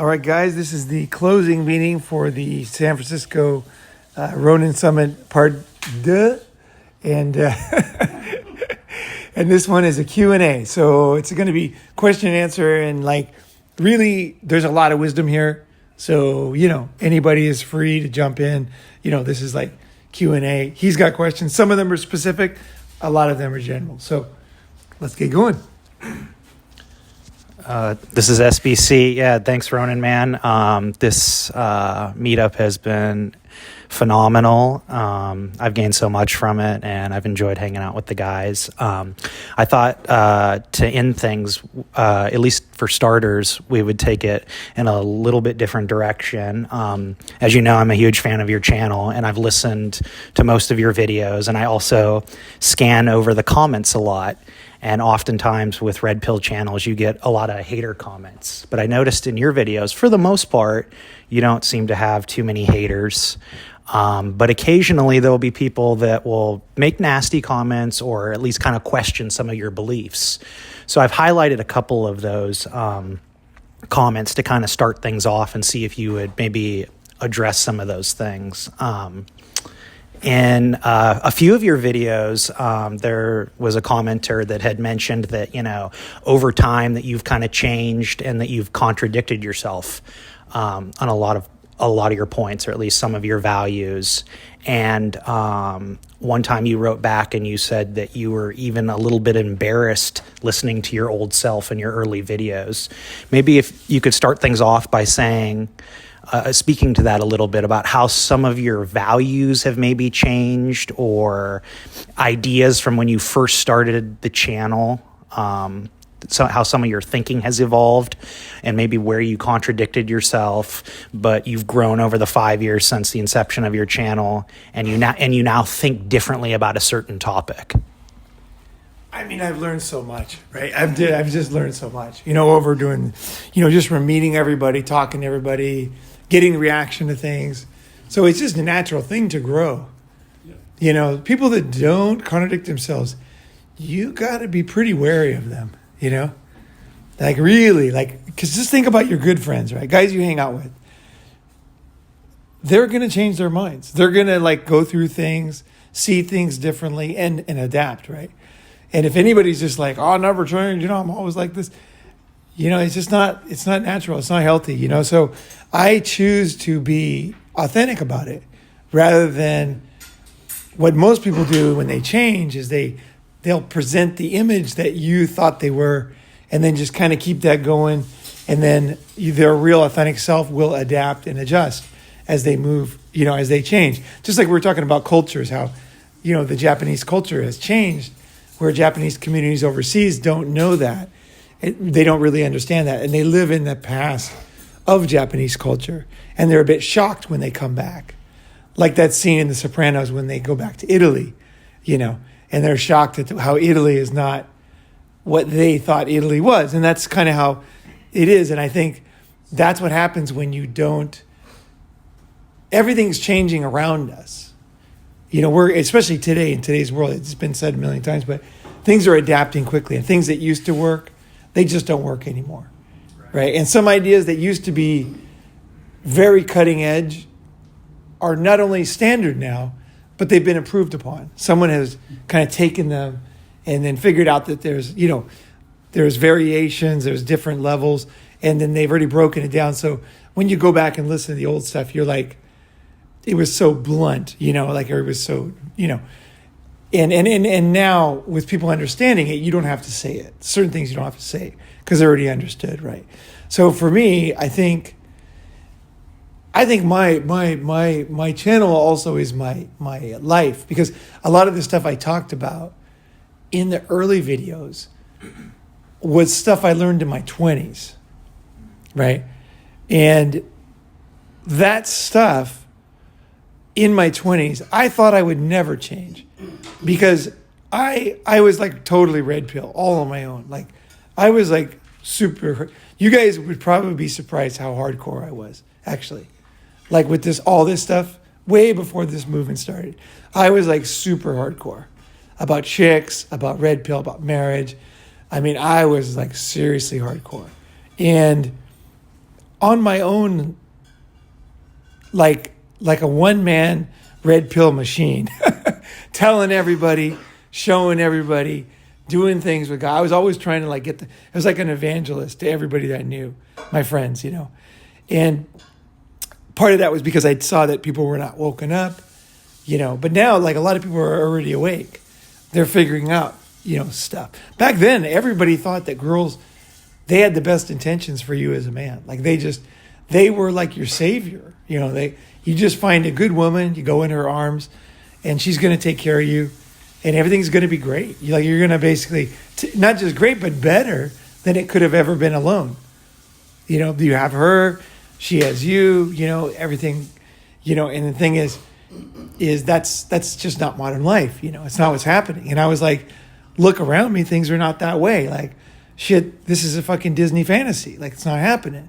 All right, guys, this is the closing meeting for the San Francisco Ronin Summit Part 2. And and this one is a Q&A. So it's going to be question and answer. And really, there's a lot of wisdom here. So, anybody is free to jump in. This is like Q&A. He's got questions. Some of them are specific. A lot of them are general. So let's get going. This is SBC. Yeah, thanks, Ronin, man. This meetup has been phenomenal. I've gained so much from it, and I've enjoyed hanging out with the guys. I thought to end things, at least for starters, we would take it in a little bit different direction. As you know, I'm a huge fan of your channel, and I've listened to most of your videos, and I also scan over the comments a lot. And oftentimes with red pill channels, you get a lot of hater comments. But I noticed in your videos, for the most part, you don't seem to have too many haters. But occasionally there will be people that will make nasty comments or at least kind of question some of your beliefs. So I've highlighted a couple of those comments to kind of start things off and see if you would maybe address some of those things. In a few of your videos, there was a commenter that had mentioned that, over time that you've kind of changed and that you've contradicted yourself on a lot of your points, or at least some of your values. And one time you wrote back and you said that you were even a little bit embarrassed listening to your old self in your early videos. Maybe if you could start things off by saying, speaking to that a little bit about how some of your values have maybe changed, or ideas from when you first started the channel, so how some of your thinking has evolved, and maybe where you contradicted yourself, but you've grown over the 5 years since the inception of your channel, and you now think differently about a certain topic. I mean, I've learned so much, right? I've just learned so much, over doing, just from meeting everybody, talking to everybody, getting reaction to things. So it's just a natural thing to grow. Yeah. People that don't contradict themselves, you got to be pretty wary of them, really, because just think about your good friends, right? Guys you hang out with. They're going to change their minds. They're going to go through things, see things differently, and adapt, right? And if anybody's just I never change, I'm always like this, it's just not, it's not natural. It's not healthy, So I choose to be authentic about it, rather than what most people do when they change is they'll present the image that you thought they were, and then just kind of keep that going. And then their real authentic self will adapt and adjust as they move, as they change. Just like we were talking about cultures, how, the Japanese culture has changed, where Japanese communities overseas don't know that. They don't really understand that. And they live in the past of Japanese culture. And they're a bit shocked when they come back. Like that scene in The Sopranos when they go back to Italy, and they're shocked at how Italy is not what they thought Italy was. And that's kind of how it is. And I think that's what happens when you don't, everything's changing around us. We're, especially today, in today's world, it's been said a million times, but things are adapting quickly, and things that used to work, they just don't work anymore, right? And some ideas that used to be very cutting edge are not only standard now, but they've been improved upon. Someone has kind of taken them and then figured out that there's variations, there's different levels, and then they've already broken it down. So when you go back and listen to the old stuff, you're like, it was so blunt, it was so, and now with people understanding it, you don't have to say it. Certain things you don't have to say because they're already understood, right? So for me, I think my channel also is my life, because a lot of the stuff I talked about in the early videos was stuff I learned in my 20s, right? And that stuff in my 20s, I thought I would never change, because I was totally red pill all on my own. I was super, you guys would probably be surprised how hardcore I was, actually. With all this stuff, way before this movement started, I was super hardcore about chicks, about red pill, about marriage. I mean, I was seriously hardcore. And on my own, like a one-man red pill machine, telling everybody, showing everybody, doing things with God. I was always trying to like I was like an evangelist to everybody that I knew, my friends, you know. And part of that was because I saw that people were not woken up, you know. But now, like, a lot of people are already awake. They're figuring out, you know, stuff. Back then, everybody thought that girls, they had the best intentions for you as a man. Like, they were like your savior. You know, you just find a good woman, you go in her arms, and she's going to take care of you, and everything's going to be great. You're going to basically, not just great, but better than it could have ever been alone. You know, you have her, she has you, you know, everything, you know, and the thing is that's just not modern life. You know, it's not what's happening. And I was like, look around me, things are not that way. Like, shit, this is a fucking Disney fantasy. Like, it's not happening.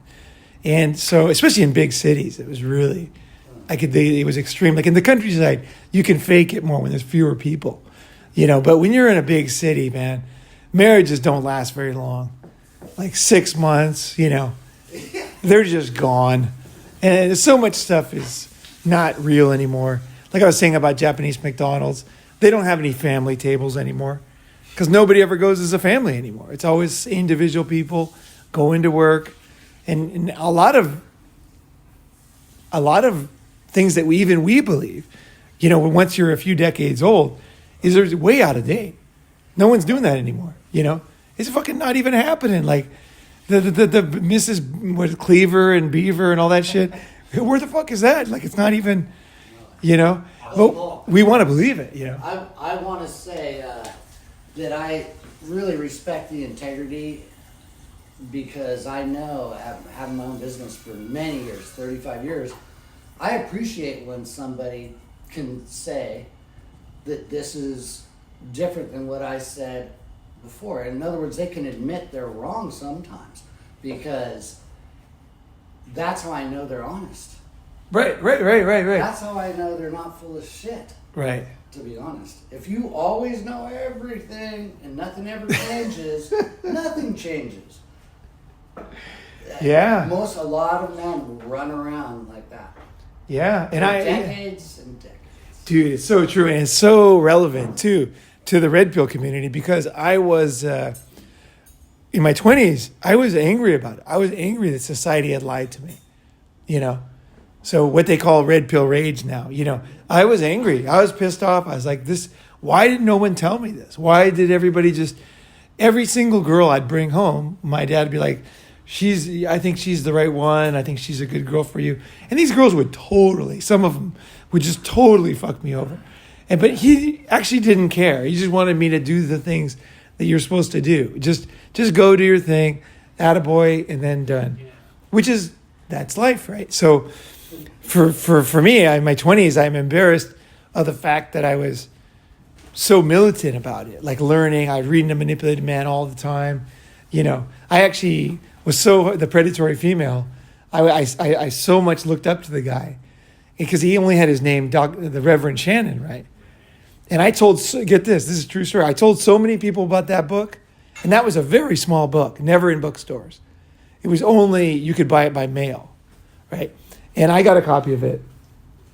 And so, especially in big cities, it was really, it was extreme. Like in the countryside, you can fake it more when there's fewer people, you know, but when you're in a big city, man, marriages don't last very long. Like 6 months, you know, they're just gone. And so much stuff is not real anymore. Like I was saying about Japanese McDonald's, they don't have any family tables anymore because nobody ever goes as a family anymore. It's always individual people going to work. And a lot of things that we believe, you know, once you're a few decades old, is way out of date. No one's doing that anymore. You know, it's fucking not even happening. Like the Mrs. Cleaver and Beaver and all that shit. Where the fuck is that? Like, it's not even, you know. But we want to believe it. You know. I want to say that I really respect the integrity. Because I know, having my own business for many years, 35 years, I appreciate when somebody can say that this is different than what I said before. In other words, they can admit they're wrong sometimes because that's how I know they're honest. Right. That's how I know they're not full of shit. Right. To be honest. If you always know everything and nothing ever changes, nothing changes. Yeah. A lot of men run around like that. Yeah. And decades and decades. Dude, it's so true. And it's so relevant, too, to the red pill community because I was, in my 20s, I was angry about it. I was angry that society had lied to me, you know. So what they call red pill rage now, you know. I was angry. I was pissed off. I was like, why did no one tell me this? Why did everybody every single girl I'd bring home, my dad would be like, I think she's the right one. I think she's a good girl for you. And these girls some of them would just totally fuck me over. But he actually didn't care. He just wanted me to do the things that you're supposed to do. Just go do your thing, attaboy, and then done. That's life, right? So for me, in my 20s, I'm embarrassed of the fact that I was so militant about it, like learning. I was reading The Manipulated Man all the time. You know, I actually was the predatory female. I so much looked up to the guy because he only had his name, the Reverend Shannon, right? And I get this is a true story. I told so many people about that book, and that was a very small book, never in bookstores. It was only, you could buy it by mail, right? And I got a copy of it,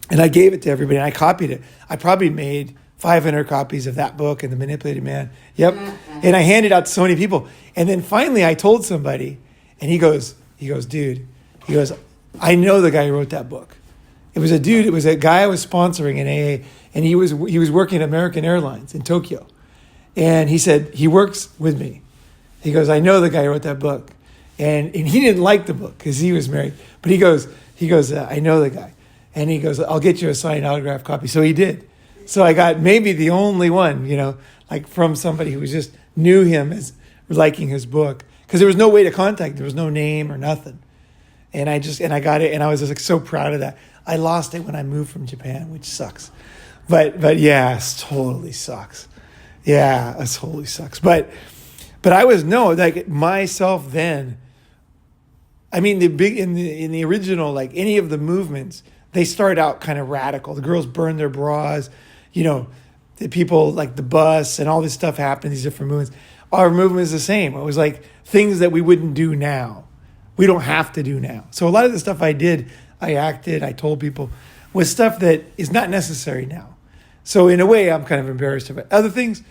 and I gave it to everybody, and I copied it. I probably made 500 copies of that book and The Manipulated Man. Yep. And I handed out to so many people. And then finally I told somebody, and he goes, dude, I know the guy who wrote that book. It was a guy I was sponsoring in AA, and he was working at American Airlines in Tokyo. And he said, he works with me. He goes, I know the guy who wrote that book. And he didn't like the book because he was married. But he goes, I know the guy. And he goes, I'll get you a signed autograph copy. So he did. So I got maybe the only one, you know, like from somebody who just knew him as liking his book. Because there was no way to contact. There was no name or nothing. And I got it. And I was just like so proud of that. I lost it when I moved from Japan, which sucks. But yeah, it totally sucks. Yeah, it totally sucks. But I was like myself then. I mean, in the original, like any of the movements, they start out kind of radical. The girls burn their bras, you know, the people like the bus and all this stuff happened, these different movements. Our movement is the same. It was like things that we wouldn't do now, we don't have to do now. So a lot of the stuff I did, I acted, I told people, was stuff that is not necessary now. So in a way, I'm kind of embarrassed of it. Other things,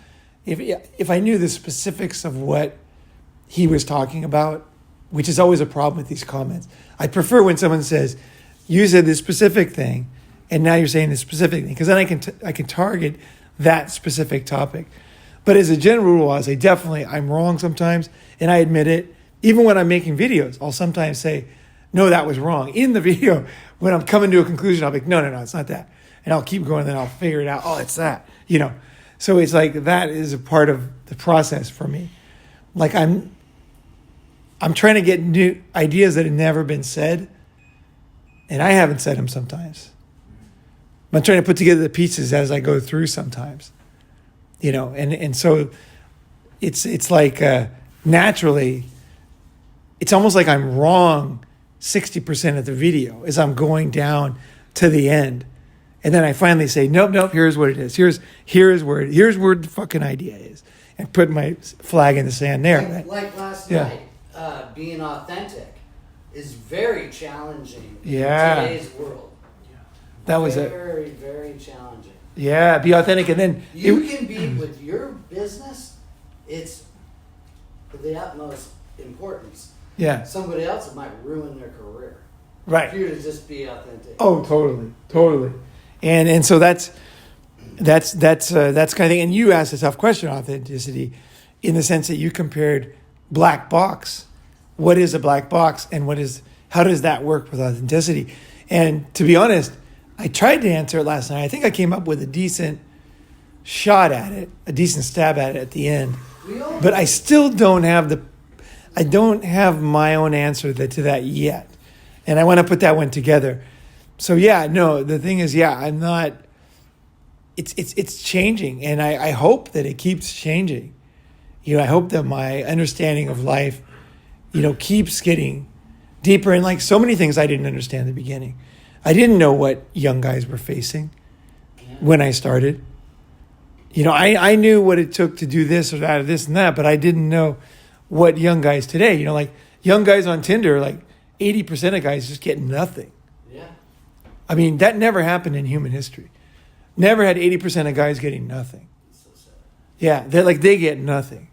if I knew the specifics of what he was talking about, which is always a problem with these comments, I prefer when someone says, you said this specific thing, and now you're saying this specific thing, because then I can target that specific topic. But as a general rule, I say I'm wrong sometimes, and I admit it. Even when I'm making videos, I'll sometimes say, no, that was wrong. In the video, when I'm coming to a conclusion, I'll be like, no, it's not that. And I'll keep going, then I'll figure it out. Oh, it's that, So it's like that is a part of the process for me. Like I'm trying to get new ideas that have never been said, and I haven't said them sometimes. I'm trying to put together the pieces as I go through sometimes, and so it's like naturally, it's almost like I'm wrong 60% of the video as I'm going down to the end. And then I finally say, nope, here's what it is. Here's where the fucking idea is. And put my flag in the sand there. Like last night, being authentic is very challenging in today's world. That was very, very challenging. Yeah, be authentic. And then you can be with your business, it's of the utmost importance. Yeah. Somebody else, it might ruin their career. Right. For you to just be authentic. Oh, totally. And so that's kind of thing. And you asked a tough question on authenticity, in the sense that you compared black box. What is a black box, and how does that work with authenticity? And to be honest, I tried to answer it last night. I think I came up with a decent shot at it, a decent stab at it at the end. But I still don't have my own answer to that yet. And I want to put that one together. So the thing is, I'm not, it's changing, and I hope that it keeps changing. I hope that my understanding of life, keeps getting deeper. And like so many things I didn't understand in the beginning. I didn't know what young guys were facing when I started. I knew what it took to do this or that or this and that, but I didn't know what young guys today, like young guys on Tinder, like 80% of guys just get nothing. Yeah. I mean, that never happened in human history. Never had 80% of guys getting nothing. It's so sad. Yeah, they get nothing.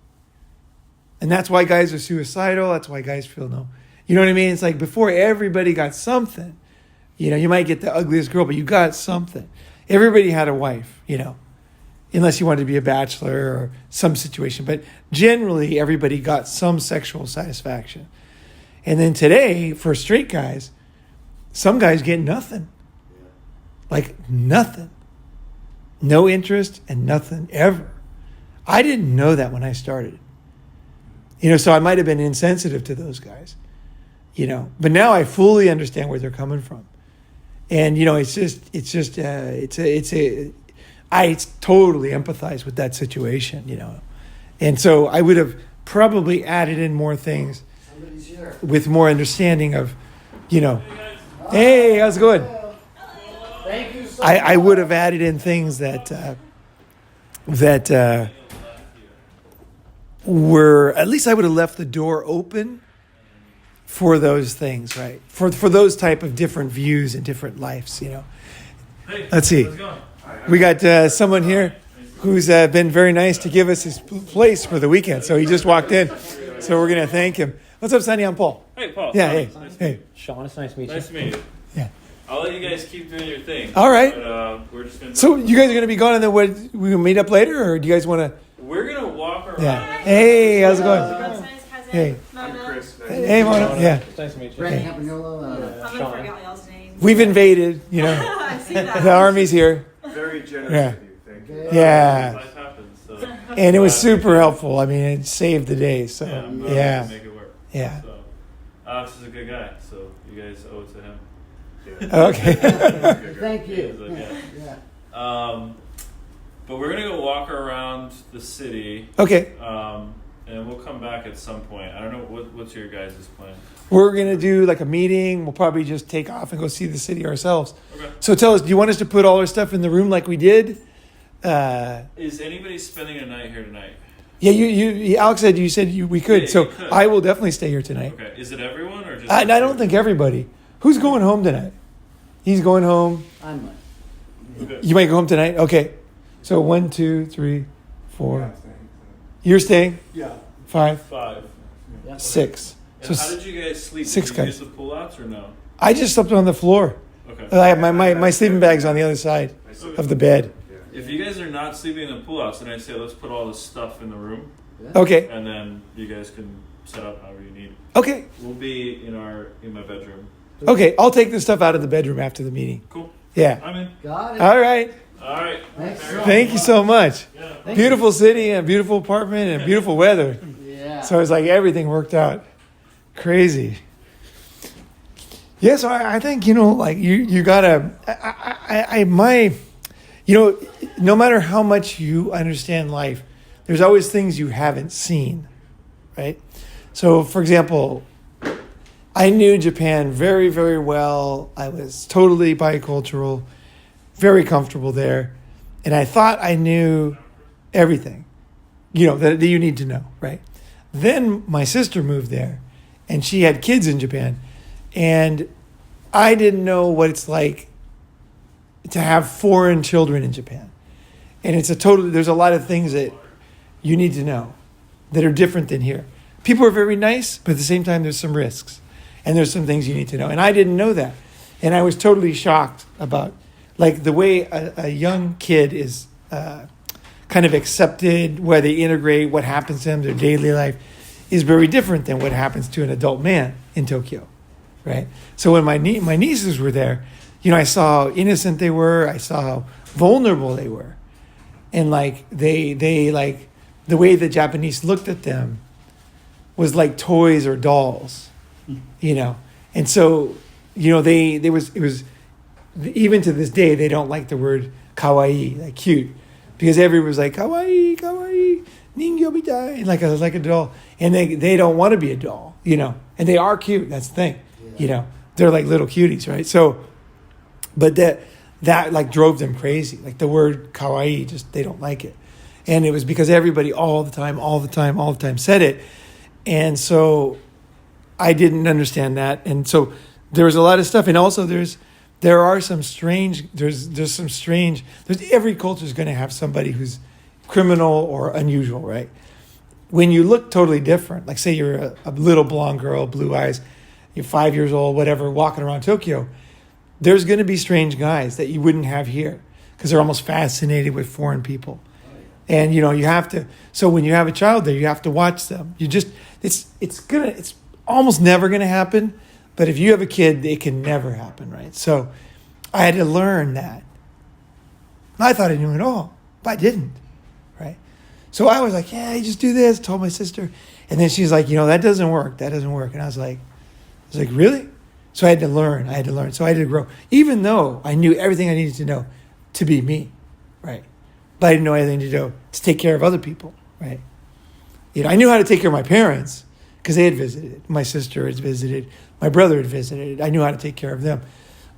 And that's why guys are suicidal. That's why guys feel no. You know what I mean? It's like before everybody got something. You might get the ugliest girl, but you got something. Everybody had a wife, unless you wanted to be a bachelor or some situation. But generally, everybody got some sexual satisfaction. And then today, for straight guys, some guys get nothing. Like nothing. No interest and nothing ever. I didn't know that when I started. So I might have been insensitive to those guys. But now I fully understand where they're coming from. And, I totally empathize with that situation, And so I would have probably added in more things with more understanding of, hey, how's it going? Thank you so much. I would have added in things that were, at least I would have left the door open for those things, right? For those type of different views and different lives, Hey, Let's see. how's it going? We got someone here who's been very nice to give us his place for the weekend. So he just walked in. So we're going to thank him. What's up, Sonny? I'm Paul. Hey, Paul. Yeah, Sorry. hey. Nice to Hey. meet you. Sean, it's nice to meet you. Nice to meet you. Yeah. I'll let you guys keep doing your thing. All right. But, we're just gonna. So you guys are going to be gone, and then we going to meet up later, or do you guys want to? We're gonna walk around. Yeah. Hey, how's it going? Hey. I'm Chris. Hey, Mona. Yeah. It's nice to meet you. Brent Campagnolo. I'm gonna forget y'all's names. We've invaded, I see that. the army's here. Very generous Yeah. of you. Thank you. Yeah. Life happens. So. And it was super helpful. I mean, it saved the day. So, Yeah. I'm glad we yeah. can make it work. Yeah. So, Alex is a good guy. So you guys owe it to him. Okay. Thank He's you. okay. Yeah. But we're gonna go walk around the city. Okay. And we'll come back at some point. I don't know what's your guys' plan. We're going to do like a meeting. We'll probably just take off and go see the city ourselves. Okay. So tell us, do you want us to put all our stuff in the room like we did? Is anybody spending a night here tonight? Yeah, Alex said we could. Yeah, so you could. I will definitely stay here tonight. Okay. Is it everyone or just? I don't think everybody. Who's going home tonight? He's going home. I might. Okay. You might go home tonight? Okay. So 1, 2, 3, 4. You're staying? Yeah. 5, 5. Yeah. 6. And So how did you guys sleep? 6 Did you guys. use the pullouts or no? I just slept on the floor. Okay. I have my sleeping bag's on the other side of the bed. If you guys are not sleeping in the pullouts, then I say let's put all this stuff in the room, Okay. and then you guys can set up however you need. Okay. We'll be in my bedroom. Okay. I'll take the stuff out of the bedroom after the meeting. Cool. Yeah. I'm in. Got it. All right. All right. Thanks. Thank you so much. Yeah. Thank you. Beautiful city and beautiful apartment and beautiful weather. Yeah. So it's like everything worked out. Crazy. Yeah, so I think, like you gotta, no matter how much you understand life, there's always things you haven't seen, right? So, for example, I knew Japan very, very well. I was totally bicultural, very comfortable there. And I thought I knew everything, that you need to know, right? Then my sister moved there and she had kids in Japan. And I didn't know what it's like to have foreign children in Japan. And there's a lot of things that you need to know that are different than here. People are very nice, but at the same time, there's some risks. And there's some things you need to know. And I didn't know that. And I was totally shocked about, like, the way a young kid is kind of accepted, where they integrate, what happens to them, their daily life, is very different than what happens to an adult man in Tokyo, right? So when my nieces were there, I saw how innocent they were. I saw how vulnerable they were. And, like, they like, the way the Japanese looked at them was like toys or dolls, And so, it was, even to this day, they don't like the word kawaii, like cute, because everyone was like, kawaii, kawaii, ningyo mitai, like a doll. And they don't want to be a doll, and they are cute. That's the thing, they're like little cuties, right? So, but that like drove them crazy. Like the word kawaii, just, they don't like it. And it was because everybody all the time said it. And so I didn't understand that. And so there was a lot of stuff. And also there's every culture is going to have somebody who's criminal or unusual, right? When you look totally different, like say you're a little blonde girl, blue eyes, you're 5 years old, whatever, walking around Tokyo, there's going to be strange guys that you wouldn't have here because they're almost fascinated with foreign people. And, you have to, so when you have a child there, you have to watch them. It's almost never going to happen. But if you have a kid, it can never happen, right? So I had to learn that. I thought I knew it all, but I didn't, right? So I was like, yeah, you just do this, told my sister. And then she's like, that doesn't work. And I was like, really? So I had to learn. So I had to grow, even though I knew everything I needed to know to be me, right? But I didn't know anything to do to take care of other people, right? I knew how to take care of my parents because they had visited. My sister had visited. My brother had visited. I knew how to take care of them.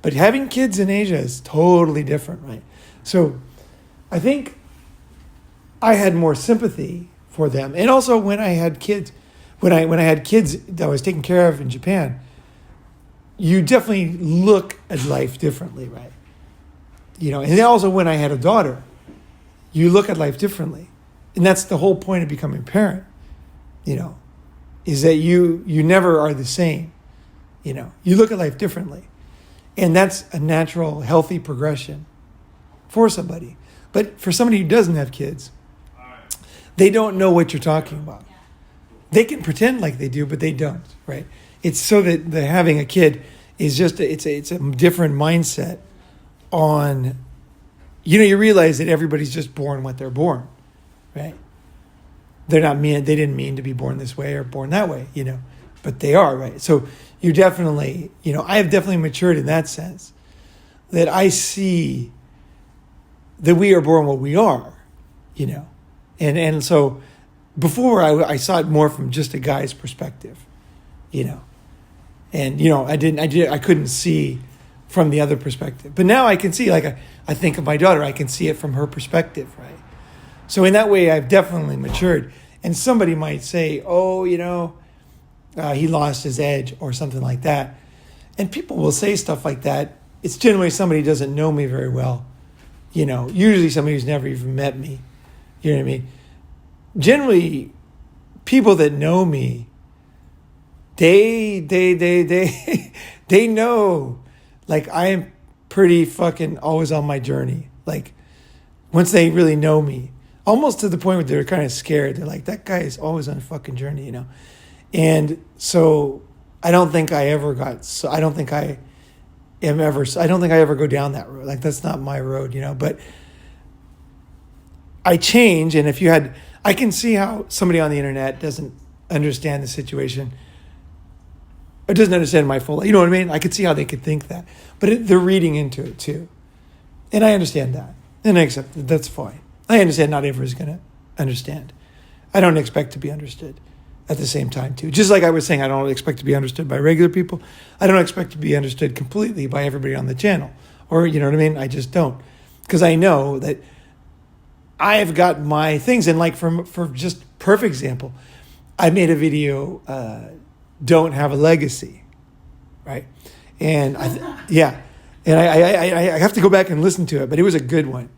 But having kids in Asia is totally different, right? So I think I had more sympathy for them. And also when I had kids, when I had kids that I was taking care of in Japan, you definitely look at life differently, right? And then also when I had a daughter, you look at life differently. And that's the whole point of becoming a parent, is that you never are the same. You look at life differently. And that's a natural, healthy progression for somebody. But for somebody who doesn't have kids, they don't know what you're talking about. They can pretend like they do, but they don't, right? It's so that having a kid is just, it's a different mindset on, you realize that everybody's just born what they're born, right? They didn't mean to be born this way or born that way, but they are, right? So you definitely, I have definitely matured in that sense, that I that we are born what we are, and so before I saw it more from just a guy's perspective, and I couldn't see from the other perspective, but now I can see, like I think of my daughter, I can see it from her perspective, right? So in that way, I've definitely matured. And somebody might say, oh, he lost his edge or something like that. And people will say stuff like that. It's generally somebody who doesn't know me very well. Usually somebody who's never even met me. You know what I mean? Generally, people that know me, they know, like, I am pretty fucking always on my journey. Like, once they really know me, almost to the point where they're kind of scared. They're like, that guy is always on a fucking journey, And so I don't think I ever go down that road. Like, that's not my road, but I change. And I can see how somebody on the internet doesn't understand the situation. Or doesn't understand my full, you know what I mean? I could see how they could think that, but they're reading into it too. And I understand that. And I accept that. That's fine. I understand not everyone's going to understand. I don't expect to be understood at the same time too. Just like I was saying, I don't expect to be understood by regular people. I don't expect to be understood completely by everybody on the channel. Or, you know what I mean? I just don't. Because I know that I've got my things. And like for just perfect example, I made a video, don't have a legacy, right? And and I have to go back and listen to it, but it was a good one.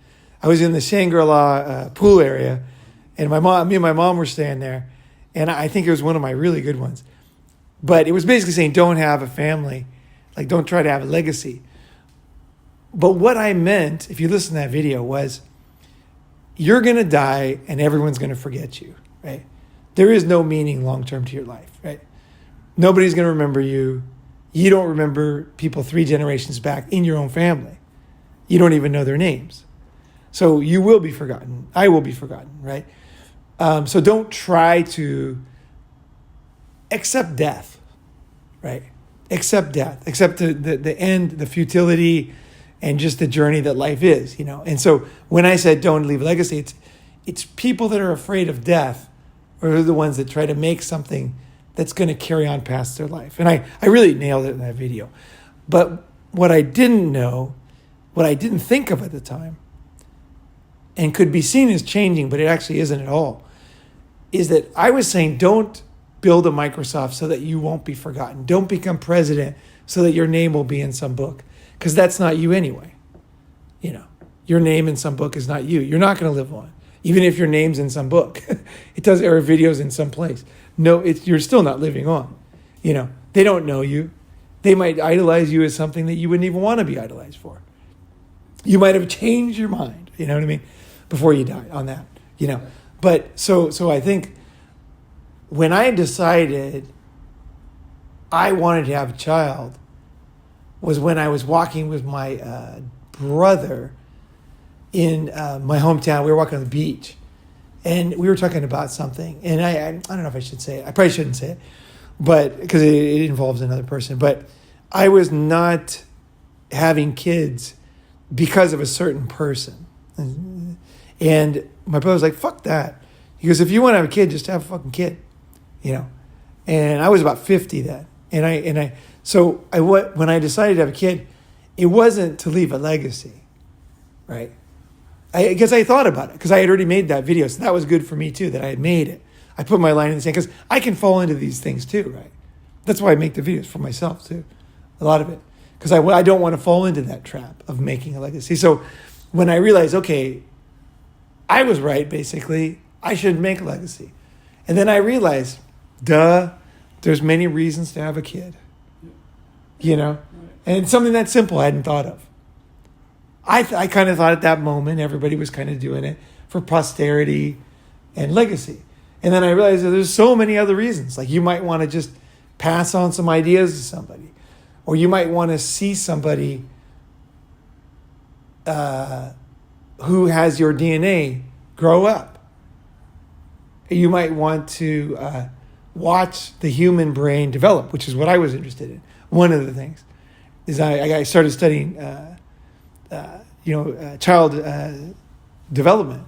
I was in the Shangri-La pool area, and me and my mom were staying there, and I think it was one of my really good ones. But it was basically saying, don't have a family, like don't try to have a legacy. But what I meant, if you listen to that video, was you're going to die and everyone's going to forget you, right? There is no meaning long-term to your life, right? Nobody's going to remember you. You don't remember people 3 generations back in your own family. You don't even know their names. So you will be forgotten. I will be forgotten, right? So don't try to accept death, right? Accept death. Accept the end, the futility, and just the journey that life is, And so when I said don't leave a legacy, it's people that are afraid of death are the ones that try to make something that's going to carry on past their life. And I really nailed it in that video. But what I didn't know, what I didn't think of at the time, and could be seen as changing, but it actually isn't at all, is that I was saying don't build a Microsoft so that you won't be forgotten. Don't become president so that your name will be in some book, because that's not you anyway. Your name in some book is not you. You're not going to live on, even if your name's in some book. It does, or videos in some place. No, you're still not living on. They don't know you. They might idolize you as something that you wouldn't even want to be idolized for. You might have changed your mind, you know what I mean, before you die on that, But so I think when I decided I wanted to have a child was when I was walking with my brother in my hometown. We were walking on the beach. And we were talking about something, and I don't know if I should say it. I probably shouldn't say it, but because it involves another person. But I was not having kids because of a certain person. And my brother was like, fuck that. He goes, if you want to have a kid, just have a fucking kid, And I was about 50 then. When I decided to have a kid, it wasn't to leave a legacy, right? Because I thought about it, because I had already made that video. So that was good for me too, that I had made it. I put my line in the sand, because I can fall into these things too, right? That's why I make the videos for myself too, a lot of it. Because I don't want to fall into that trap of making a legacy. So when I realized, okay, I was right, basically, I should make a legacy. And then I realized, there's many reasons to have a kid, And it's something that simple I hadn't thought of. I kind of thought at that moment everybody was kind of doing it for posterity and legacy. And then I realized that there's so many other reasons. Like you might want to just pass on some ideas to somebody. Or you might want to see somebody who has your DNA grow up. You might want to watch the human brain develop, which is what I was interested in. One of the things is I started studying child development,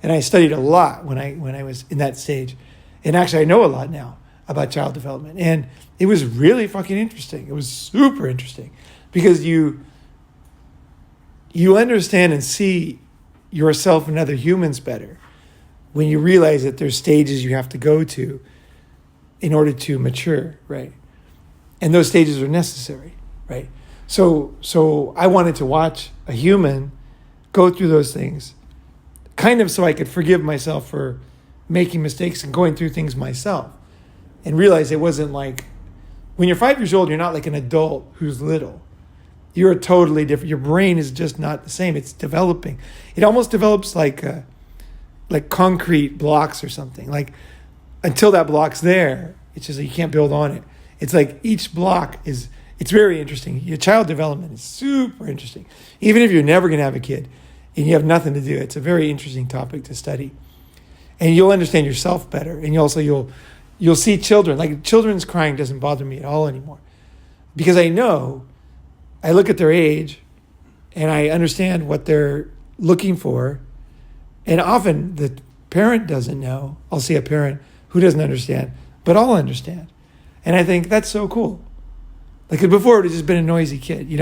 and I studied a lot when I was in that stage, and actually I know a lot now about child development, and it was really fucking interesting. It was super interesting because you understand and see yourself and other humans better when you realize that there's stages you have to go to in order to mature, right? And those stages are necessary, right? So I wanted to watch a human go through those things, kind of so I could forgive myself for making mistakes and going through things myself, and realize it wasn't like, when you're 5 years old, you're not like an adult who's little. You're a totally different, your brain is just not the same. It's developing. It almost develops like concrete blocks or something. Like, until that block's there, it's just like you can't build on it. It's like each block it's very interesting. Your child development is super interesting. Even if you're never going to have a kid and you have nothing to do, it's a very interesting topic to study. And you'll understand yourself better. And you'll see children. Like, children's crying doesn't bother me at all anymore. Because I look at their age and I understand what they're looking for. And often the parent doesn't know. I'll see a parent who doesn't understand, but I'll understand. And I think that's so cool. Like, before it would have just been a noisy kid.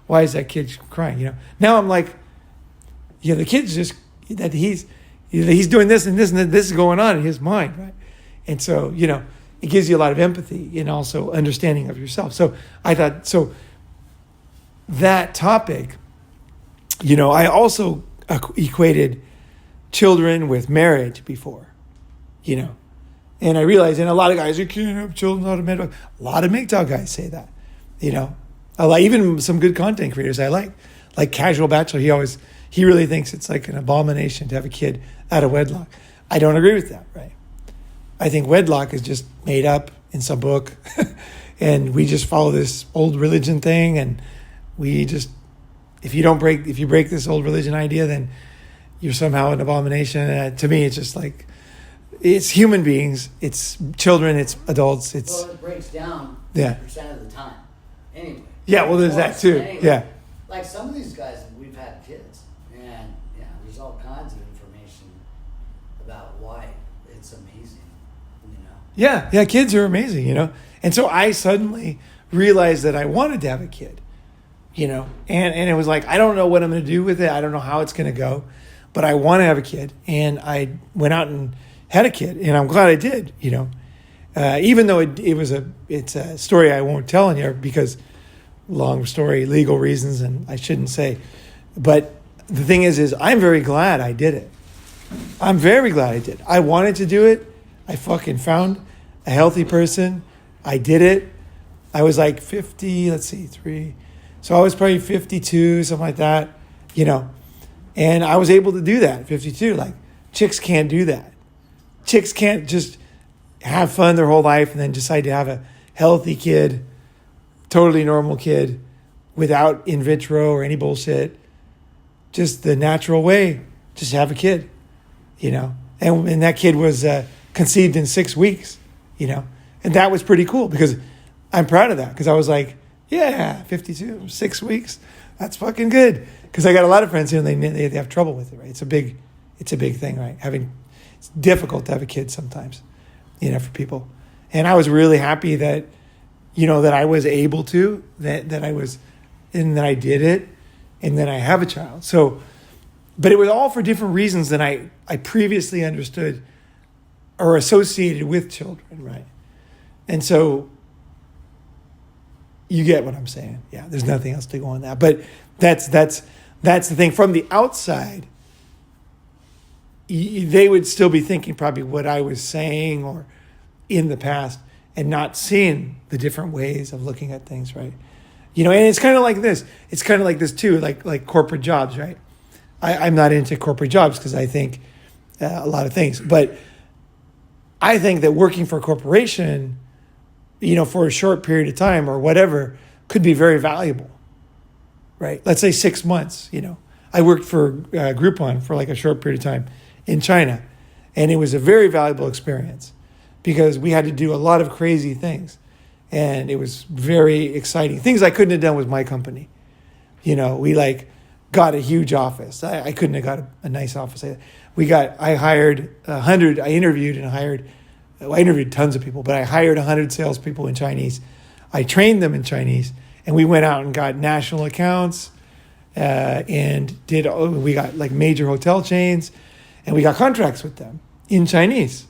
Why is that kid crying? Now I'm like, the kid's just, that he's doing this and this and this is going on in his mind, right? And so, it gives you a lot of empathy and also understanding of yourself. So I thought, that topic, I also equated children with marriage before, and I realized, and a lot of guys, you can't have children out of MGTOW. A lot of MGTOW guys say that, even some good content creators I like Casual Bachelor. He really thinks it's like an abomination to have a kid out of wedlock. I don't agree with that, right? I think wedlock is just made up in some book, and we just follow this old religion thing, and we just, if you break this old religion idea, then you're somehow an abomination. To me, it's just like, it's human beings, it's children, it's adults, it breaks down 50% of the time. Anyway. Yeah, well, there's that too. Anyway, yeah. Like, some of these guys, we've had kids, and there's all kinds of information about why it's amazing, Yeah, kids are amazing, And so I suddenly realized that I wanted to have a kid, and it was like, I don't know what I'm going to do with it. I don't know how it's going to go, but I want to have a kid. And I went out and had a kid, and I'm glad I did, even though it's a story I won't tell in here because long story, legal reasons, and I shouldn't say. But the thing is I'm very glad I did it. I'm very glad I did. I wanted to do it. I fucking found a healthy person. I did it. I was like 50, so I was probably 52, something like that, and I was able to do that, 52. Like, chicks can't do that. Chicks can't just have fun their whole life and then decide to have a healthy kid, totally normal kid, without in vitro or any bullshit. Just the natural way, just have a kid, And that kid was conceived in 6 weeks, And that was pretty cool because I'm proud of that, because I was like, 52, 6 weeks, that's fucking good. Because I got a lot of friends here and they have trouble with it, right? It's a big thing, right? It's difficult to have a kid sometimes, for people. And I was really happy that, that I was able to, that I did it, and then I have a child. So, but it was all for different reasons than I previously understood or associated with children, right? And so you get what I'm saying. Yeah, there's nothing else to go on that. But that's the thing. From the outside, they would still be thinking probably what I was saying or in the past and not seeing the different ways of looking at things, right? And it's kind of like this. It's kind of like this too, like corporate jobs, right? I'm not into corporate jobs because I think a lot of things. But I think that working for a corporation, for a short period of time or whatever, could be very valuable, right? Let's say 6 months, I worked for Groupon for like a short period of time in China. And it was a very valuable experience because we had to do a lot of crazy things. And it was very exciting. Things I couldn't have done with my company. We got a huge office. I couldn't have got a nice office. I hired 100, I interviewed tons of people, but I hired 100 salespeople in Chinese. I trained them in Chinese, and we went out and got national accounts, and we got like major hotel chains, And we got contracts with them in Chinese.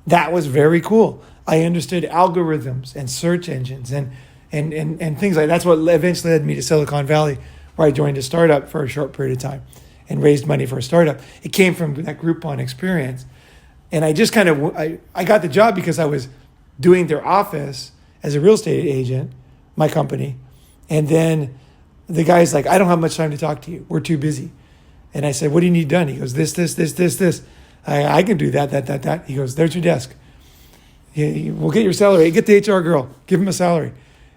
That was very cool. I understood algorithms and search engines and things like that. That's what eventually led me to Silicon Valley, where I joined a startup for a short period of time and raised money for a startup. It came from that Groupon experience. And I just kind of, I got the job because I was doing their office as a real estate agent, my company. And then the guy's like, I don't have much time to talk to you. We're too busy. And I said, what do you need done? He goes, this. I can do that. He goes, there's your desk. We'll get your salary. Get the HR girl. Give him a salary.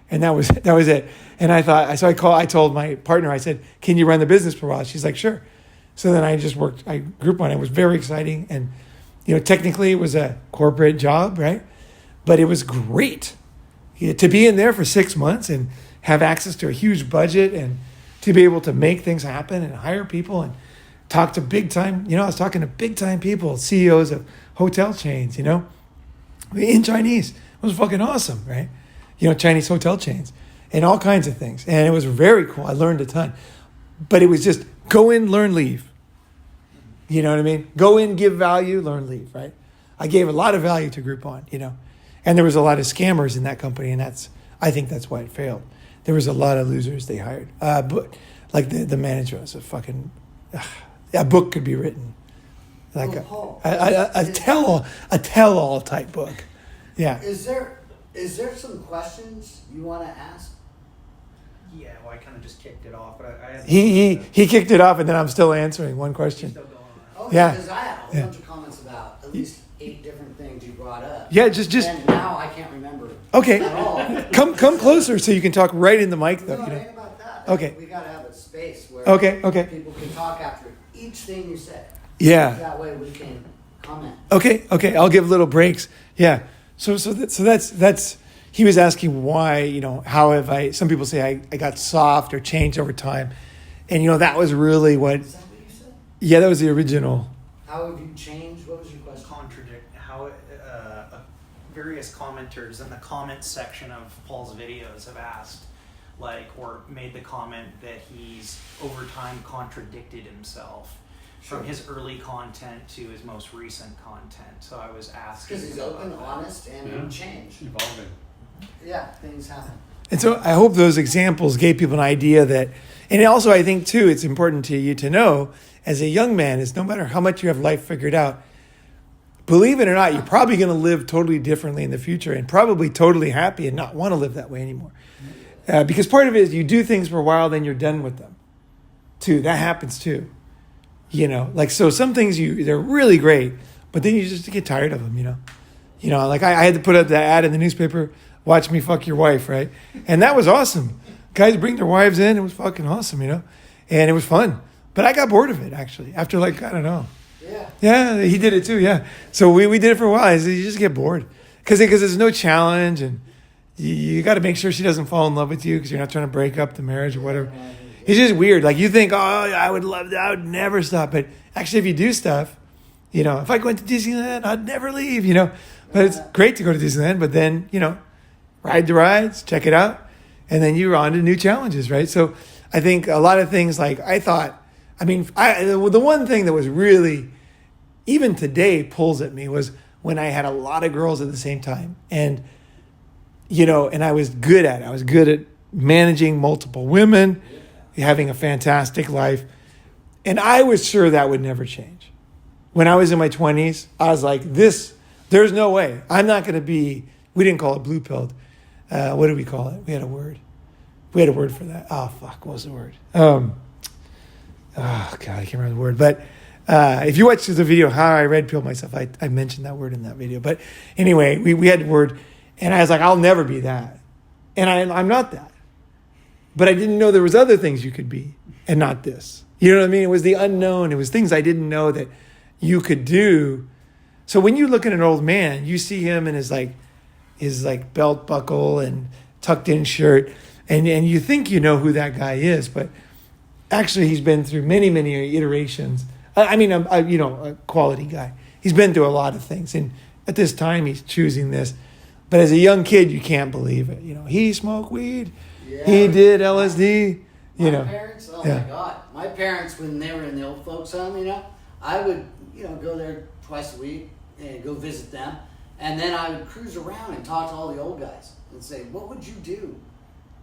And that was it. And I thought, I told my partner, I said, can you run the business for a while? She's like, sure. So then I just worked, Groupon. It was very exciting. And, technically it was a corporate job, right? But it was great to be in there for 6 months and have access to a huge budget and to be able to make things happen and hire people and talk to big time, I was talking to big time people, CEOs of hotel chains, in Chinese. It was fucking awesome, right? Chinese hotel chains and all kinds of things. And it was very cool. I learned a ton. But it was just go in, learn, leave. You know what I mean? Go in, give value, learn, leave, right? I gave a lot of value to Groupon, And there was a lot of scammers in that company, and I think that's why it failed. There was a lot of losers they hired. But like the manager was a fucking... a book could be written. Like a tell-all type book. Yeah. Is there some questions you want to ask? Yeah, well, I kind of just kicked it off, but I He kicked it off, and then I'm still answering one question. still going on. Oh, Yeah. because I have a bunch of comments about at least 8 different things you brought up. Yeah, just And now I can't remember okay. at all. Come closer so you can talk right in the mic, though. No, it ain't about that. Okay. We got to have a space where Okay. people can talk after each thing you said. Yeah. That way we can comment. Okay. I'll give little breaks. Yeah. So that's. He was asking why, how have I? Some people say I got soft or changed over time, and that was really what. Is that what you said? Yeah, that was the original. How have you changed? What was your question? Contradict how various commenters in the comment section of Paul's videos have asked, or made the comment that he's over time contradicted himself from his early content to his most recent content. So I was asking Because he's open, honest, and Yeah. change. Evolving. Yeah, things happen. And so I hope those examples gave people an idea that, and also I think too, it's important to you to know as a young man is no matter how much you have life figured out, believe it or not, you're probably going to live totally differently in the future and probably totally happy and not want to live that way anymore. Because part of it is you do things for a while, then you're done with them too. That happens too. So some things they're really great, but then you just get tired of them, like I had to put up that ad in the newspaper, watch me fuck your wife, right? And that was awesome. Guys bring their wives in. It was fucking awesome, and it was fun. But I got bored of it, actually, after I don't know. Yeah. Yeah, he did it too, yeah. So we did it for a while. You just get bored. Because there's no challenge, and you got to make sure she doesn't fall in love with you because you're not trying to break up the marriage or whatever. It's just weird. Like, you think, I would love that. I would never stop. But actually, if you do stuff, if I went to Disneyland, I'd never leave, But it's great to go to Disneyland, but then, ride the rides, check it out, and then you're on to new challenges, right? So I think a lot of things the one thing that was really, even today, pulls at me was when I had a lot of girls at the same time. And, and I was good at it. I was good at managing multiple women, having a fantastic life. And I was sure that would never change. When I was in my 20s, I was like, there's no way. I'm not going to be, we didn't call it blue-pilled. What did we call it? We had a word. We had a word for that. Oh, fuck, what was the word? God, I can't remember the word. But if you watch the video, How I Red Pilled Myself, I mentioned that word in that video. But anyway, we had the word, and I was like, I'll never be that. And I'm not that. But I didn't know there was other things you could be and not this. You know what I mean? It was the unknown. It was things I didn't know that you could do. So when you look at an old man, you see him in his belt buckle and tucked in shirt, and you think you know who that guy is, but actually he's been through many, many iterations. A quality guy. He's been through a lot of things, and at this time he's choosing this. But as a young kid, you can't believe it. He smoked weed. Yeah. He did LSD. My parents, my God. My parents, when they were in the old folks home, I would, go there twice a week and go visit them. And then I would cruise around and talk to all the old guys and say, what would you do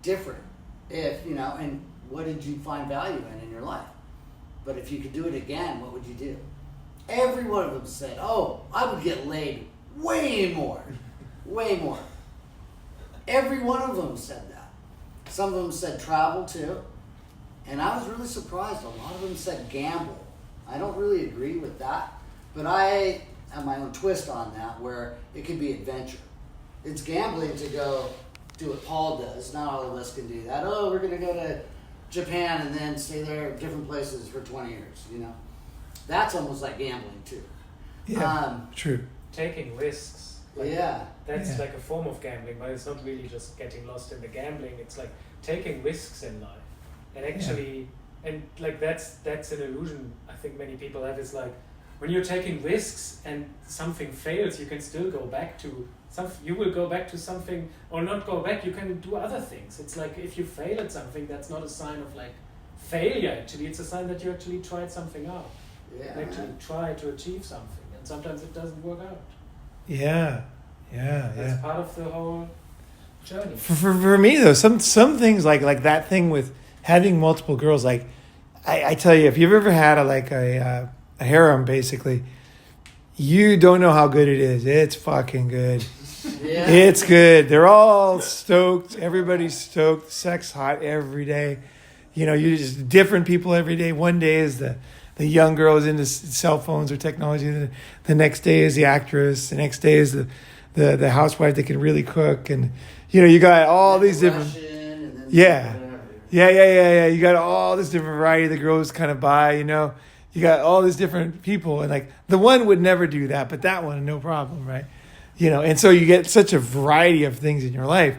different if, and what did you find value in your life? But if you could do it again, what would you do? Every one of them said, oh, I would get laid way more. Way more. Every one of them said that. Some of them said travel too. And I was really surprised. A lot of them said gamble. I don't really agree with that. But I have my own twist on that where it could be adventure. It's gambling to go do what Paul does. Not all of us can do that. Oh, we're going to go to Japan and then stay there at different places for 20 years, That's almost like gambling too. Yeah, true. Taking risks. That's like a form of gambling, but it's not really just getting lost in the gambling. It's like taking risks in life. And actually, and like that's an illusion I think many people have, is like when you're taking risks and something fails, you can still go back to you will go back to something, or not go back, you can do other things. It's like if you fail at something, that's not a sign of like failure actually, it's a sign that you actually tried something out. Yeah. Actually try to achieve something, and sometimes it doesn't work out. That's part of the whole journey. For me though, some things like that thing with having multiple girls, like I tell you, if you've ever had a harem, basically, you don't know how good it is. It's fucking good. Yeah. It's good. They're all stoked. Everybody's stoked. Sex hot every day. You're just different people every day. One day is the young girl is into cell phones or technology. The next day is the actress. The next day is the housewife that can really cook. And you got all these different. Yeah. You got all this different variety that girls kind of buy. You got all these different people, and like the one would never do that, but that one, no problem, right? And so you get such a variety of things in your life,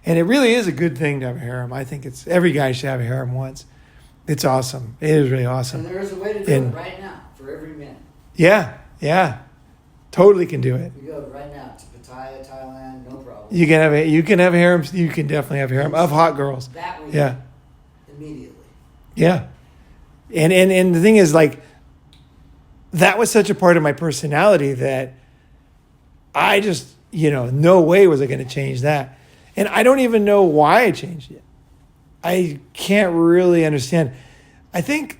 and it really is a good thing to have a harem. I think every guy should have a harem once. It's awesome. It is really awesome. And there is a way to do it right now for every man. Yeah, totally can do it. You go right now to Pattaya, Thailand, no problem. You can have a harem. You can definitely have a harem of hot girls. That way, immediately. Yeah. And the thing is, like, that was such a part of my personality that I just, no way was I going to change that. And I don't even know why I changed it. I can't really understand. I think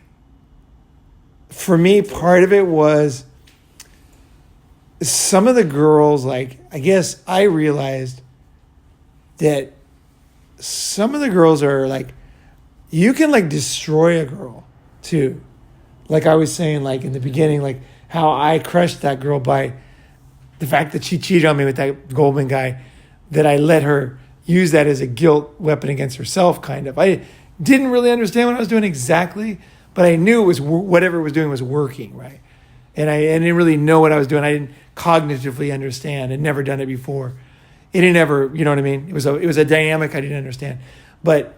for me, part of it was some of the girls, like, I guess I realized that some of the girls are like, you can like destroy a girl too. Like I was saying, like in the beginning, like how I crushed that girl by the fact that she cheated on me with that Goldman guy, that I let her use that as a guilt weapon against herself, kind of. I didn't really understand what I was doing exactly, but I knew it was whatever it was doing was working, right? And I didn't really know what I was doing. I didn't cognitively understand. I'd never done it before. It didn't ever, you know what I mean? It was a dynamic I didn't understand. But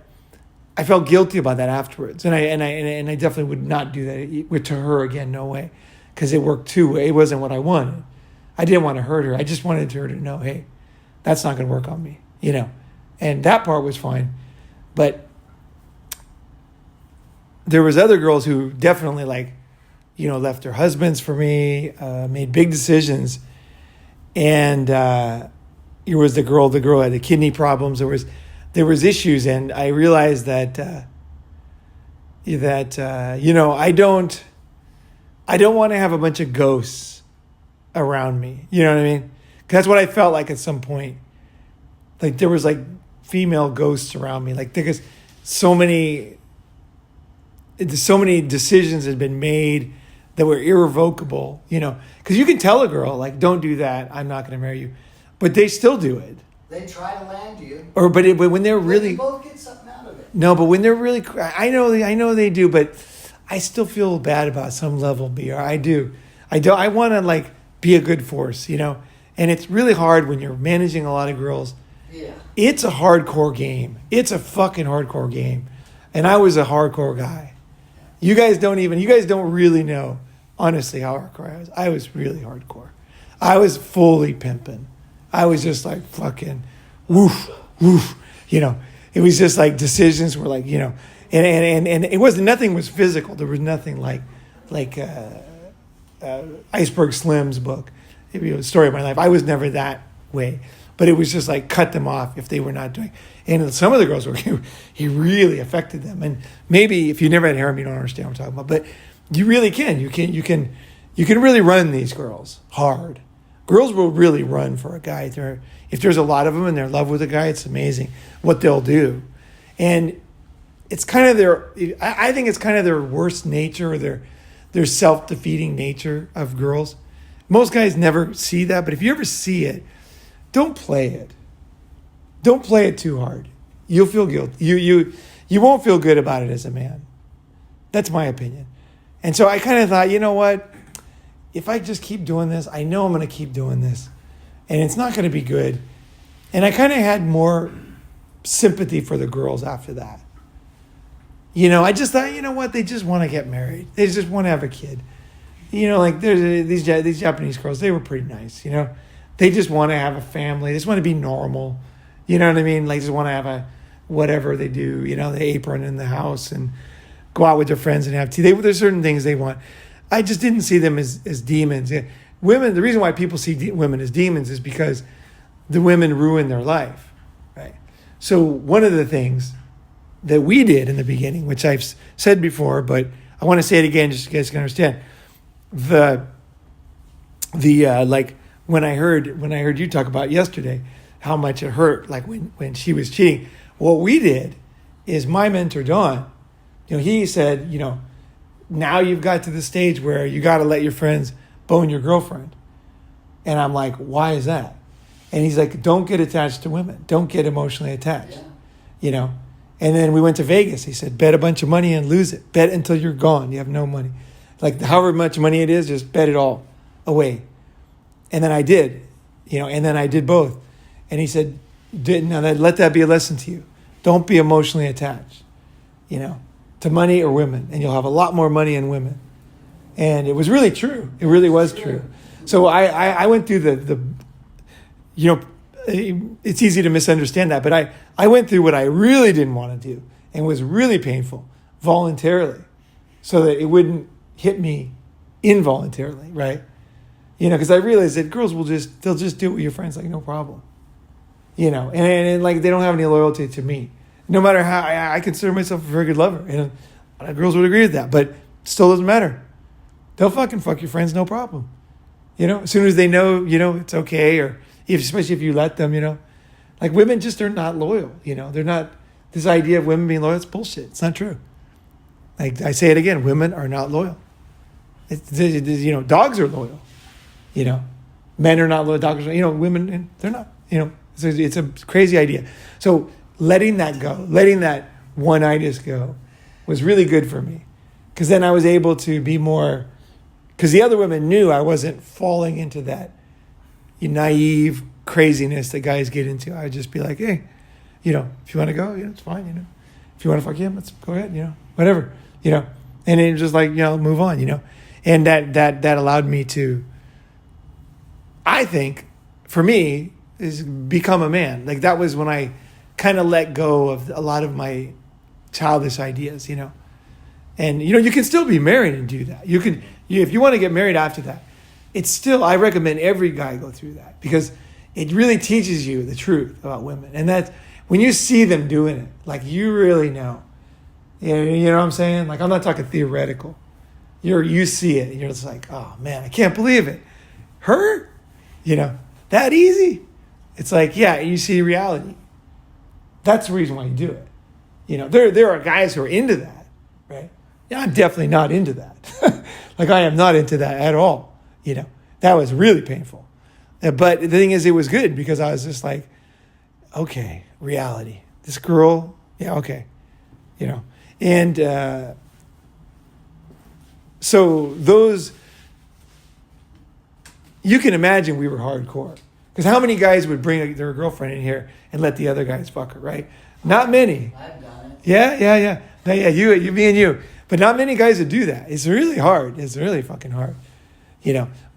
I felt guilty about that afterwards, and I definitely would not do that to her again. No way, because it worked too. It wasn't what I wanted. I didn't want to hurt her. I just wanted her to know, hey, that's not going to work on me, And that part was fine, but there was other girls who definitely left their husbands for me, made big decisions, and it was the girl had the kidney problems. There was issues, and I realized that I don't want to have a bunch of ghosts around me. You know what I mean? 'Cause that's what I felt like at some point. Like there was like female ghosts around me. Like because so many decisions had been made that were irrevocable. Because you can tell a girl like, "Don't do that. I'm not going to marry you," but they still do it. They try to land you. But when they're really, you both get something out of it. No, but when they're really, I know they do, but I still feel bad about some level. BR, I do. I want to be a good force, and it's really hard when you're managing a lot of girls. Yeah. It's a hardcore game. It's a fucking hardcore game, and I was a hardcore guy. You guys don't really know honestly how hardcore I was. I was really hardcore. I was fully pimping. I was just like fucking woof, woof. It was just like decisions were like, and it wasn't, nothing was physical. There was nothing like Iceberg Slim's book, Story of My Life. I was never that way, but it was just like cut them off if they were not doing. And some of the girls were, he really affected them. And maybe if you never had harem, you don't understand what I'm talking about. But you really can. You can really run these girls hard. Girls will really run for a guy. If there's a lot of them and they're in love with a guy, it's amazing what they'll do. And it's kind of I think it's kind of their worst nature, or their self-defeating nature of girls. Most guys never see that, but if you ever see it, don't play it. Don't play it too hard. You'll feel guilty. You won't feel good about it as a man. That's my opinion. And so I kind of thought, you know what? If I just keep doing this, I know I'm going to keep doing this, and it's not going to be good. And I kind of had more sympathy for the girls after that. I just thought, you know what? They just want to get married. They just want to have a kid. Like there's these Japanese girls, they were pretty nice, They just want to have a family. They just want to be normal. You know what I mean? Like, just want to have a whatever they do, the apron in the house and go out with their friends and have tea. There's certain things they want. I just didn't see them as demons. Women, the reason why people see women as demons is because the women ruin their life, right? So one of the things that we did in the beginning, which I've said before, but I want to say it again just so you guys can understand, like when I heard you talk about yesterday, how much it hurt, like when she was cheating. What we did is my mentor, Don, he said, now you've got to the stage where you got to let your friends bone your girlfriend. And I'm like, why is that? And he's like, don't get attached to women. Don't get emotionally attached, And then we went to Vegas. He said, bet a bunch of money and lose it. Bet until you're gone. You have no money. Like however much money it is, just bet it all away. And then I did, and then I did both. And he said, now let that be a lesson to you. Don't be emotionally attached, to money or women. And you'll have a lot more money in women. And it was really true. It really was true. So I went through it's easy to misunderstand that. But I went through what I really didn't want to do and was really painful voluntarily so that it wouldn't hit me involuntarily, right? Because I realized that girls they'll just do it with your friends, like no problem. And like they don't have any loyalty to me. No matter how I consider myself a very good lover, and a lot of girls would agree with that, but it still doesn't matter. They'll fucking fuck your friends, no problem. As soon as they know, it's okay, or especially if you let them, like women just are not loyal. They're not. This idea of women being loyal, it's bullshit. It's not true. Like I say it again, women are not loyal. Dogs are loyal. Men are not loyal. Dogs are, women, they're not. It's a crazy idea. So letting that go, letting that one-itis go, was really good for me, because then I was able to be more. Because the other women knew I wasn't falling into that naive craziness that guys get into. I would just be like, hey, if you want to go, it's fine, If you want to fuck him, let's go ahead, whatever, And it was just like, move on, And that allowed me to, I think, for me, is become a man. Like that was when I kind of let go of a lot of my childish ideas, And, you can still be married and do that. If you want to get married after that, it's still, I recommend every guy go through that, because it really teaches you the truth about women. And that's when you see them doing it, like you really know. You know what I'm saying? Like I'm not talking theoretical. You see it and you're just like, oh man, I can't believe it. Her? That easy? It's like, yeah, you see reality. That's the reason why you do it. There are guys who are into that, right? Yeah, I'm definitely not into that. Like I am not into that at all. That was really painful. But the thing is, it was good because I was just like, okay, reality. This girl, yeah, okay. And so those, you can imagine we were hardcore. Because how many guys would bring their girlfriend in here and let the other guys fuck her, right? Not many. I've done it. Yeah. No, yeah, you, me and you. But not many guys would do that. It's really hard. It's really fucking hard.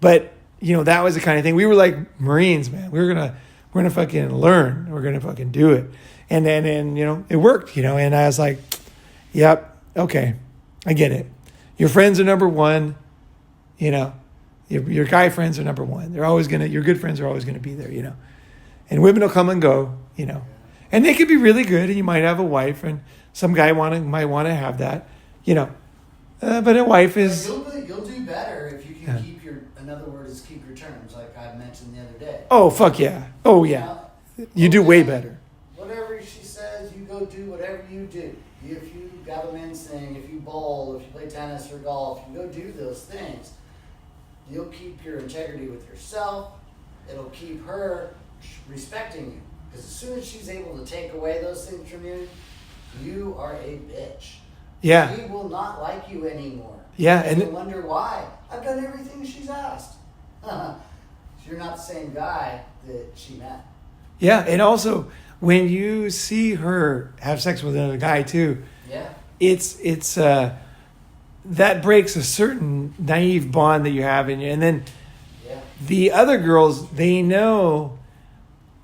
But, that was the kind of thing. We were like Marines, man. We're gonna fucking learn. We're gonna fucking do it. And then, it worked, and I was like, yep, okay, I get it. Your friends are number one, Your guy friends are number one. Your good friends are always gonna be there, And women will come and go, And they could be really good, and you might have a wife, and some guy might want to have that, But a wife is. You'll do better if you can keep in other words, keep your terms, like I mentioned the other day. Oh, fuck yeah. Oh, yeah. You do way better. Whatever she says, you go do whatever you do. If you got a men's thing, if you bowl, if you play tennis or golf, you go do those things. You'll keep your integrity with yourself. It'll keep her respecting you. Because as soon as she's able to take away those things from you, you are a bitch. Yeah. She will not like you anymore. Yeah. And you wonder why. I've done everything she's asked. You're not the same guy that she met. Yeah, and also when you see her have sex with another guy too, it's that breaks a certain naive bond that you have in you, and then the other girls, they know.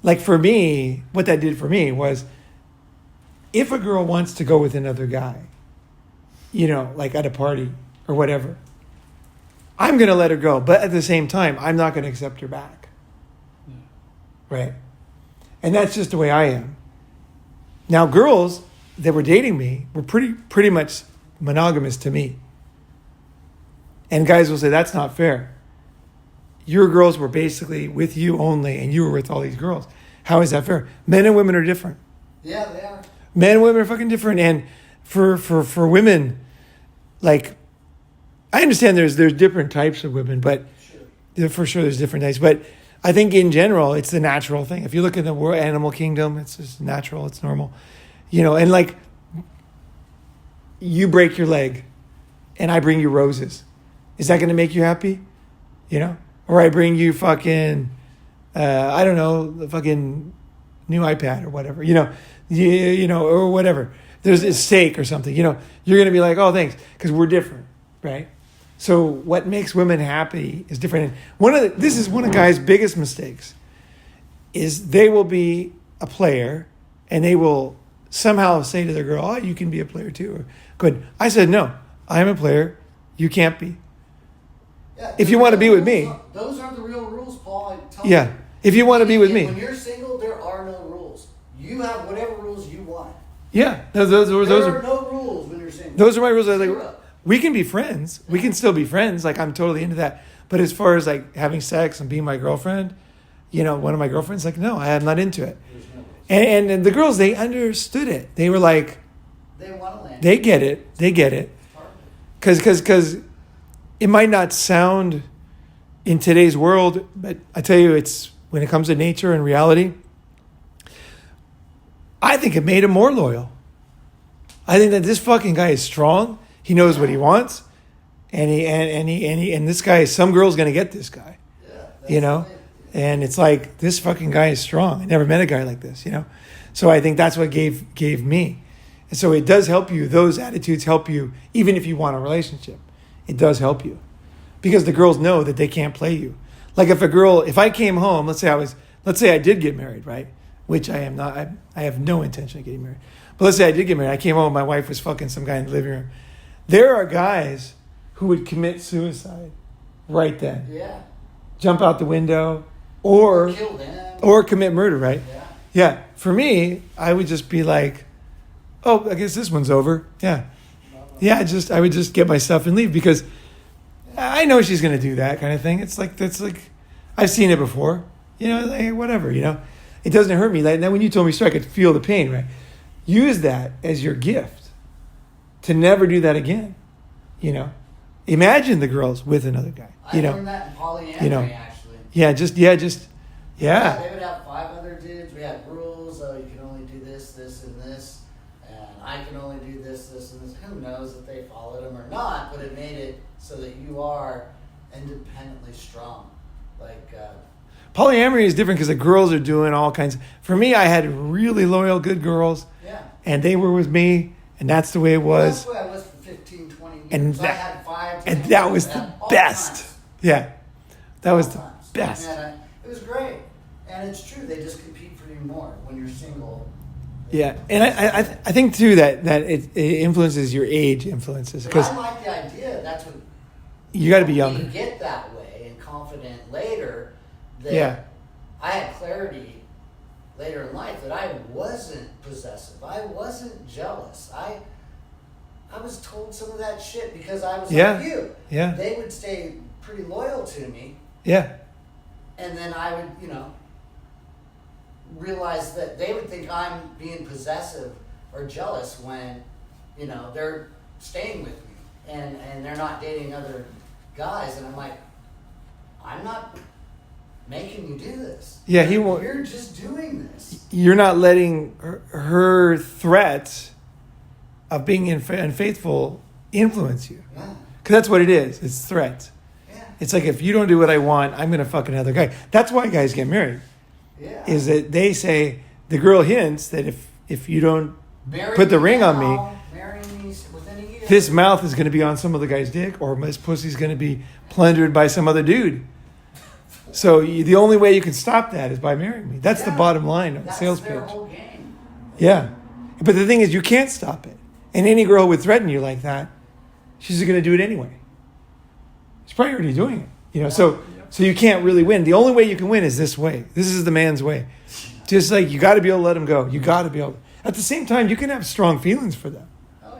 Like for me, what that did for me was, if a girl wants to go with another guy, like at a party or whatever, I'm gonna let her go, but at the same time, I'm not gonna accept her back. Right. And that's just the way I am. Now, girls that were dating me were pretty much monogamous to me. And guys will say, that's not fair. Your girls were basically with you only, and you were with all these girls. How is that fair? Men and women are different. Yeah, they are. Men and women are fucking different. And for women, like, I understand there's different types of women, but for sure there's different types. But I think in general, it's the natural thing. If you look at the world, animal kingdom, it's just natural, it's normal. And like, you break your leg and I bring you roses. Is that going to make you happy? Or I bring you fucking, I don't know, the fucking new iPad or whatever, or whatever. There's a steak or something, you're going to be like, oh, thanks, because we're different, right? So what makes women happy is different. And this is one of guys' biggest mistakes, is they will be a player and they will somehow say to their girl, oh, you can be a player too. Or, good. I said, no, I'm a player. You can't be. Yeah, if you want to be with me. Those are the real rules, Paul. I tell you. If you want to be with me. When you're single, there are no rules. You have whatever rules you want. Yeah. Those are no rules when you're single. Those are my rules. We can be friends. We can still be friends. Like, I'm totally into that. But as far as like having sex and being my girlfriend, one of my girlfriends, like, no, I'm not into it. And the girls, they understood it. They were like, they want to land. They get it. Because it might not sound in today's world, but I tell you, it's when it comes to nature and reality, I think it made him more loyal. I think that this fucking guy is strong. He knows what he wants, and this guy, some girl's gonna get this guy, and it's like, this fucking guy is strong. I never met a guy like this, So I think that's what gave me, and so it does help you. Those attitudes help you, even if you want a relationship. It does help you, because the girls know that they can't play you. Like if I came home, let's say I did get married, right? Which I am not. I have no intention of getting married. But let's say I did get married. I came home, my wife was fucking some guy in the living room. There are guys who would commit suicide right then. Yeah. Jump out the window or kill them. Or commit murder, right? Yeah. Yeah. For me, I would just be like, oh, I guess this one's over. Yeah. Yeah, I would just get my stuff and leave, because I know she's going to do that kind of thing. It's like, I've seen it before. Like, whatever, It doesn't hurt me. Like, now when you told me so, I could feel the pain, right? Use that as your gift to never do that again. Imagine the girls with another guy. I learned that in polyamory, actually. Yeah. They would have 5 other dudes. We had rules. Oh, you can only do this, this, and this. And I can only do this, this, and this. Who knows if they followed them or not, but it made it so that you are independently strong. Like, polyamory is different because the girls are doing all kinds. For me, I had really loyal, good girls. Yeah. And they were with me, and that's the way it was. That's the way I was for 15, 20 years. And I had 5. And that was the best. Times. Yeah. That was all the times. best. And it was great. And it's true, they just compete for you more when you're single. Yeah, and I think too that it influences your age, because I like the idea. That's what you got to be younger. You get that way and confident later that Yeah. I had clarity later in life that I wasn't possessive. I wasn't jealous. I was told some of that shit because I was Yeah. like you. Yeah. They would stay pretty loyal to me, Yeah. and then I would, realize that they would think I'm being possessive or jealous when, they're staying with me and they're not dating other guys, and I'm like, I'm not making you do this. Yeah, he won't. You're just doing this. You're not letting her threat of being unfaithful influence you. Yeah. Because that's what it is. It's threat. Yeah. It's like, if you don't do what I want, I'm going to fuck another guy. That's why guys get married. Yeah. Is that they say, the girl hints that if you don't Marry put the me ring on me, now, marry me within a year. this mouth is going to be on some other guy's dick, or this pussy's going to be plundered by some other dude. So the only way you can stop that is by marrying me. That's the Yeah. bottom line of the That's sales their pitch. whole game. Yeah. But the thing is, you can't stop it. And any girl who would threaten you like that, she's going to do it anyway. She's probably already doing it. So you can't really win. The only way you can win is this way. This is the man's way. Just like, you got to be able to let them go. You got to be able. At the same time, you can have strong feelings for them. Oh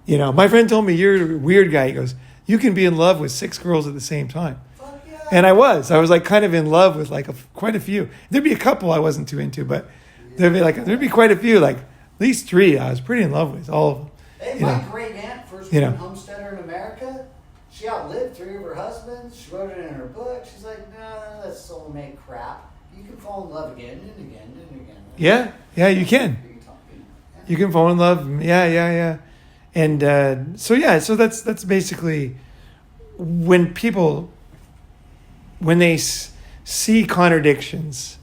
yeah. My friend told me, you're a weird guy. He goes, you can be in love with 6 girls at the same time. Fuck yeah. And I was like kind of in love with like quite a few. There'd be a couple I wasn't too into, but there'd be quite a few, like at least 3 I was pretty in love with, all of them. Hey, You my know. great aunt, first You woman know. homesteader in America, she outlived 3 of her husbands. She wrote it in her book. She's like, no, that's soulmate crap. You can fall in love again and again and again. Yeah, you can. You can fall in love. Yeah. And so that's basically when people, when they see contradictions,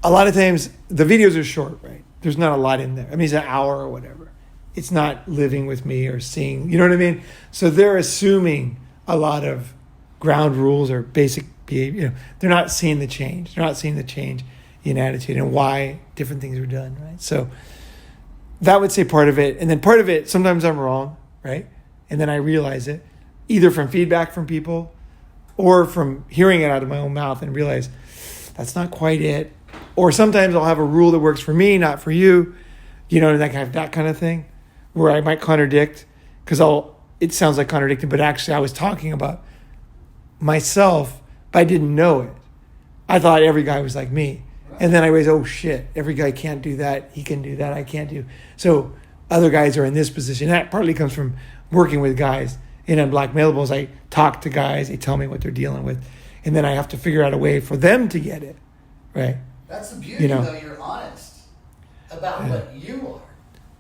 a lot of times the videos are short, right? There's not a lot in there. I mean, it's an hour or whatever. It's not living with me or seeing, you know what I mean? So they're assuming a lot of ground rules or basic behavior. They're not seeing the change. They're not seeing the change in attitude and why different things are done, right? So that would say part of it. And then part of it, sometimes I'm wrong, right? And then I realize it, either from feedback from people or from hearing it out of my own mouth and realize that's not quite it. Or sometimes I'll have a rule that works for me, not for you, that kind of thing, where I might contradict because it sounds like contradicting, but actually I was talking about myself, but I didn't know it. I thought every guy was like me. And then I realized, oh shit, every guy can't do that. He can do that. I can't do. So other guys are in this position. That partly comes from working with guys in Unblackmailable. As I talk to guys, they tell me what they're dealing with. And then I have to figure out a way for them to get it. Right. That's the beauty, though. You're honest about what you are.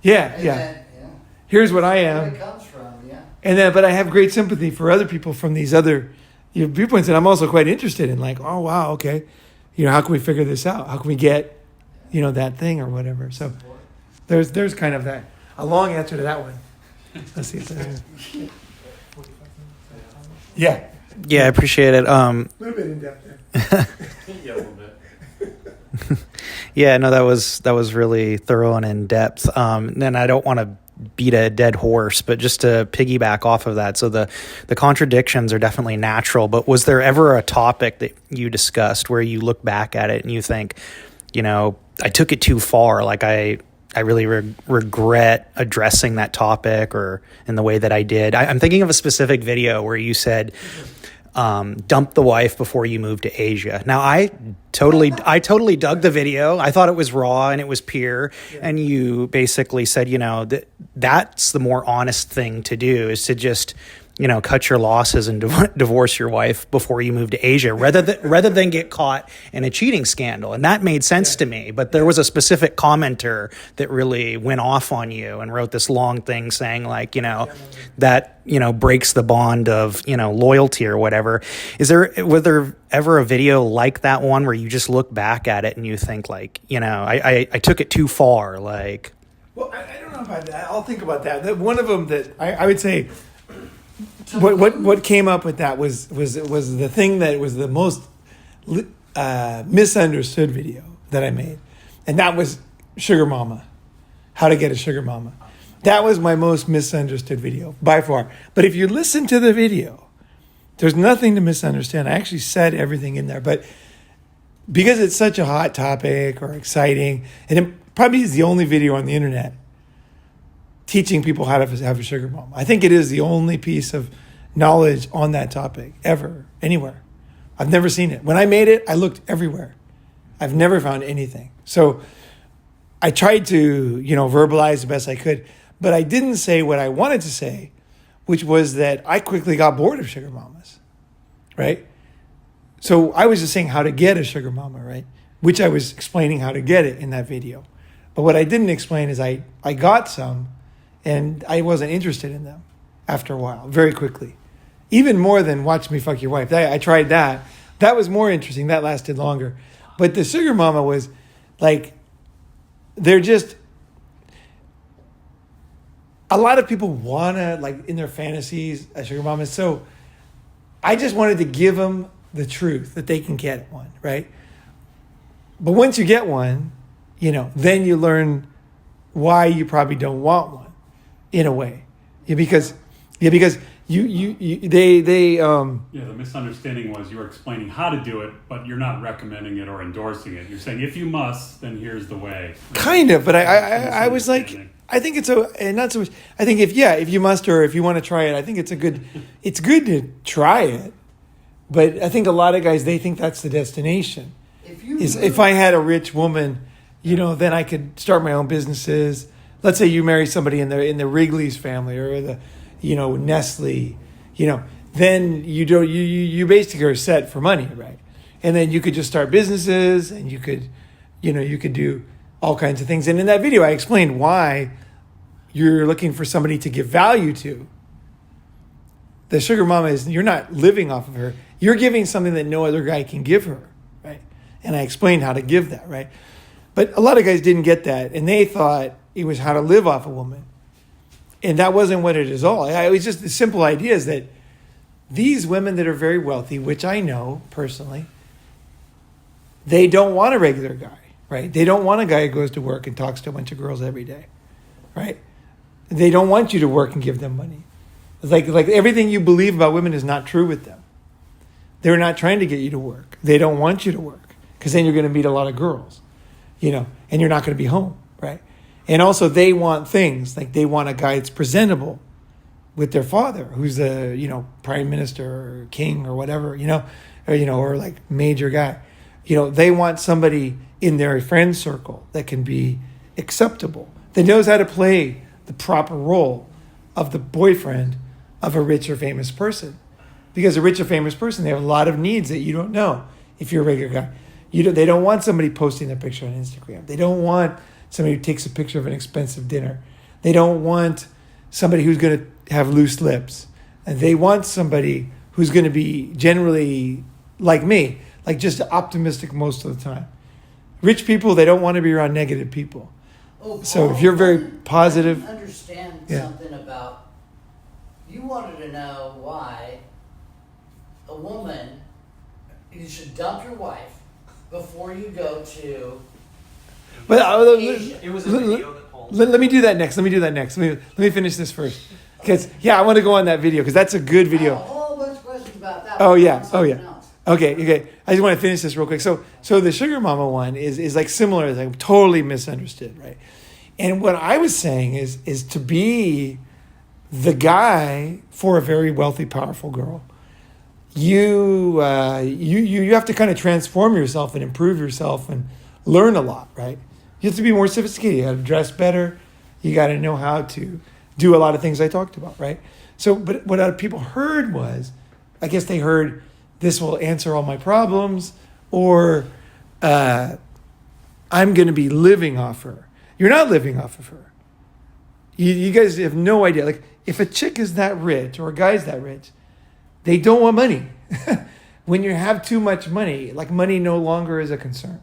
Yeah. And Yeah. then, Here's what I where am. it comes from, yeah. And then, but I have great sympathy for other people from these other viewpoints. And I'm also quite interested in like, oh, wow, okay. How can we figure this out? How can we get, that thing or whatever? So there's kind of that. A long answer to that one. Let's see if there's... Yeah. Yeah, I appreciate it. A little bit in depth there. Yeah, a little bit. Yeah, no, that was really thorough and in depth. And I don't want to beat a dead horse, but just to piggyback off of that. So the contradictions are definitely natural, but was there ever a topic that you discussed where you look back at it and you think, I took it too far. Like I really regret addressing that topic or in the way that I did. I'm thinking of a specific video where you said, dump the wife before you move to Asia. Now I totally dug the video. I thought it was raw and it was pure. Yeah. And you basically said, that's the more honest thing to do is to just, cut your losses and divorce your wife before you move to Asia rather than get caught in a cheating scandal. And that made sense to me. But there was a specific commenter that really went off on you and wrote this long thing saying like, that, breaks the bond of, loyalty or whatever. Was there ever a video like that one where you just look back at it and you think like, I took it too far? Like, well, I don't know about that. I'll think about that. One of them that I would say, what came up with that was the thing that was the most misunderstood video that I made, and that was Sugar Mama, how to get a sugar mama. That was my most misunderstood video by far. But if you listen to the video, There's nothing to misunderstand. I actually said everything in there, but because it's such a hot topic or exciting, and it probably is the only video on the internet teaching people how to have a sugar mama. I think it is the only piece of knowledge on that topic ever, anywhere. I've never seen it. When I made it, I looked everywhere. I've never found anything. So I tried to, verbalize the best I could, but I didn't say what I wanted to say, which was that I quickly got bored of sugar mamas, right? So I was just saying how to get a sugar mama, right? Which I was explaining how to get it in that video. But what I didn't explain is I got some and I wasn't interested in them after a while, very quickly. Even more than watch me fuck your wife. I tried that. That was more interesting. That lasted longer. But the sugar mama was like, they're just, a lot of people want to, like in their fantasies, a sugar mama. So I just wanted to give them the truth that they can get one, right? But once you get one, then you learn why you probably don't want one, in a way. Because the misunderstanding was you were explaining how to do it, but you're not recommending it or endorsing it. You're saying if you must, then here's the way. Kind of, but I was like, I think it's not so much. I think if you must or if you want to try it, I think it's good to try it. But I think a lot of guys, they think that's the destination. If I had a rich woman, then I could start my own businesses. Let's say you marry somebody in the Wrigley's family or the, Nestle, then you basically are set for money, right? And then you could just start businesses and you could do all kinds of things. And in that video, I explained why you're looking for somebody to give value to. The sugar mama you're not living off of her. You're giving something that no other guy can give her, right? And I explained how to give that, right? But a lot of guys didn't get that, and they thought it was how to live off a woman. And that wasn't what it is all. It was just the simple idea is that these women that are very wealthy, which I know personally, they don't want a regular guy, right? They don't want a guy who goes to work and talks to a bunch of girls every day, right? They don't want you to work and give them money. It's like everything you believe about women is not true with them. They're not trying to get you to work. They don't want you to work because then you're going to meet a lot of girls, and you're not going to be home, right? And also they want things like they want a guy that's presentable with their father, who's a, prime minister or king or whatever, or like major guy. They want somebody in their friend circle that can be acceptable, that knows how to play the proper role of the boyfriend of a rich or famous person. Because a rich or famous person, they have a lot of needs that you don't know if you're a regular guy. They don't want somebody posting their picture on Instagram. They don't want somebody who takes a picture of an expensive dinner. They don't want somebody who's going to have loose lips. And they want somebody who's going to be generally like me, like just optimistic most of the time. Rich people, they don't want to be around negative people. So if you're very positive... I understand something about... You wanted to know why a woman... You should dump your wife before you go to... But It was a video that Paul... let me do that next. Let me finish this first. Because, I want to go on that video because that's a good video. I have a whole bunch of questions about that. Oh, yeah. Else. Okay. I just want to finish this real quick. So the sugar mama one is like similar, like totally misunderstood, right? And what I was saying is to be the guy for a very wealthy, powerful girl. You have to kind of transform yourself and improve yourself and learn a lot, right? You have to be more sophisticated. You got to dress better. You got to know how to do a lot of things I talked about, right? So, but what other people heard was, I guess they heard, this will answer all my problems, or I'm going to be living off her. You're not living off of her. You guys have no idea. Like, if a chick is that rich or a guy's that rich, they don't want money. When you have too much money, like money no longer is a concern,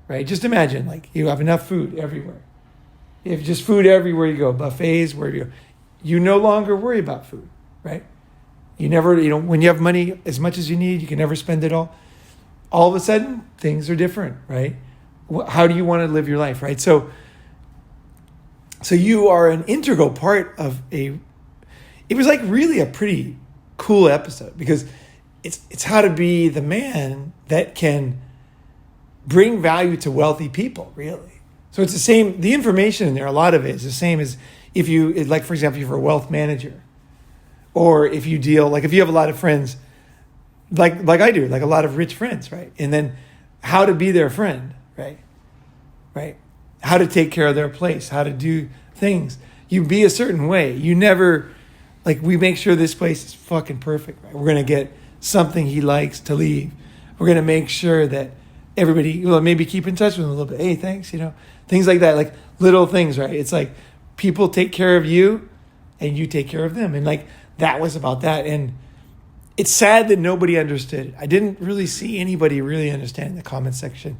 right? Just imagine, like, you have enough food everywhere. You have just food everywhere you go, buffets, wherever you go. You no longer worry about food, right? You never, when you have money as much as you need, you can never spend it all. All of a sudden, things are different, right? How do you want to live your life, right? So you are an integral part of it was like really a pretty cool episode because it's how to be the man that can bring value to wealthy people, really. So it's the same, the information in there, a lot of it is the same as if you, like, for example, if you're a wealth manager, or if you deal, like if you have a lot of friends, like I do, like a lot of rich friends, right? And then how to be their friend, right? Right? How to take care of their place, how to do things. You be a certain way. You never, like, we make sure this place is fucking perfect, right? We're going to get something he likes to leave. We're going to make sure that everybody, well, maybe keep in touch with him a little bit. Hey, thanks, things like that, like little things, right? It's like people take care of you and you take care of them. And like, that was about that. And it's sad that nobody understood it. I didn't really see anybody really understand in the comment section.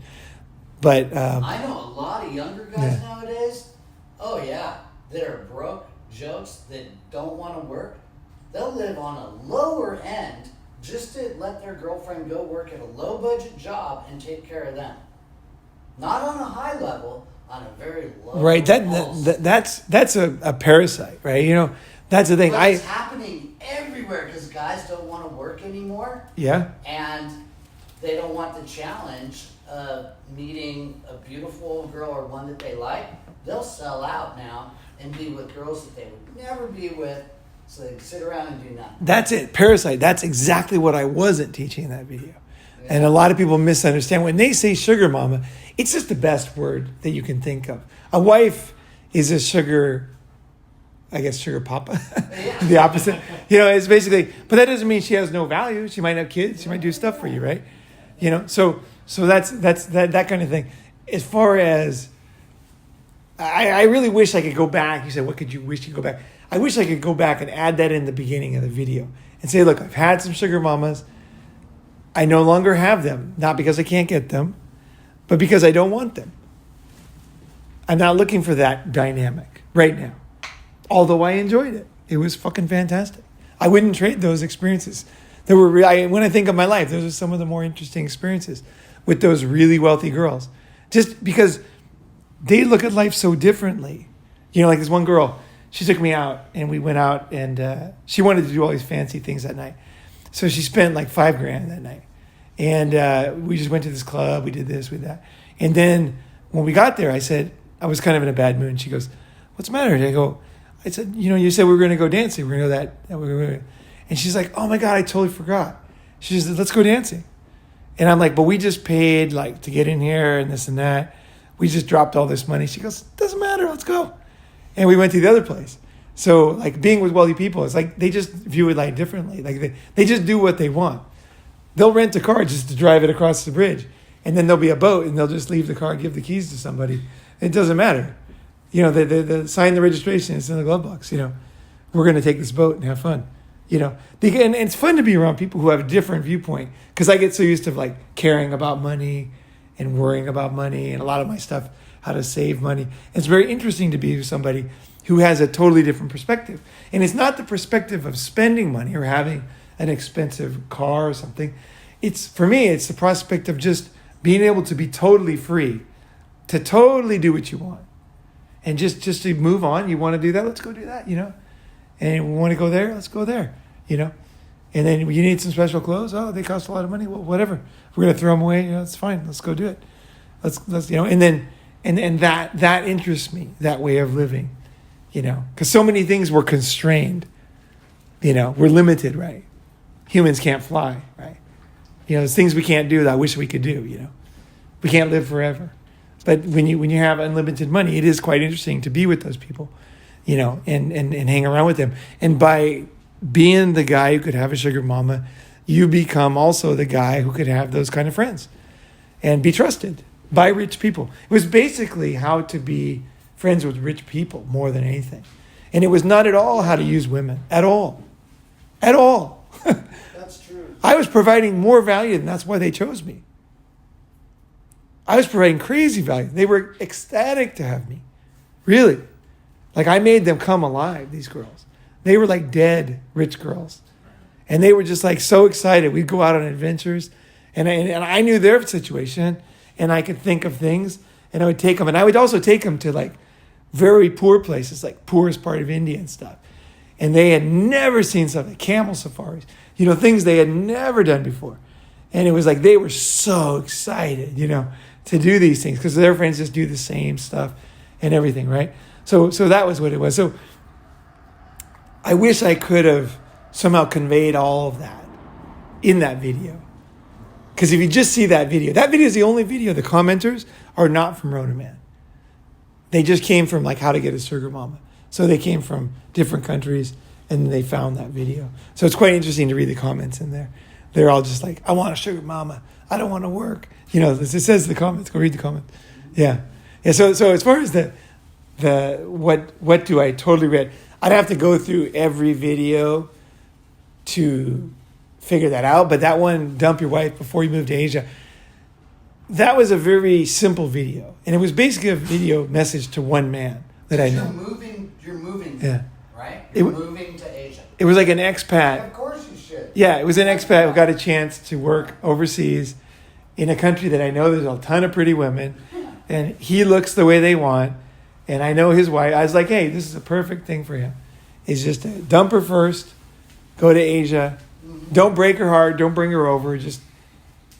But I know a lot of younger guys nowadays, that are broke jokes that don't want to work. They'll live on a lower end just to let their girlfriend go work at a low budget job and take care of them. Not on a high level, on a very low right, that's a parasite, right? That's the thing. But it's happening everywhere because guys don't want to work anymore. Yeah. And they don't want the challenge of meeting a beautiful girl or one that they like. They'll sell out now and be with girls that they would never be with, so they can sit around and do nothing. That's it. Parasite. That's exactly what I wasn't teaching in that video. Yeah. And a lot of people misunderstand. When they say sugar mama, it's just the best word that you can think of. A wife is a sugar, I guess, sugar papa. Yeah. The opposite. It's basically, but that doesn't mean she has no value. She might have kids. She might do stuff for you, right? So that's that kind of thing. As far as, I really wish I could go back. You said, what could you wish you could go back? I wish I could go back and add that in the beginning of the video and say, look, I've had some sugar mamas. I no longer have them, not because I can't get them, but because I don't want them. I'm not looking for that dynamic right now. Although I enjoyed it. It was fucking fantastic. I wouldn't trade those experiences. When I think of my life, those are some of the more interesting experiences with those really wealthy girls. Just because they look at life so differently. Like this one girl, she took me out and we went out and she wanted to do all these fancy things that night. So she spent like $5,000 that night. And we just went to this club, we did this, we did that. And then when we got there, I said, I was kind of in a bad mood. And she goes, what's the matter? And I said, you said we were going to go dancing. We're going to go that. And she's like, oh my God, I totally forgot. She said, let's go dancing. And I'm like, but we just paid like to get in here and this and that. We just dropped all this money. She goes, doesn't matter, let's go. And we went to the other place. So like being with wealthy people, it's like they just view it like differently. Like they just do what they want. They'll rent a car just to drive it across the bridge. And then there'll be a boat and they'll just leave the car, give the keys to somebody. It doesn't matter. They sign the registration, it's in the glove box. We're going to take this boat and have fun. And it's fun to be around people who have a different viewpoint because I get so used to like caring about money and worrying about money and a lot of my stuff, how to save money. It's very interesting to be with somebody who has a totally different perspective. And it's not the perspective of spending money or having an expensive car or something. For me, it's the prospect of just being able to be totally free, to totally do what you want. And just to move on. You want to do that? Let's go do that, And we want to go there? Let's go there, And then you need some special clothes? Oh, they cost a lot of money. Well, whatever. We're going to throw them away. It's fine. Let's go do it. Let's and then that interests me, that way of living, because so many things were constrained, we're limited, right? Humans can't fly, right? There's things we can't do that I wish we could do, We can't live forever. But when you have unlimited money, it is quite interesting to be with those people, and hang around with them. And by being the guy who could have a sugar mama, you become also the guy who could have those kind of friends and be trusted by rich people. It was basically how to be friends with rich people more than anything. And it was not at all how to use women. At all. At all. That's true. I was providing more value, and that's why they chose me. I was providing crazy value. They were ecstatic to have me. Really. Like I made them come alive, these girls. They were like dead rich girls. And they were just like so excited. We'd go out on adventures. And I knew their situation. And I could think of things. And I would take them. And I would also take them to like very poor places, like poorest part of India and stuff. And they had never seen something, camel safaris, things they had never done before. And it was like they were so excited, to do these things because their friends just do the same stuff and everything, right? So that was what it was. So I wish I could have somehow conveyed all of that in that video. Because if you just see that video is the only video. The commenters are not from Ronin Man. They just came from like how to get a sugar mama. So they came from different countries and they found that video. So it's quite interesting to read the comments in there. They're all just like, I want a sugar mama. I don't want to work. It says the comments. Go read the comments. Yeah. So as far as the what do I totally read? I'd have to go through every video to figure that out. But that one, dump your wife before you move to Asia, that was a very simple video. And it was basically a video message to one man that I know. You're moving, yeah. right? You're moving to Asia. It was like an expat. Of course you should. Yeah, it was an expat who got a chance to work overseas in a country that I know there's a ton of pretty women. And he looks the way they want. And I know his wife. I was like, hey, this is a perfect thing for him. It's just to dump her first, go to Asia. Mm-hmm. Don't break her heart. Don't bring her over. Just,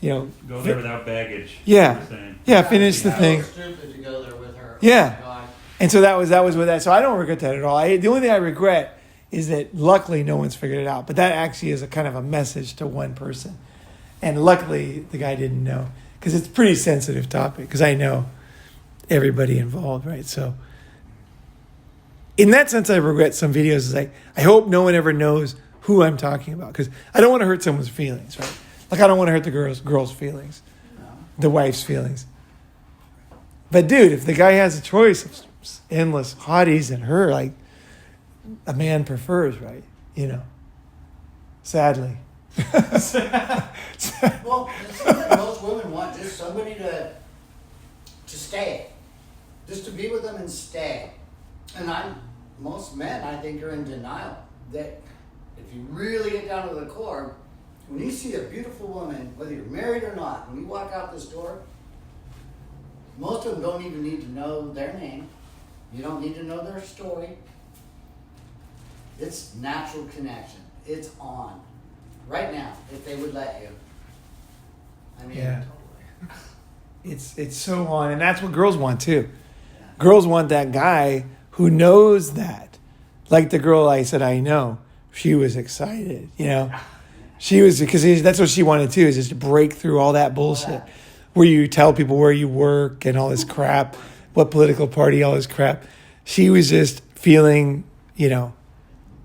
Go there without baggage. Yeah. Yeah, finish the thing. Stupid to go there with her. Yeah. Oh my God. And so that was with that. So I don't regret that at all. The only thing I regret is that luckily no one's figured it out. But that actually is a kind of a message to one person. And luckily the guy didn't know. Because it's a pretty sensitive topic. Because I know everybody involved, right? So in that sense, I regret some videos. It's like, I hope no one ever knows who I'm talking about. Because I don't want to hurt someone's feelings, right? Like I don't want to hurt the girl's feelings. No. The wife's feelings. But dude, if the guy has a choice of endless hotties and her, like a man prefers, right? Sadly. Well, it seems like most women want just somebody to stay. Just to be with them and stay. And most men, I think, are in denial. That if you really get down to the core, when you see a beautiful woman, whether you're married or not, when you walk out this door, most of them don't even need to know their name. You don't need to know their story. It's natural connection. It's on. Right now, if they would let you. I mean, Yeah. totally. It's so on. And that's what girls want too. Yeah. Girls want that guy who knows that. Like the girl I said I know. She was excited, She was, because that's what she wanted too, is just to break through all that bullshit. Where you tell people where you work and all this crap, what political party, all this crap. She was just feeling,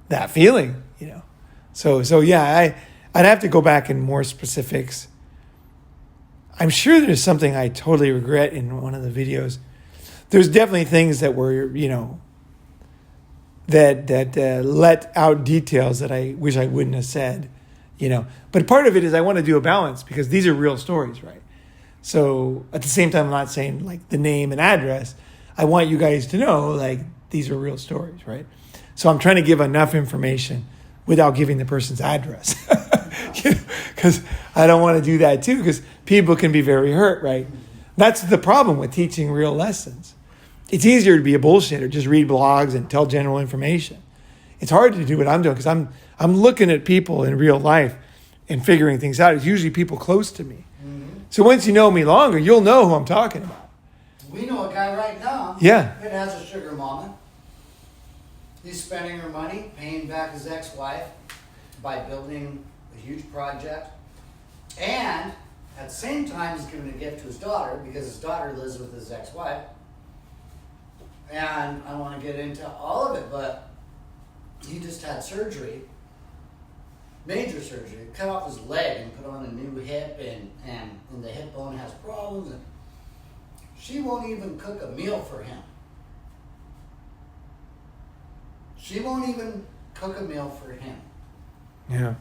that feeling, So yeah, I'd have to go back in more specifics. I'm sure there's something I totally regret in one of the videos. There's definitely things that were, that let out details that I wish I wouldn't have said, But part of it is I want to do a balance because these are real stories, right? So at the same time, I'm not saying like the name and address. I want you guys to know like these are real stories, right? So I'm trying to give enough information without giving the person's address. Because I don't want to do that too, because people can be very hurt, right? That's the problem with teaching real lessons. It's easier to be a bullshitter, just read blogs and tell general information. It's hard to do what I'm doing because I'm looking at people in real life and figuring things out. It's usually people close to me. Mm-hmm. So once you know me longer, you'll know who I'm talking about. We know a guy right now Yeah. that has a sugar mama. He's spending her money, paying back his ex-wife by building a huge project. And at the same time, he's giving a gift to his daughter because his daughter lives with his ex-wife. And I don't want to get into all of it, but he just had surgery, major surgery, cut off his leg and put on a new hip, and the hip bone has problems. And she won't even cook a meal for him. She won't even cook a meal for him. Yeah.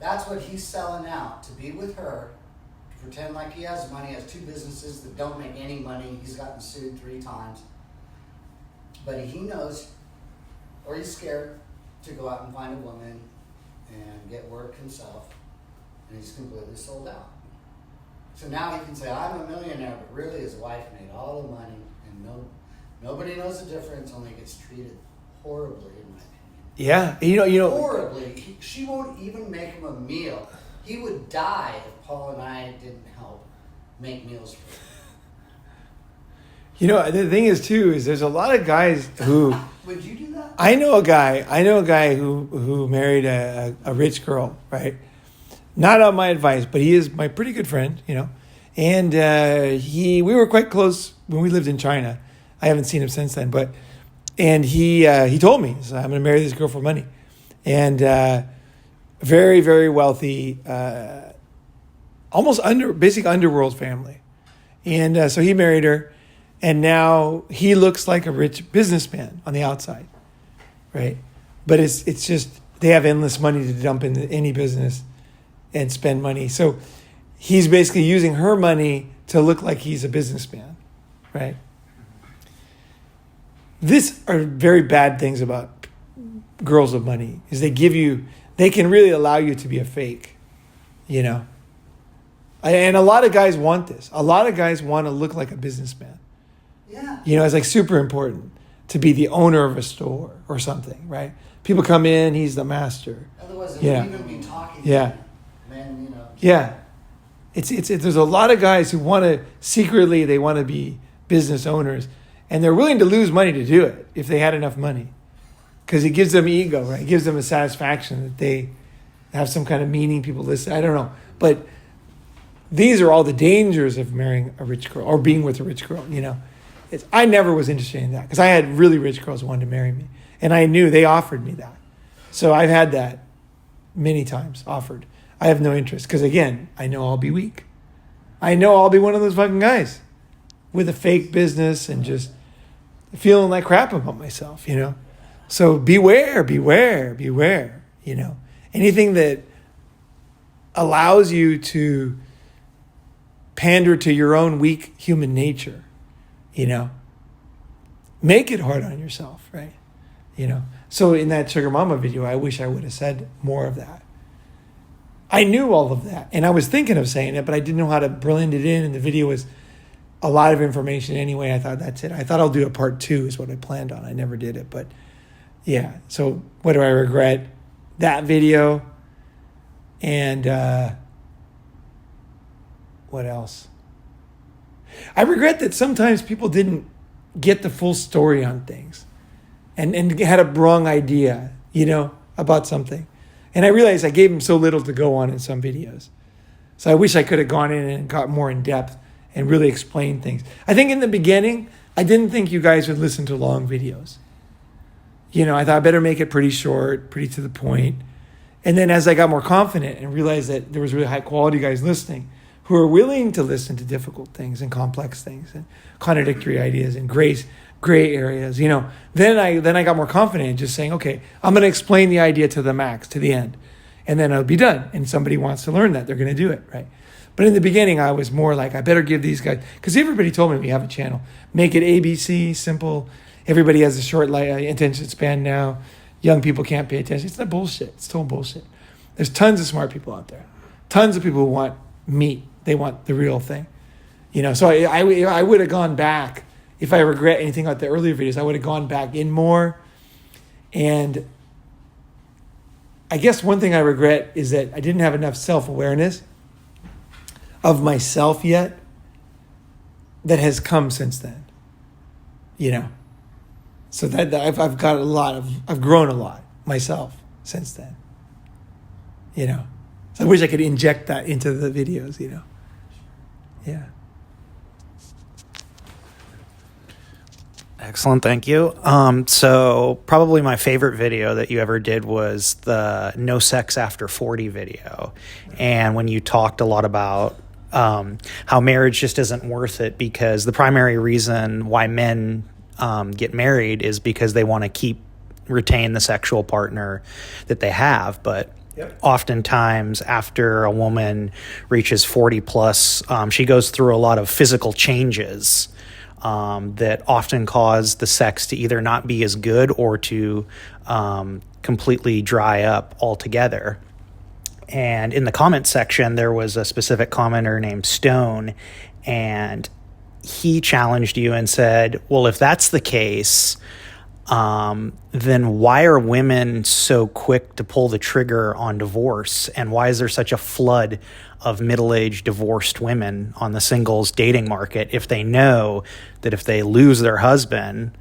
That's what he's selling out, to be with her, to pretend like he has money, has two businesses that don't make any money. He's gotten sued 3 times. But he knows, or he's scared, to go out and find a woman and get work himself. And he's completely sold out. So now he can say, I'm a millionaire, but really his wife made all the money, and nobody knows the difference, only gets treated horribly, in my opinion. Yeah, you know. Horribly. She won't even make him a meal. He would die if Paul and I didn't help make meals for him. You know, the thing is too is there's a lot of guys who. Would you do that? I know a guy who married a rich girl, right? Not on my advice, but he is my pretty good friend, you know. And we were quite close when we lived in China. I haven't seen him since then, and he told me, so I'm going to marry this girl for money, and very, very wealthy, almost basic underworld family, and so he married her, and now he looks like a rich businessman on the outside, right? But it's just they have endless money to dump into any business and spend money. So he's basically using her money to look like he's a businessman, right? These are very bad things about girls with money, is they can really allow you to be a fake, you know? And a lot of guys want this. A lot of guys want to look like a businessman. Yeah. You know, it's like super important to be the owner of a store or something, right? People come in, he's the master. Otherwise, they wouldn't even be talking. Yeah. To men, you know. Yeah. It's there's a lot of guys who want to secretly, they want to be business owners, and they're willing to lose money to do it if they had enough money, because it gives them ego, right? It gives them a satisfaction that they have some kind of meaning. People listen. I don't know, but these are all the dangers of marrying a rich girl or being with a rich girl. You know, I never was interested in that because I had really rich girls who wanted to marry me, and I knew they offered me that. So I've had that many times offered. I have no interest because, again, I know I'll be weak. I know I'll be one of those fucking guys with a fake business and just feeling like crap about myself, you know? So beware, you know? Anything that allows you to pander to your own weak human nature, you know? Make it hard on yourself, right? You know? So in that Sugar Mama video, I wish I would have said more of that. I knew all of that, and I was thinking of saying it, but I didn't know how to blend it in, and the video was a lot of information anyway. I thought, that's it. I thought I'll do a part 2 is what I planned on. I never did it, but yeah. So what do I regret? That video, and what else? I regret that sometimes people didn't get the full story on things and had a wrong idea, you know, about something. And I realized I gave him so little to go on in some videos. So I wish I could have gone in and got more in depth and really explained things. I think in the beginning, I didn't think you guys would listen to long videos. You know, I thought I better make it pretty short, pretty to the point. And then as I got more confident and realized that there was really high quality guys listening who are willing to listen to difficult things and complex things and contradictory ideas and gray areas, you know, then I got more confident in just saying, okay, I'm going to explain the idea to the max, to the end, and then it'll be done. And somebody wants to learn that, they're going to do it, right? But in the beginning, I was more like, I better give these guys, because everybody told me we have a channel, make it ABC, simple. Everybody has a short attention span now. Young people can't pay attention. It's not bullshit. It's total bullshit. There's tons of smart people out there. Tons of people who want meat. They want the real thing. You know, so I would have gone back. If I regret anything about the earlier videos, I would have gone back in more. And I guess one thing I regret is that I didn't have enough self-awareness of myself yet that has come since then. You know, so that I've got I've grown a lot myself since then. You know, so I wish I could inject that into the videos, you know. Yeah. Excellent, thank you. So probably my favorite video that you ever did was the No Sex After 40 video. And when you talked a lot about how marriage just isn't worth it because the primary reason why men get married is because they want to retain the sexual partner that they have. But oftentimes after a woman reaches 40 plus, she goes through a lot of physical changes that often cause the sex to either not be as good or to completely dry up altogether. And in the comment section, there was a specific commenter named Stone, and he challenged you and said, well, if that's the case, then why are women so quick to pull the trigger on divorce? And why is there such a flood of middle-aged divorced women on the singles dating market if they know that if they lose their husband,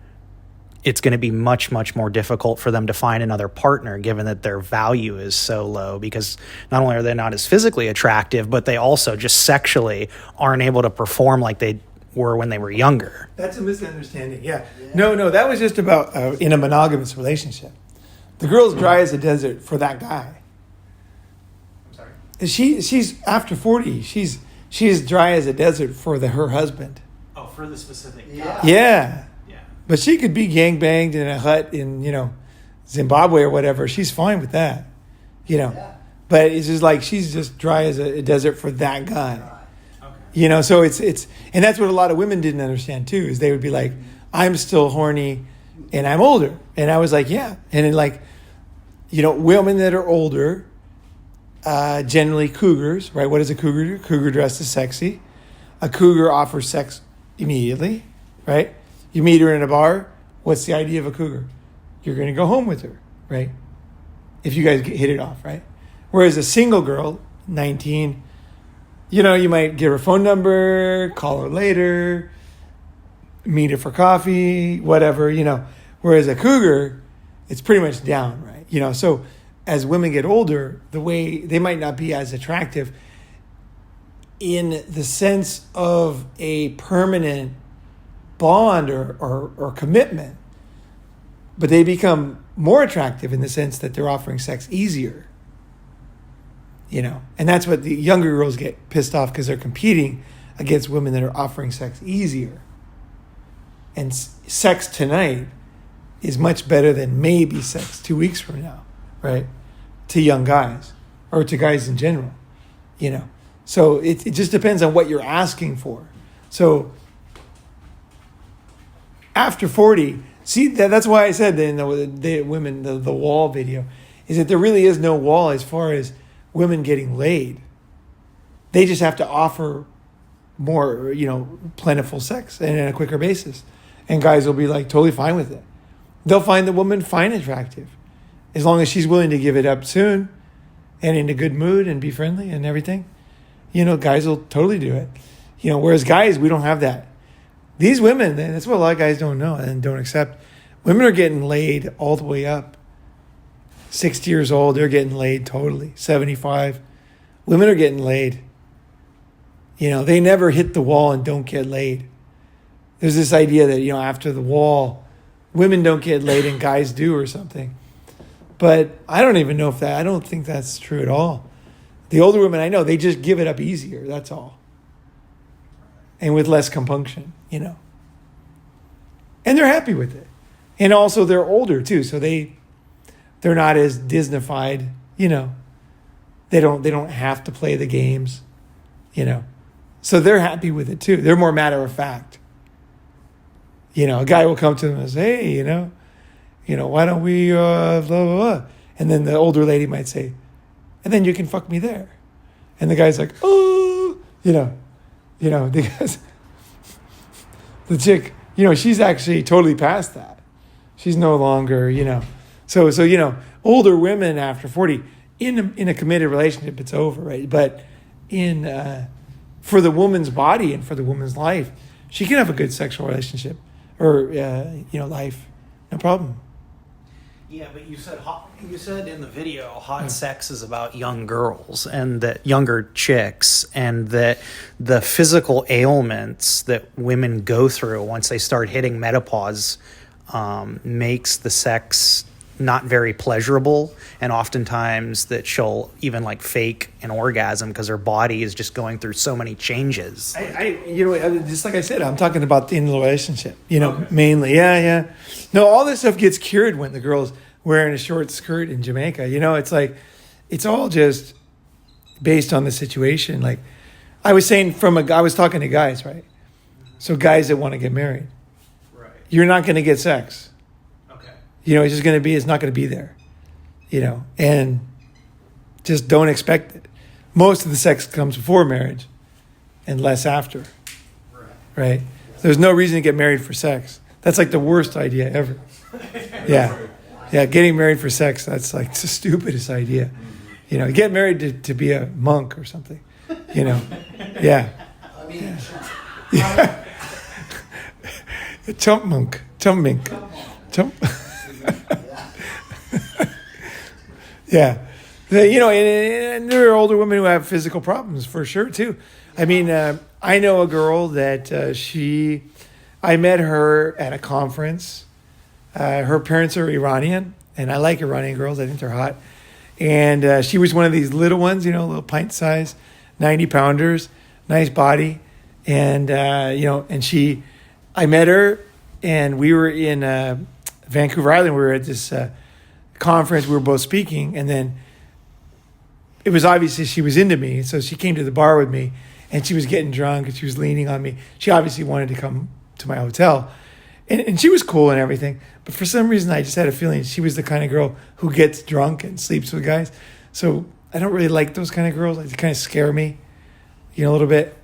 it's going to be much, much more difficult for them to find another partner, given that their value is so low, because not only are they not as physically attractive, but they also just sexually aren't able to perform like they were when they were younger. That's a misunderstanding. Yeah. No, that was just about in a monogamous relationship. The girl's dry as a desert for that guy. I'm sorry. She's after 40. She's dry as a desert for her husband. Oh, for the specific Yeah. Yeah. Yeah. But she could be gangbanged in a hut in, Zimbabwe or whatever. She's fine with that, Yeah. But it's just like she's just dry as a desert for that guy. Okay. So it's and that's what a lot of women didn't understand too, is they would be like, I'm still horny and I'm older. And I was like, yeah. And then like, women that are older, generally cougars, right? What does a cougar do? Cougar dresses sexy. A cougar offers sex immediately, right? You meet her in a bar. What's the idea of a cougar? You're going to go home with her, right? If you guys hit it off, right? Whereas a single girl, 19, you might get her phone number, call her later, meet her for coffee, whatever, Whereas a cougar, it's pretty much down, right? So as women get older, the way they might not be as attractive in the sense of a permanent bond or commitment, but they become more attractive in the sense that they're offering sex easier. And that's what the younger girls get pissed off, because they're competing against women that are offering sex easier. And sex tonight is much better than maybe sex 2 weeks from now, right? To young guys, or to guys in general, So it just depends on what you're asking for. So after 40, see, that's why I said in the wall video, is that there really is no wall as far as women getting laid. They just have to offer more, plentiful sex and on a quicker basis. And guys will be like totally fine with it. They'll find the woman fine attractive, as long as she's willing to give it up soon and in a good mood and be friendly and everything. Guys will totally do it. Whereas guys, we don't have that. These women, that's what a lot of guys don't know and don't accept. Women are getting laid all the way up. 60 years old, they're getting laid totally. 75. Women are getting laid. They never hit the wall and don't get laid. There's this idea that, after the wall, women don't get laid and guys do or something. But I don't even know I don't think that's true at all. The older women I know, they just give it up easier, that's all. And with less compunction, And they're happy with it. And also they're older too, so they're not as Disneyfied, They don't have to play the games, So they're happy with it too. They're more matter of fact. A guy will come to them and say, hey, why don't we blah blah blah, and then the older lady might say, and then you can fuck me there, and the guy's like, oh, because the chick, she's actually totally past that. She's no longer, So older women after 40 in a committed relationship, it's over, right? But for the woman's body and for the woman's life, she can have a good sexual relationship or life, no problem. Yeah, but you said in the video, hot sex is about young girls and that younger chicks, and that the physical ailments that women go through once they start hitting menopause makes the sex not very pleasurable, and oftentimes that she'll even fake an orgasm because her body is just going through so many changes. Just like I said, I'm talking about in the relationship, Okay. mainly. Yeah. No, all this stuff gets cured when the girl's wearing a short skirt in Jamaica. It's like, it's all just based on the situation. Like I was saying I was talking to guys, right? So guys that want to get married, Right. you're not going to get sex. Okay. It's not going to be there, and just don't expect it. Most of the sex comes before marriage and less after, right? There's no reason to get married for sex. That's like the worst idea ever. Yeah, getting married for sex, that's like the stupidest idea. You know, get married to be a monk or something. You know, yeah. I mean, Yeah. Chump mink. Yeah. You know, and there are older women who have physical problems for sure too. I mean, I know a girl that I met her at a conference. Her parents are Iranian, and I like Iranian girls. I think they're hot. And she was one of these little ones, you know, little pint size, 90 pounders, nice body. And, you know, I met her, and we were in Vancouver Island. We were at this conference. We were both speaking, and then it was obviously she was into me. So she came to the bar with me, and she was getting drunk, and she was leaning on me. She obviously wanted to come to my hotel. And she was cool and everything. But for some reason, I just had a feeling she was the kind of girl who gets drunk and sleeps with guys. So I don't really like those kind of girls. They kind of scare me, you know, a little bit.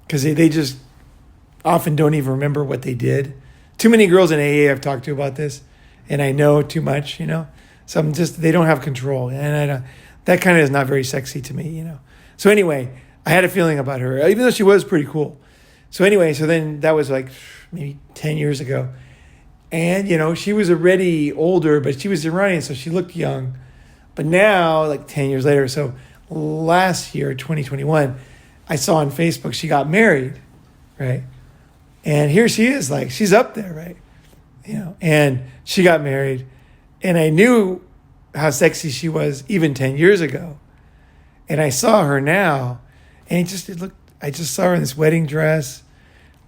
Because they just often don't even remember what they did. Too many girls in AA I've talked to about this. And I know too much, you know. So they don't have control. And that kind of is not very sexy to me, you know. So anyway, I had a feeling about her, even though she was pretty cool. So anyway, so then that was like maybe 10 years ago. And, you know, she was already older, but she was Iranian, so she looked young. But now, like 10 years later, so last year, 2021, I saw on Facebook she got married, right? And here she is, like, she's up there, right? You know, and she got married. And I knew how sexy she was even 10 years ago. And I saw her now, and I just saw her in this wedding dress,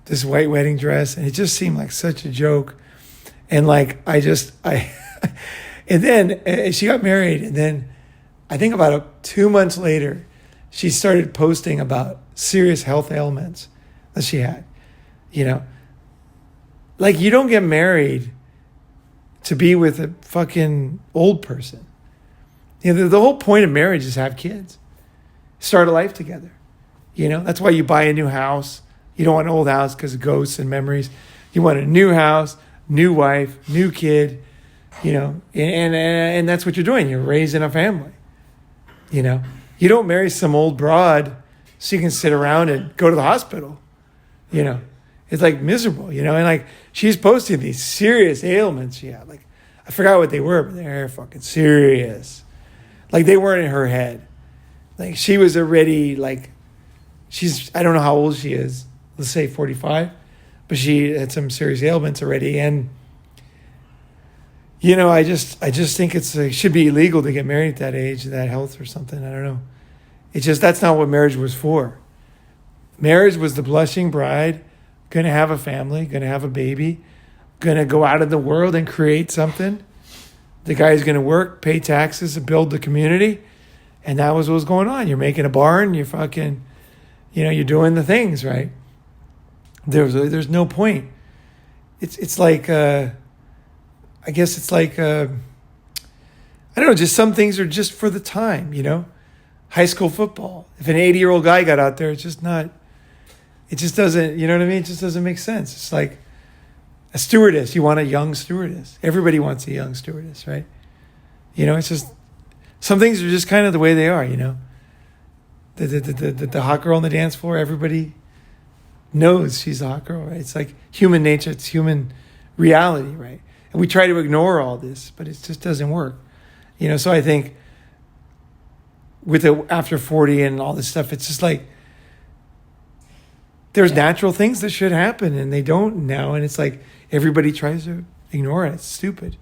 this white wedding dress, and it just seemed like such a joke. And like, and then she got married, and then I think about 2 months later, she started posting about serious health ailments that she had. You know, like, you don't get married to be with a fucking old person. You know, the whole point of marriage is have kids, start a life together. You know, that's why you buy a new house. You don't want an old house because of ghosts and memories. You want a new house, new wife, new kid, you know, and that's what you're doing. You're raising a family, you know. You don't marry some old broad so you can sit around and go to the hospital, you know. It's like miserable, you know. And like, she's posting these serious ailments she had. Like, I forgot what they were, but they're fucking serious. Like, they weren't in her head. Like, she was already like, I don't know how old she is. Let's say 45, but she had some serious ailments already. And, you know, I just think it should be illegal to get married at that age, that health or something. I don't know. It's just, that's not what marriage was for. Marriage was the blushing bride, going to have a family, going to have a baby, going to go out in the world and create something. The guy's going to work, pay taxes, and build the community. And that was what was going on. You're making a barn, you're fucking, you know, you're doing the things, right? There's no point. It's like, I guess it's like, I don't know, just some things are just for the time, you know? High school football. If an 80-year-old guy got out there, it just doesn't, you know what I mean? It just doesn't make sense. It's like a stewardess. You want a young stewardess. Everybody wants a young stewardess, right? You know, it's just, some things are just kind of the way they are, you know? The hot girl on the dance floor, everybody knows she's a hot girl, right? It's like human nature, it's human reality, right? And we try to ignore all this, but it just doesn't work. You know, so I think with the after 40 and all this stuff, it's just like, there's natural things that should happen and they don't now. And it's like, everybody tries to ignore it. It's stupid.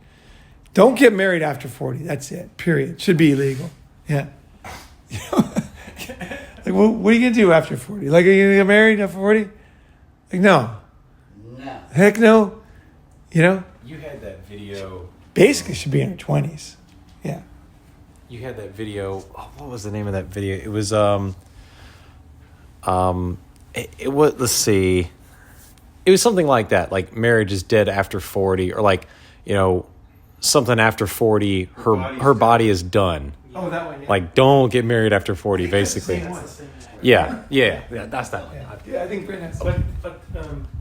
Don't get married after 40. That's it. Period. Should be illegal. Yeah. You know? Like, what are you going to do after 40? Like, are you going to get married after 40? Like, no. no. Heck no. You know? You had that video. Basically, should be in her 20s. Yeah. You had that video. Oh, what was the name of that video? It was it was, let's see. It was something like that. Like, marriage is dead after 40, or like, you know, something after 40, her body is done. Oh, that one, yeah. Like, don't get married after 40, basically. Yeah, that's that one. Yeah, I think Britain has. But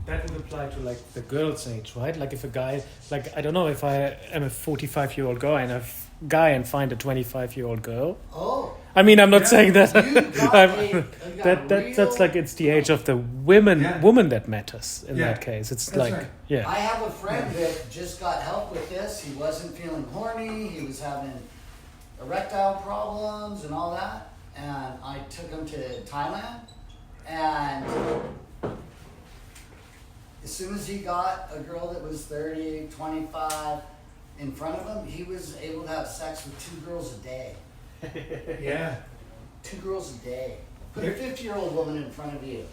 that would apply to like the girl's age, right? Like if a guy, like I don't know, if I am a 45-year-old guy and find a 25-year-old girl. Oh. I mean, I'm not saying that. You got That's like it's the age of the woman that matters in that case. It's That's like right. I have a friend that just got help with this. He wasn't feeling horny. He was having erectile problems and all that. And I took him to Thailand. And as soon as he got a girl that was 30, 25 in front of him, he was able to have sex with 2 girls a day. Yeah. 2 girls a day. Put a 50-year-old woman in front of you.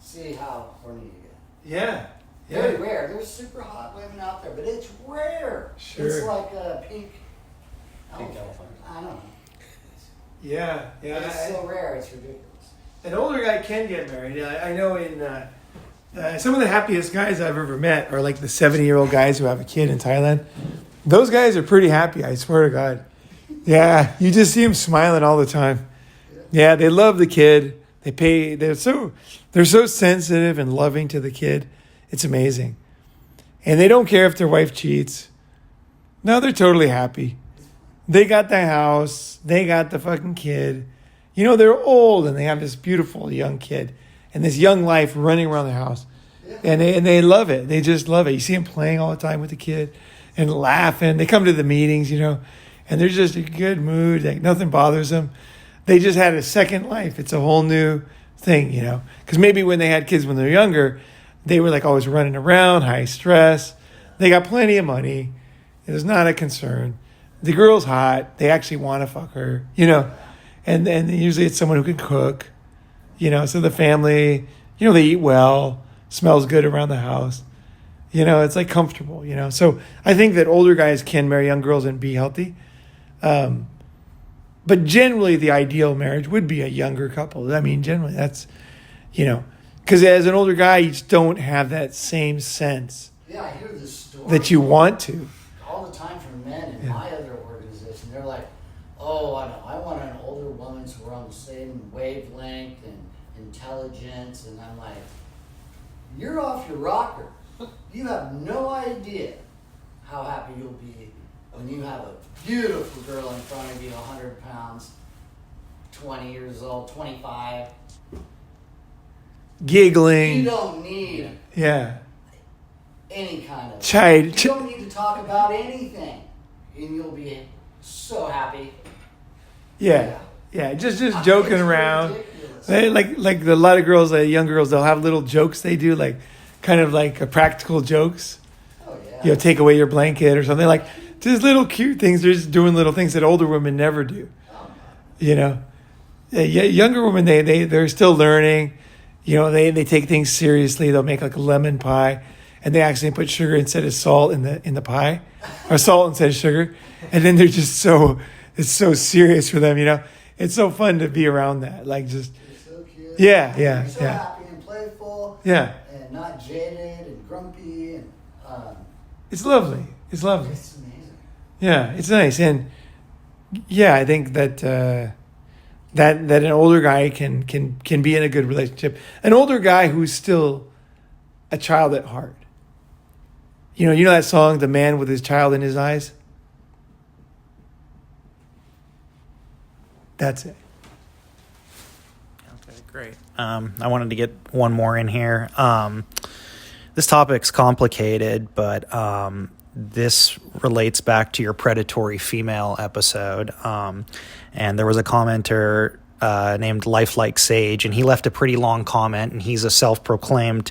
See how horny you get. Yeah. Very rare. There's super hot women out there, but it's rare. Sure. It's like a pink elephant. elephant. I don't know. Yeah. Yeah. It's so rare, it's ridiculous. An older guy can get married. I know in some of the happiest guys I've ever met are like the 70-year-old guys who have a kid in Thailand. Those guys are pretty happy, I swear to God. Yeah, you just see them smiling all the time. Yeah, they love the kid. They're so sensitive and loving to the kid. It's amazing. And they don't care if their wife cheats. No, they're totally happy. They got the house. They got the fucking kid. You know, they're old and they have this beautiful young kid and this young life running around the house. And they love it. They just love it. You see them playing all the time with the kid and laughing. They come to the meetings, you know, and they're just in a good mood. Like nothing bothers them. They just had a second life. It's a whole new thing, you know, because maybe when they had kids when they're younger, they were like always running around, high stress. They got plenty of money. It was not a concern. The girl's hot. They actually want to fuck her, you know, and usually it's someone who can cook, you know, so the family, you know, they eat well, smells good around the house. You know, it's like comfortable, you know. So I think that older guys can marry young girls and be healthy. But generally the ideal marriage would be a younger couple. I mean, generally that's, you know, because as an older guy, you just don't have that same sense Yeah, I hear this story that you want to. all the time from men in my other organization. They're like, oh, I know, I want an older woman so we're on the same wavelength and intelligence. And I'm like, you're off your rocker. You have no idea how happy you'll be when you have a beautiful girl in front of you, 100 pounds, 20 years old, 25. Giggling. You don't need any kind of... You don't need to talk about anything. And you'll be so happy. Yeah. Just joking around. They, like a lot of girls, young girls, they'll have little jokes they do, like kind of like a practical jokes. Oh, yeah. You know, take away your blanket or something, like just little cute things. They're just doing little things that older women never do. You know, younger women, they're still learning. You know, they take things seriously. They'll make like a lemon pie, and they actually put sugar instead of salt in the pie, or salt instead of sugar. And then they're just it's so serious for them. You know, it's so fun to be around that. Like just You're so cute. yeah. You're so happy and playful. Yeah. And not jaded and grumpy. And It's lovely. It's lovely. it's amazing. Yeah, it's nice. And yeah, I think that that an older guy can be in a good relationship. An older guy who's still a child at heart. You know that song, The Man with His Child in His Eyes? That's it. Okay, great. I wanted to get one more in here. This topic's complicated, but this relates back to your predatory female episode. And there was a commenter named Lifelike Sage, and he left a pretty long comment, and he's a self-proclaimed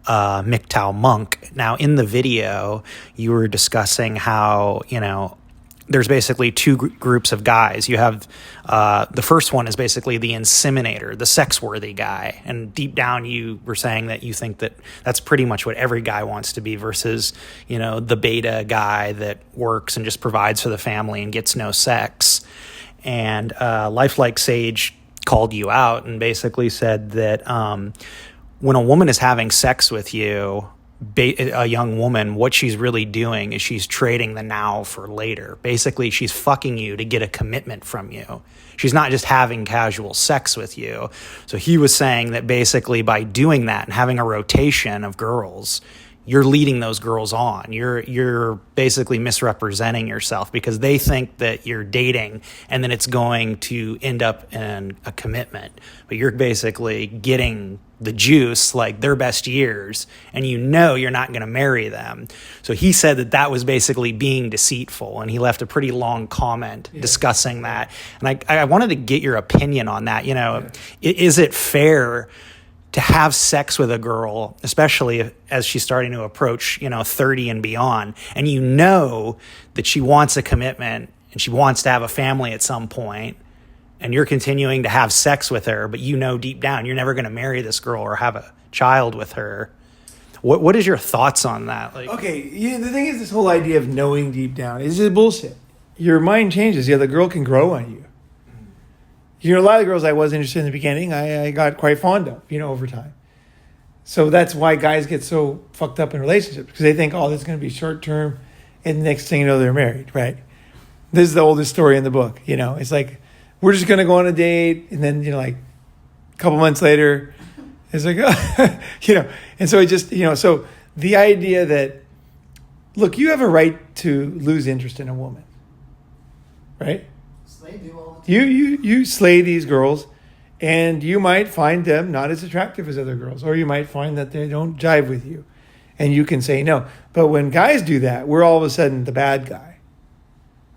MGTOW monk. Now, in the video, you were discussing how, you know, there's basically two groups of guys. You have the first one is basically the inseminator, the sex-worthy guy. And deep down, you were saying that you think that that's pretty much what every guy wants to be versus, you know, the beta guy that works and just provides for the family and gets no sex. And Lifelike Sage called you out and basically said that when a woman is having sex with you, a young woman, what she's really doing is she's trading the now for later. Basically, she's fucking you to get a commitment from you. She's not just having casual sex with you. So he was saying that basically by doing that and having a rotation of girls, you're leading those girls on. You're basically misrepresenting yourself because they think that you're dating and then it's going to end up in a commitment. But you're basically getting the juice, like their best years, and you know you're not going to marry them. So he said that that was basically being deceitful, and he left a pretty long comment discussing that. And I wanted to get your opinion on that. You know, is it fair to have sex with a girl, especially as she's starting to approach, 30 and beyond, and you know that she wants a commitment and she wants to have a family at some point, and you're continuing to have sex with her, but you know deep down you're never going to marry this girl or have a child with her. What is your thoughts on that? Like, okay, the thing is, this whole idea of knowing deep down is just bullshit. Your mind changes. The girl can grow on you. A lot of girls I was interested in the beginning, I got quite fond of, over time. So that's why guys get so fucked up in relationships, because they think, oh, this is going to be short term, and the next thing you know, they're married, right? This is the oldest story in the book, It's like, we're just going to go on a date, and then, like, a couple months later, it's like, and so it just, so the idea that, look, you have a right to lose interest in a woman, right? They do all the time. You slay these girls, and you might find them not as attractive as other girls, or you might find that they don't jive with you, and you can say no. But when guys do that, we're all of a sudden the bad guy,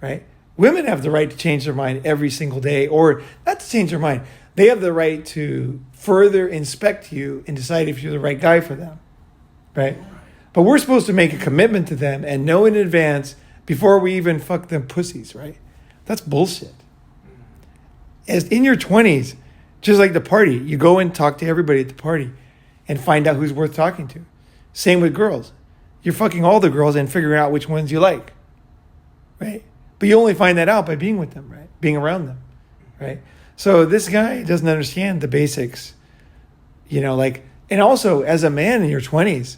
right? Women have the right to change their mind every single day, or not to change their mind. They have the right to further inspect you and decide if you're the right guy for them, right? But we're supposed to make a commitment to them and know in advance before we even fuck them pussies, right? That's bullshit. As in your 20s, just like the party, you go and talk to everybody at the party and find out who's worth talking to. Same with girls. You're fucking all the girls and figuring out which ones you like, right? But you only find that out by being with them, right? Being around them, right? So this guy doesn't understand the basics, and also as a man in your 20s,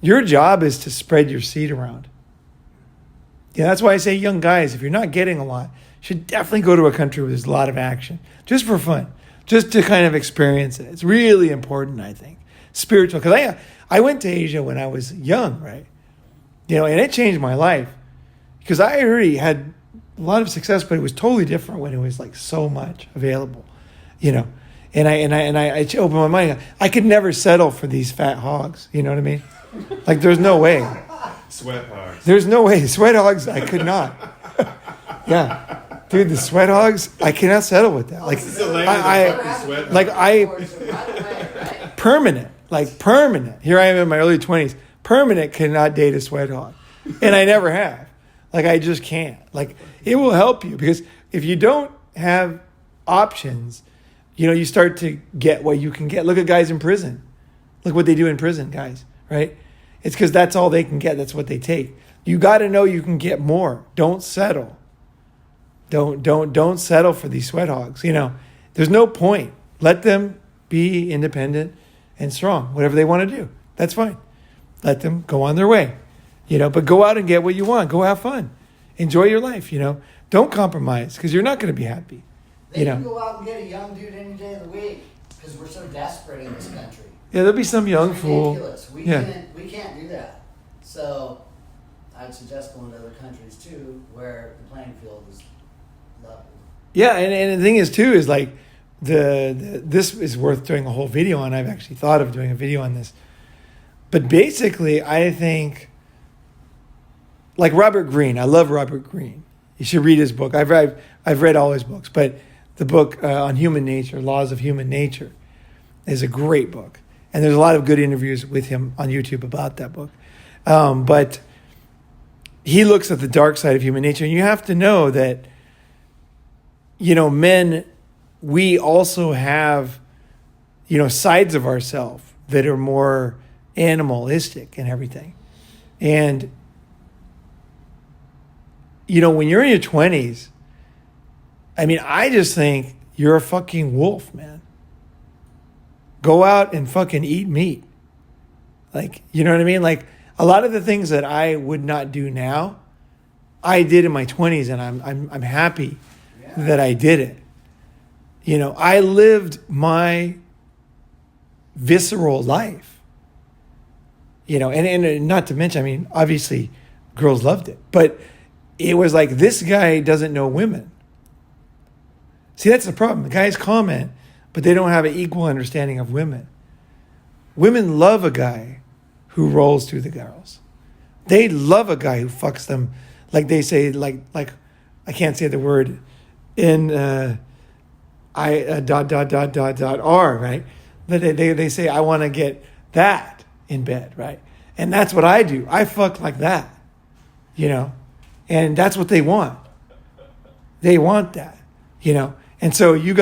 your job is to spread your seed around. Yeah, that's why I say young guys, if you're not getting a lot, should definitely go to a country where there's a lot of action, just for fun, just to kind of experience it. It's really important, I think. Spiritual, because I went to Asia when I was young, right? And it changed my life, because I already had a lot of success, but it was totally different when it was like so much available, And I opened my mind. I could never settle for these fat hogs. You know what I mean? Like, there's no way. Sweat hogs. There's no way. Sweat hogs, I could not. Yeah. Dude, the sweat hogs, I cannot settle with that. Like, permanent. Here I am in my early 20s. Permanent cannot date a sweat hog. And I never have. Like, I just can't. Like, it will help you, because if you don't have options, you start to get what you can get. Look at guys in prison. Look what they do in prison, guys, right? It's because that's all they can get. That's what they take. You got to know you can get more. Don't settle. Don't settle for these sweat hogs. There's no point. Let them be independent and strong. Whatever they want to do, that's fine. Let them go on their way. But go out and get what you want. Go have fun. Enjoy your life. Don't compromise, because you're not going to be happy. They can go out and get a young dude any day of the week, because we're so desperate in this country. Yeah, there'll be some young It's fool. ridiculous. We can't do that. So I'd suggest going to other countries too, where the playing field is level. Yeah, and the thing is too is like this is worth doing a whole video on. I've actually thought of doing a video on this. But basically, I think, like Robert Greene. I love Robert Greene. You should read his book. I've read all his books, but the book on human nature, Laws of Human Nature, is a great book. And there's a lot of good interviews with him on YouTube about that book. But he looks at the dark side of human nature. And you have to know that, men, we also have, sides of ourselves that are more animalistic and everything. And, when you're in your 20s, I just think you're a fucking wolf, man. Go out and fucking eat meat. Like, you know what I mean? Like a lot of the things that I would not do now, I did in my 20s, and I'm happy that I did it. You know, I lived my visceral life. You know, and not to mention, I mean, obviously girls loved it, but it was like, this guy doesn't know women. See, that's the problem. The guys comment, but they don't have an equal understanding of women. Women love a guy who rolls through the girls. They love a guy who fucks them, like they say, like I can't say the word in R, right? But they say, I want to get that in bed, right? And that's what I do. I fuck like that, you know? And that's what they want. They want that, you know? And so you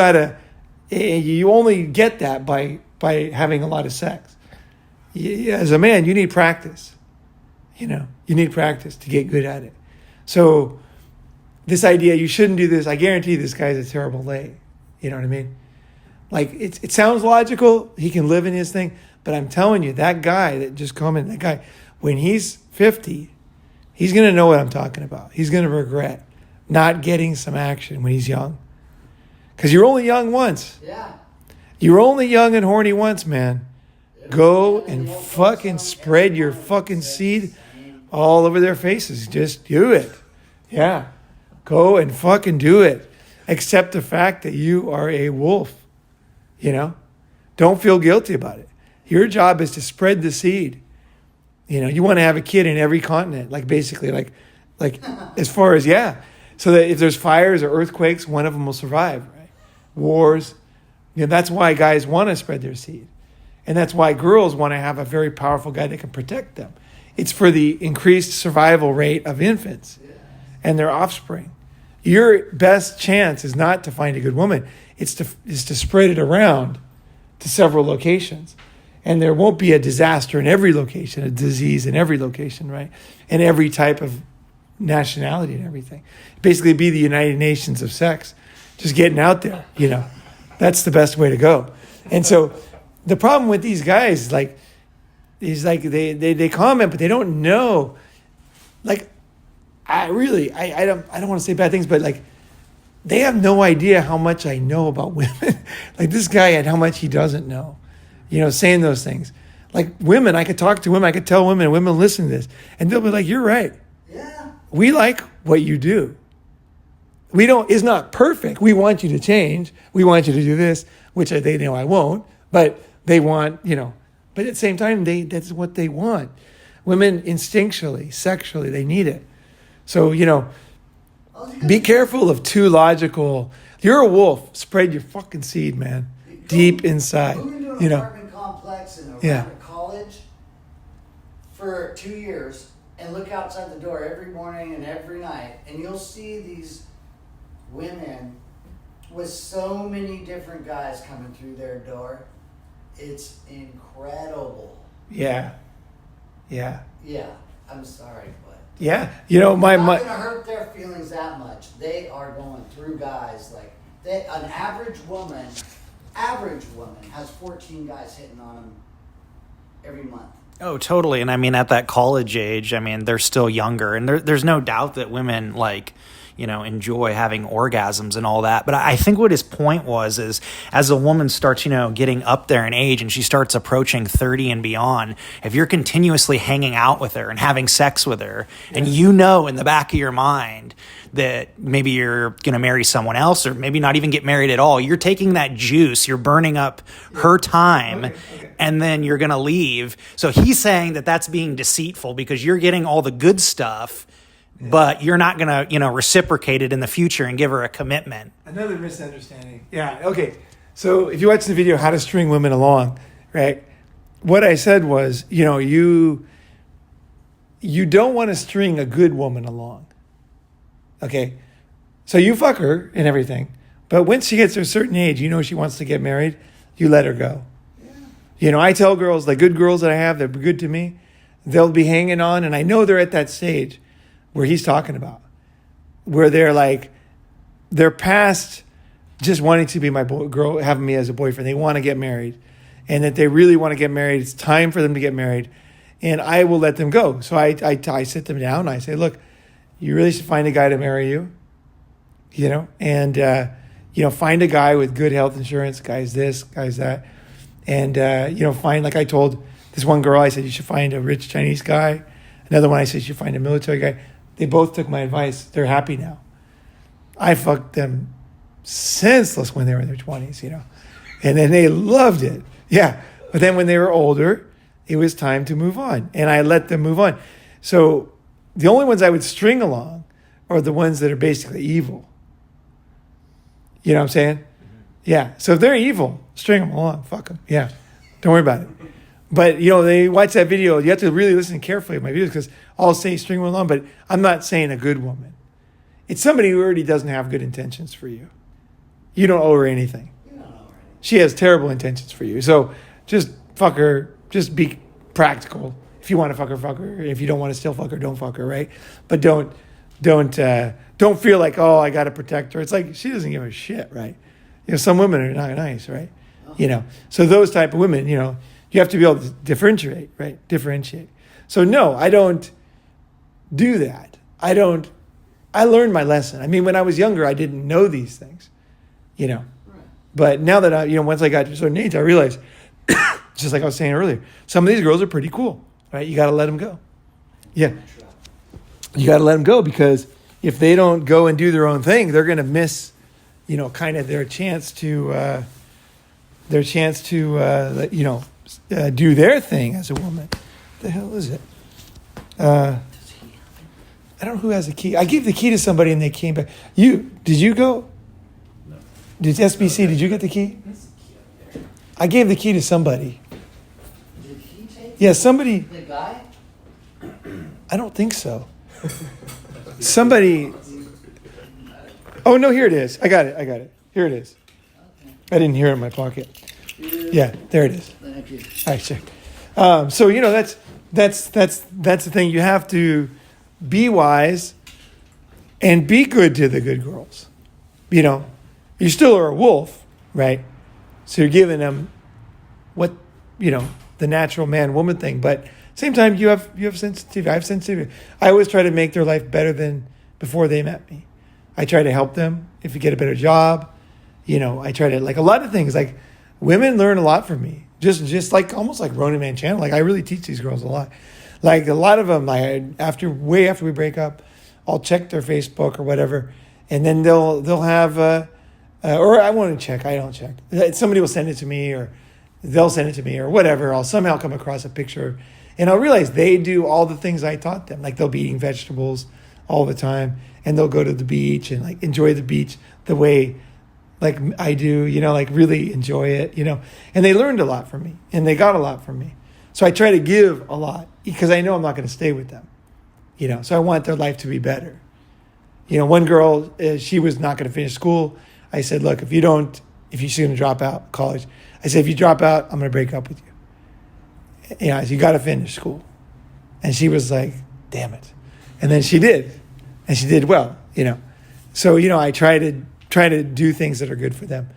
only get that by having a lot of sex. As a man, you need practice, you know? You need practice to get good at it. So this idea, you shouldn't do this, I guarantee this guy's a terrible lay. You know what I mean? Like, it sounds logical. He can live in his thing. But I'm telling you, that guy that just commented, that guy, when he's 50, he's going to know what I'm talking about. He's going to regret not getting some action when he's young. Because you're only young once. Yeah. You're only young and horny once, man. Go and fucking spread your fucking seed all over their faces. Just do it. Yeah. Go and fucking do it. Accept the fact that you are a wolf. You know? Don't feel guilty about it. Your job is to spread the seed. You know, you want to have a kid in every continent, like basically, like as far as, so that if there's fires or earthquakes, one of them will survive, right? Wars. You know, that's why guys want to spread their seed. And that's why girls want to have a very powerful guy that can protect them. It's for the increased survival rate of infants and their offspring. Your best chance is not to find a good woman. It's to spread it around to several locations. And there won't be a disaster in every location, a disease in every location, right? And every type of nationality and everything. Basically be the United Nations of sex. Just getting out there, you know. That's the best way to go. And so the problem with these guys, is they comment, but they don't know. Like, I don't want to say bad things, but like, they have no idea how much I know about women. Like this guy and how much he doesn't know. You know, saying those things. Like women, I could talk to women, I could tell women, and women listen to this. And they'll be like, you're right. Yeah. We like what you do. It's not perfect. We want you to change. We want you to do this, which they know I won't. But they want, you know, but at the same time, that's what they want. Women instinctually, sexually, they need it. So, you know, be careful of too logical. You're a wolf. Spread your fucking seed, man. Deep inside. Move into an You know. apartment complex in Yeah. a college for 2 years and look outside the door every morning and every night, and you'll see these women with so many different guys coming through their door. It's incredible. Yeah. Yeah, I'm sorry, but Yeah. You know, my not gonna hurt their feelings that much. They are going through guys like an average woman has 14 guys hitting on them every month. Oh, totally. And I mean, at that college age, I mean, they're still younger. And there's no doubt that women, like, you know, enjoy having orgasms and all that. But I think what his point was is as a woman starts, you know, getting up there in age and she starts approaching 30 and beyond, if you're continuously hanging out with her and having sex with her, and you know in the back of your mind that maybe you're going to marry someone else or maybe not even get married at all, you're taking that juice, you're burning up her time, and then you're going to leave. So he's saying that that's being deceitful because you're getting all the good stuff, but you're not going to, you know, reciprocate it in the future and give her a commitment. Another misunderstanding. Yeah, okay. So if you watch the video, How to String Women Along, right? What I said was, you know, you don't want to string a good woman along. Okay? So you fuck her and everything, but once she gets to a certain age, you know she wants to get married, you let her go. Yeah. You know, I tell girls, like good girls that I have, they're good to me, they'll be hanging on, and I know they're at that stage where he's talking about, where they're past just wanting to be my girl, having me as a boyfriend. They want to get married. and that they really want to get married. It's time for them to get married, and I will let them go. So I sit them down and I say, look, you really should find a guy to marry you, and find a guy with good health insurance, guys this, guys that, and find, like I told this one girl, I said you should find a rich Chinese guy. Another one I said you should find a military guy. They both took my advice. They're happy now. I fucked them senseless when they were in their 20s, and then they loved it. Yeah, but then when they were older, it was time to move on, and I let them move on. So the only ones I would string along are the ones that are basically evil. You know what I'm saying? Yeah. So if they're evil, string them along. Fuck them. Yeah. Don't worry about it. But, they watch that video. You have to really listen carefully to my videos because I'll say string them along, but I'm not saying a good woman. It's somebody who already doesn't have good intentions for you. You don't owe her anything. She has terrible intentions for you. So just fuck her. Just be practical. If you want to fuck her, fuck her. If you don't want to still fuck her, don't fuck her, right? But don't feel like, oh, I got to protect her. It's like she doesn't give a shit, right? Some women are not nice, right? So those type of women, you have to be able to differentiate, right? Differentiate. So no, I don't do that. I learned my lesson. I mean, when I was younger, I didn't know these things, Right. But now that once I got to a certain age, I realized, just like I was saying earlier, some of these girls are pretty cool, right? You got to let them go. Yeah. You got to let them go because if they don't go and do their own thing, they're going to miss, kind of their chance to do their thing as a woman. What the hell is it? I don't know who has the key. I gave the key to somebody and they came back. Did you go? No. Did SBC, did you get the key? I gave the key to somebody. Did he take Yeah, somebody. the guy? I don't think so. Somebody. Oh, no, here it is. I got it. Here it is. Okay. I didn't hear it in my pocket. Yeah, there it is. Thank you. I checked. So that's the thing. You have to be wise and be good to the good girls. You still are a wolf, right? So you're giving them what the natural man-woman thing, but same time you have sensitivity. I have sensitivity. I always try to make their life better than before they met me. I try to help them if you get a better job. I try to, like, a lot of things, like women learn a lot from me. Just like almost like Ronin Man channel. Like I really teach these girls a lot. Like a lot of them, after we break up, I'll check their Facebook or whatever, and then they'll have or I won't check. I don't check. Somebody will send it to me, or they'll send it to me, or whatever. I'll somehow come across a picture, and I'll realize they do all the things I taught them. Like they'll be eating vegetables all the time, and they'll go to the beach and like enjoy the beach the way like I do, like really enjoy it, and they learned a lot from me and they got a lot from me. So I try to give a lot because I know I'm not going to stay with them, so I want their life to be better. One girl, she was not going to finish school. I said, look, if she's going to drop out college, I said, if you drop out, I'm going to break up with you. You got to finish school. And she was like, damn it. And then she did. And she did well, So, I try to do things that are good for them.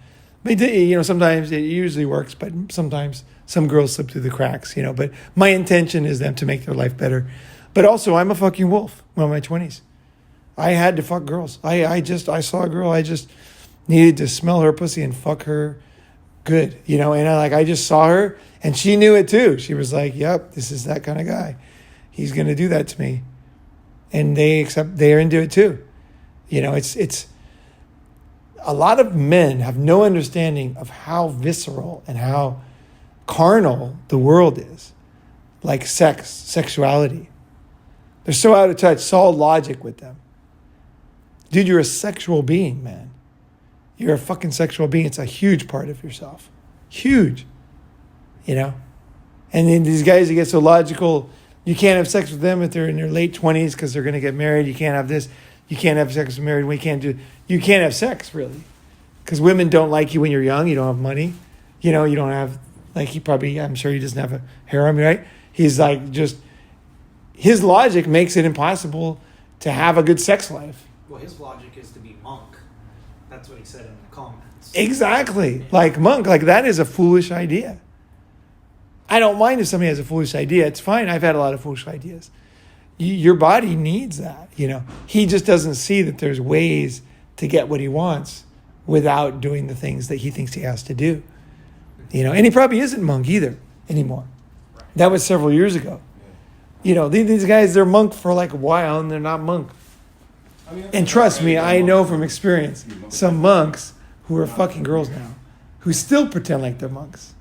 But, sometimes it usually works, but sometimes some girls slip through the cracks, But my intention is them to make their life better. But also, I'm a fucking wolf in my 20s. I had to fuck girls. I saw a girl, I just needed to smell her pussy and fuck her good, and I just saw her, and she knew it too. She was like, yep, this is that kind of guy. He's going to do that to me. And they're into it too. It's a lot of men have no understanding of how visceral and how carnal the world is. Like sexuality. They're so out of touch, it's all logic with them. Dude, you're a sexual being, man. You're a fucking sexual being. It's a huge part of yourself. Huge. And then these guys that get so logical, you can't have sex with them if they're in their late 20s because they're going to get married. You can't have this. You can't have sex with married. You can't have sex, really. Because women don't like you when you're young. You don't have money. You don't have, like, I'm sure he doesn't have a harem, right? He's like, his logic makes it impossible to have a good sex life. Well, his logic is to be monk. That's what he said in the comments. Exactly. Like monk, like that is a foolish idea. I don't mind if somebody has a foolish idea. It's fine. I've had a lot of foolish ideas. Your body needs that, you know. He just doesn't see that there's ways to get what he wants without doing the things that he thinks he has to do. You know, and he probably isn't monk either anymore. That was several years ago. You know, these guys, they're monk for like a while and they're not monk. And trust me, I know from experience some monks who are fucking girls now who still pretend like they're monks.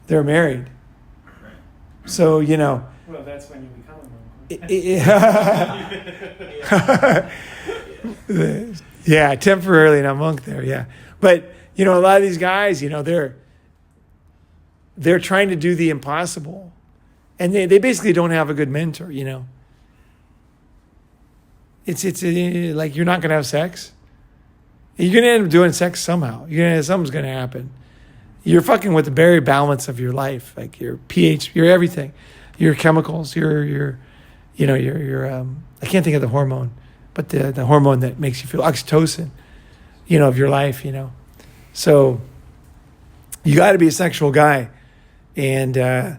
They're married. So, you know. Well, that's when you become a monk. Yeah, temporarily not monk there, yeah. But, you know, a lot of these guys, you know, they're trying to do the impossible. And they basically don't have a good mentor, you know. It's like you're not going to have sex. You're going to end up doing sex somehow. Something's going to happen. You're fucking with the very balance of your life, like your pH, your everything, your chemicals, your I can't think of the hormone, but the hormone that makes you feel oxytocin, you know, of your life, you know. So you got to be a sexual guy. And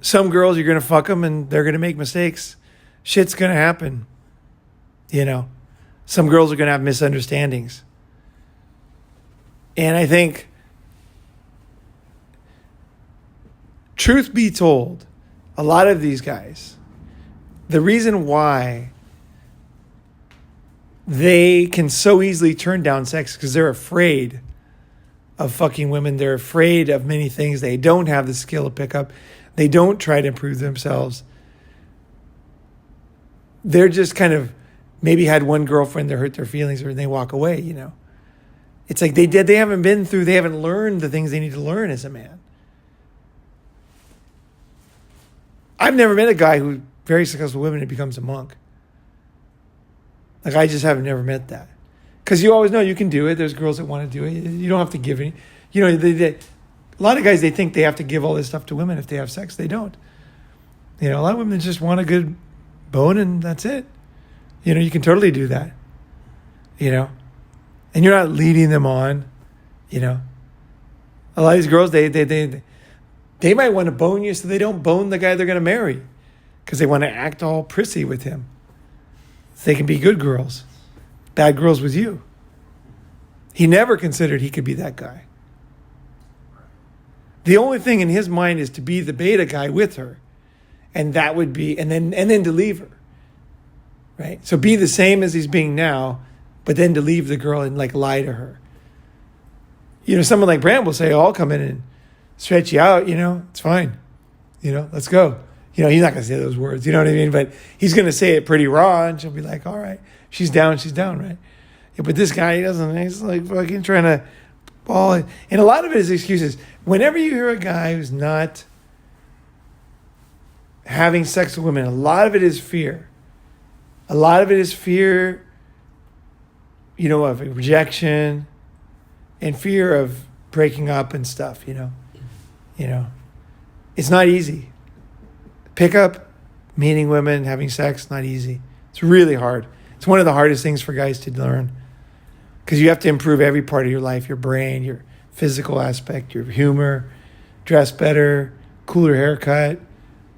some girls, you're going to fuck them and they're going to make mistakes. Shit's going to happen, you know. Some girls are going to have misunderstandings. And I think, truth be told, a lot of these guys, the reason why they can so easily turn down sex because they're afraid of fucking women. They're afraid of many things. They don't have the skill to pick up. They don't try to improve themselves. They're just kind of maybe had one girlfriend that hurt their feelings or they walk away, you know. It's like they haven't learned the things they need to learn as a man. I've never met a guy who very successful women and becomes a monk. Like, I just haven't never met that. Because you always know you can do it. There's girls that want to do it. You don't have to give any. You know, a lot of guys, they think they have to give all this stuff to women if they have sex. They don't. You know, a lot of women just want a good bone and that's it. You know, you can totally do that. You know, and you're not leading them on. You know, a lot of these girls, they might want to bone you so they don't bone the guy they're going to marry because they want to act all prissy with him. They can be good girls, bad girls with you. He never considered he could be that guy. The only thing in his mind is to be the beta guy with her, and that would be, and then to leave her, right? So be the same as he's being now, but then to leave the girl and like lie to her. You know, someone like Brand will say, "Oh, I'll come in and stretch you out, you know, it's fine. You know, let's go." You know, he's not going to say those words, you know what I mean? But he's going to say it pretty raw, and she'll be like, all right, she's down, right? Yeah, but this guy, he doesn't, he's like fucking trying to ball it. And a lot of it is excuses. Whenever you hear a guy who's not having sex with women, a lot of it is fear. A lot of it is fear, you know, of rejection and fear of breaking up and stuff, you know. You know, it's not easy. Pickup, meeting women, having sex, not easy. It's really hard. It's one of the hardest things for guys to learn because you have to improve every part of your life, your brain, your physical aspect, your humor, dress better, cooler haircut,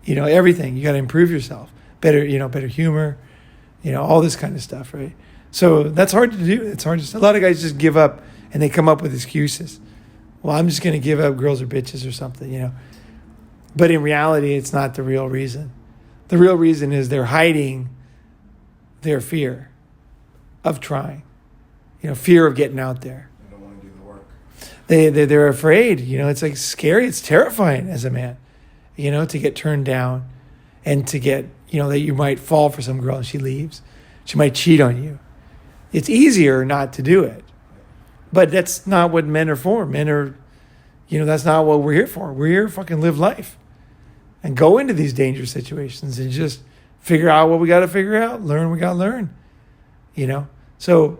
you know, everything. You got to improve yourself. Better, you know, better humor, you know, all this kind of stuff, right? So that's hard to do. It's hard to, a lot of guys just give up and they come up with excuses. Well, I'm just going to give up, girls are bitches or something, you know. But in reality, it's not the real reason. The real reason is they're hiding their fear of trying. You know, fear of getting out there. They don't want to do the work. They're afraid. You know, it's like scary. It's terrifying as a man, you know, to get turned down and to get, you know, that you might fall for some girl and she leaves. She might cheat on you. It's easier not to do it. But that's not what men are for. Men are, you know, that's not what we're here for. We're here to fucking live life and go into these dangerous situations and just figure out what we got to figure out, learn what we got to learn, you know? So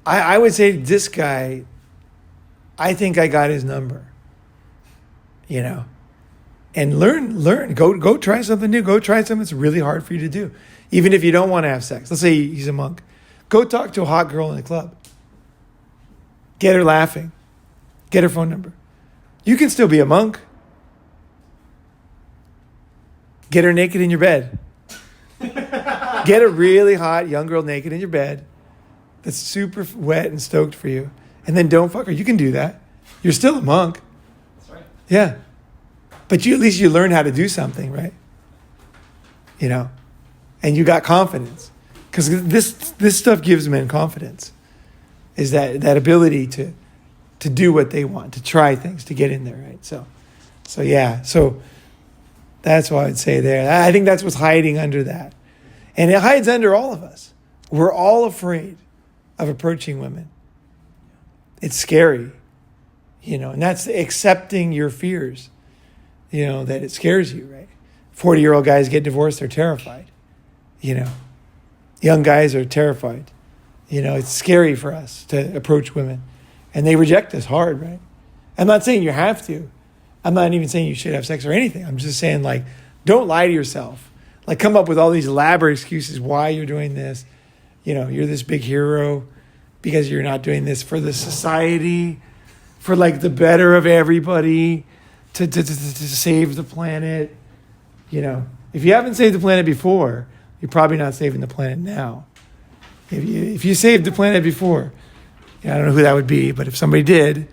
I would say this guy, I think I got his number, you know, and learn, go try something new. Go try something that's really hard for you to do. Even if you don't want to have sex. Let's say he's a monk. Go talk to a hot girl in the club. Get her laughing. Get her phone number. You can still be a monk. Get her naked in your bed. Get a really hot young girl naked in your bed that's super wet and stoked for you. And then don't fuck her. You can do that. You're still a monk. That's right. Yeah. But at least you learn how to do something, right? You know? And you got confidence. Because this stuff gives men confidence. Is that ability to do what they want, to try things, to get in there, right? So yeah. So that's what I would say there. I think that's what's hiding under that. And it hides under all of us. We're all afraid of approaching women. It's scary, you know, and that's accepting your fears, you know, that it scares you, right? 40-year-old guys get divorced, they're terrified, you know. Young guys are terrified. You know, it's scary for us to approach women. And they reject us hard, right? I'm not saying you have to. I'm not even saying you should have sex or anything. I'm just saying, like, don't lie to yourself. Like, come up with all these elaborate excuses why you're doing this. You know, you're this big hero because you're not doing this for the society, for, like, the better of everybody, to save the planet. You know, if you haven't saved the planet before, you're probably not saving the planet now. If you saved the planet before, I don't know who that would be, but if somebody did,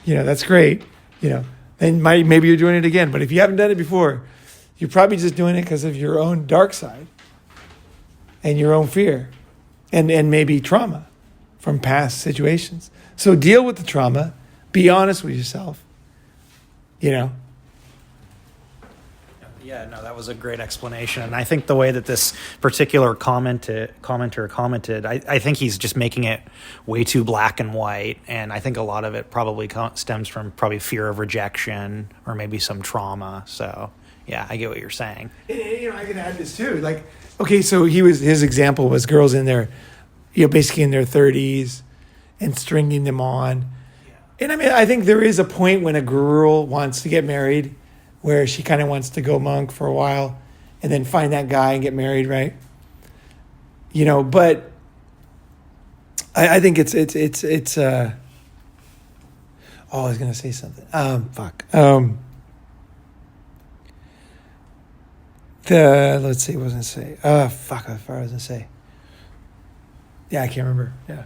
you know, that's great. You know, then maybe you're doing it again. But if you haven't done it before, you're probably just doing it because of your own dark side and your own fear and maybe trauma from past situations. So deal with the trauma. Be honest with yourself. You know. Yeah, no, that was a great explanation. And I think the way that this particular commenter commented, I think he's just making it way too black and white. And I think a lot of it probably stems from probably fear of rejection or maybe some trauma. So, yeah, I get what you're saying. And, you know, I can add this too. Like, okay, so his example was girls in their, you know, basically in their 30s and stringing them on. Yeah. And I mean, I think there is a point when a girl wants to get married where she kind of wants to go monk for a while and then find that guy and get married, right? You know, but I think it's I was going to say something. Let's see, what was I going to say? I was going to say. Yeah, I can't remember. Yeah.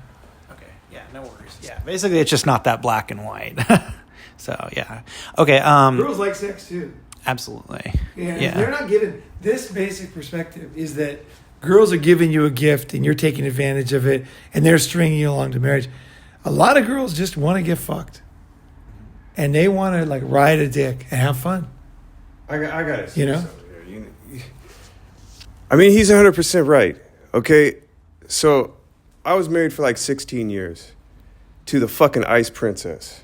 Okay. Yeah, no worries. Yeah, basically it's just not that black and white. So, yeah. Okay. Girls like sex too. Absolutely. Yeah. They're not given this basic perspective is that girls are giving you a gift and you're taking advantage of it and they're stringing you along to marriage. A lot of girls just want to get fucked and they want to like ride a dick and have fun. I gotta say, you know, something here. I mean, he's 100% right. Okay, so I was married for like 16 years to the fucking ice princess.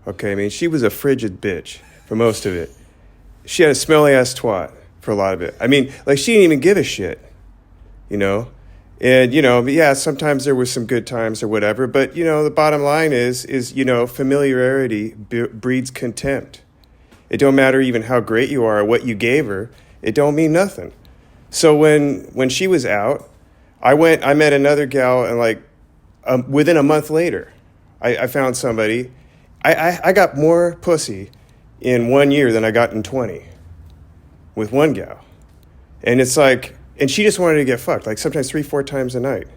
Okay, I mean, she was a frigid bitch for most of it. She had a smelly ass twat for a lot of it. I mean, like, she didn't even give a shit, you know? And, you know, yeah, sometimes there were some good times or whatever, but, you know, the bottom line is you know, familiarity breeds contempt. It don't matter even how great you are or what you gave her. It don't mean nothing. So when she was out, I met another gal, and, like, within a month later, I found somebody. I got more pussy in 1 year than I got in 20 with one gal. And it's like, and she just wanted to get fucked, like sometimes 3-4 times a night.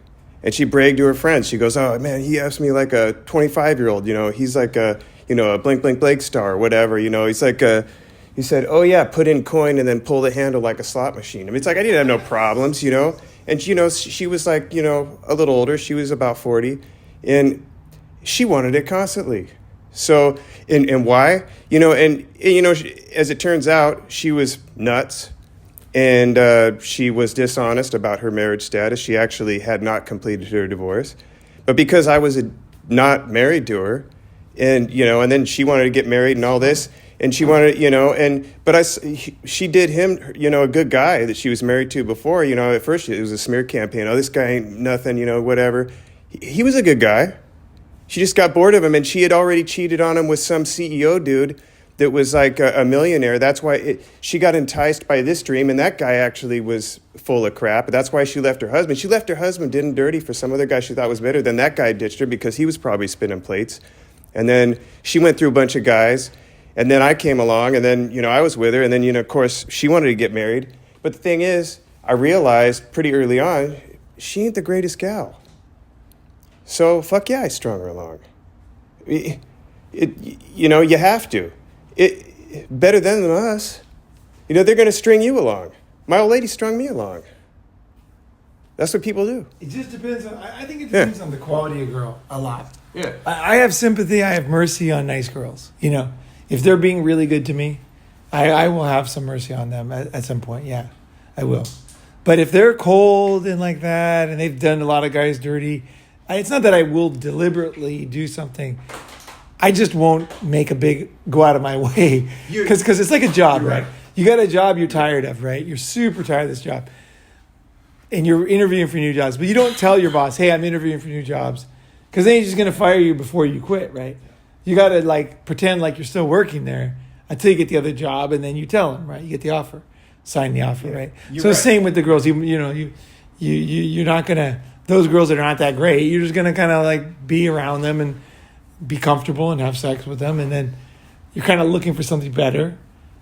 And she bragged to her friends. She goes, oh, man, he asked me like a 25-year-old, you know, he's like a, you know, a Blink Blink Blake star or whatever, you know, he's like he said, oh, yeah, put in coin and then pull the handle like a slot machine. I mean, it's like, I didn't have no problems, you know. And, you know, she was like, you know, a little older. She was about 40. And she wanted it constantly. So, and why? You know, and, you know, as it turns out, she was nuts. And she was dishonest about her marriage status. She actually had not completed her divorce. But because I was not married to her, and, you know, and then she wanted to get married and all this, and she wanted, you know, she did him, you know, a good guy that she was married to before, you know, at first it was a smear campaign. Oh, this guy ain't nothing, you know, whatever. He was a good guy. She just got bored of him, and she had already cheated on him with some CEO dude that was like a millionaire. That's why she got enticed by this dream, and that guy actually was full of crap. That's why she left her husband. She left her husband dead and dirty for some other guy she thought was better. Then that guy ditched her because he was probably spinning plates. And then she went through a bunch of guys, and then I came along, and then, I was with her, and then, of course, she wanted to get married. But the thing is, I realized pretty early on, she ain't the greatest gal. So, fuck yeah, I strung her along. You have to. Better than us. They're going to string you along. My old lady strung me along. That's what people do. It just depends on, I think it depends on the quality of girl a lot. Yeah. I have sympathy, I have mercy on nice girls. If they're being really good to me, I will have some mercy on them at some point. Yeah, I will. But if they're cold and like that, and they've done a lot of guys dirty, it's not that I will deliberately do something. I just won't go out of my way. Because it's like a job, right? You got a job you're tired of, right? You're super tired of this job. And you're interviewing for new jobs. But you don't tell your boss, hey, I'm interviewing for new jobs. Because then he's just going to fire you before you quit, right? You got to pretend like you're still working there until you get the other job, and then you tell him, right? You get the offer, sign the offer, right? So right. Same with the girls. You're not going to, those girls that are not that great, you're just going to kind of be around them and be comfortable and have sex with them, and then you're kind of looking for something better,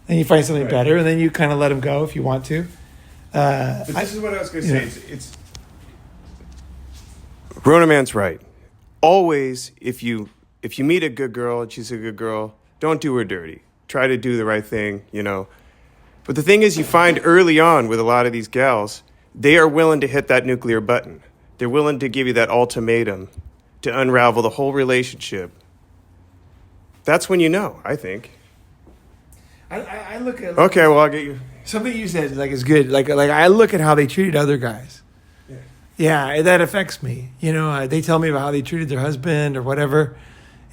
and you find something better, and then you kind of let them go if you want to. But this is what I was going to say. It's Ronin man's right. Always, if you meet a good girl and she's a good girl, don't do her dirty. Try to do the right thing, But the thing is, you find early on with a lot of these gals, they are willing to hit that nuclear button. They're willing to give you that ultimatum to unravel the whole relationship. That's when I think. I look at okay, well, I'll get you. Something you said is good. I look at how they treated other guys. Yeah, that affects me. They tell me about how they treated their husband or whatever,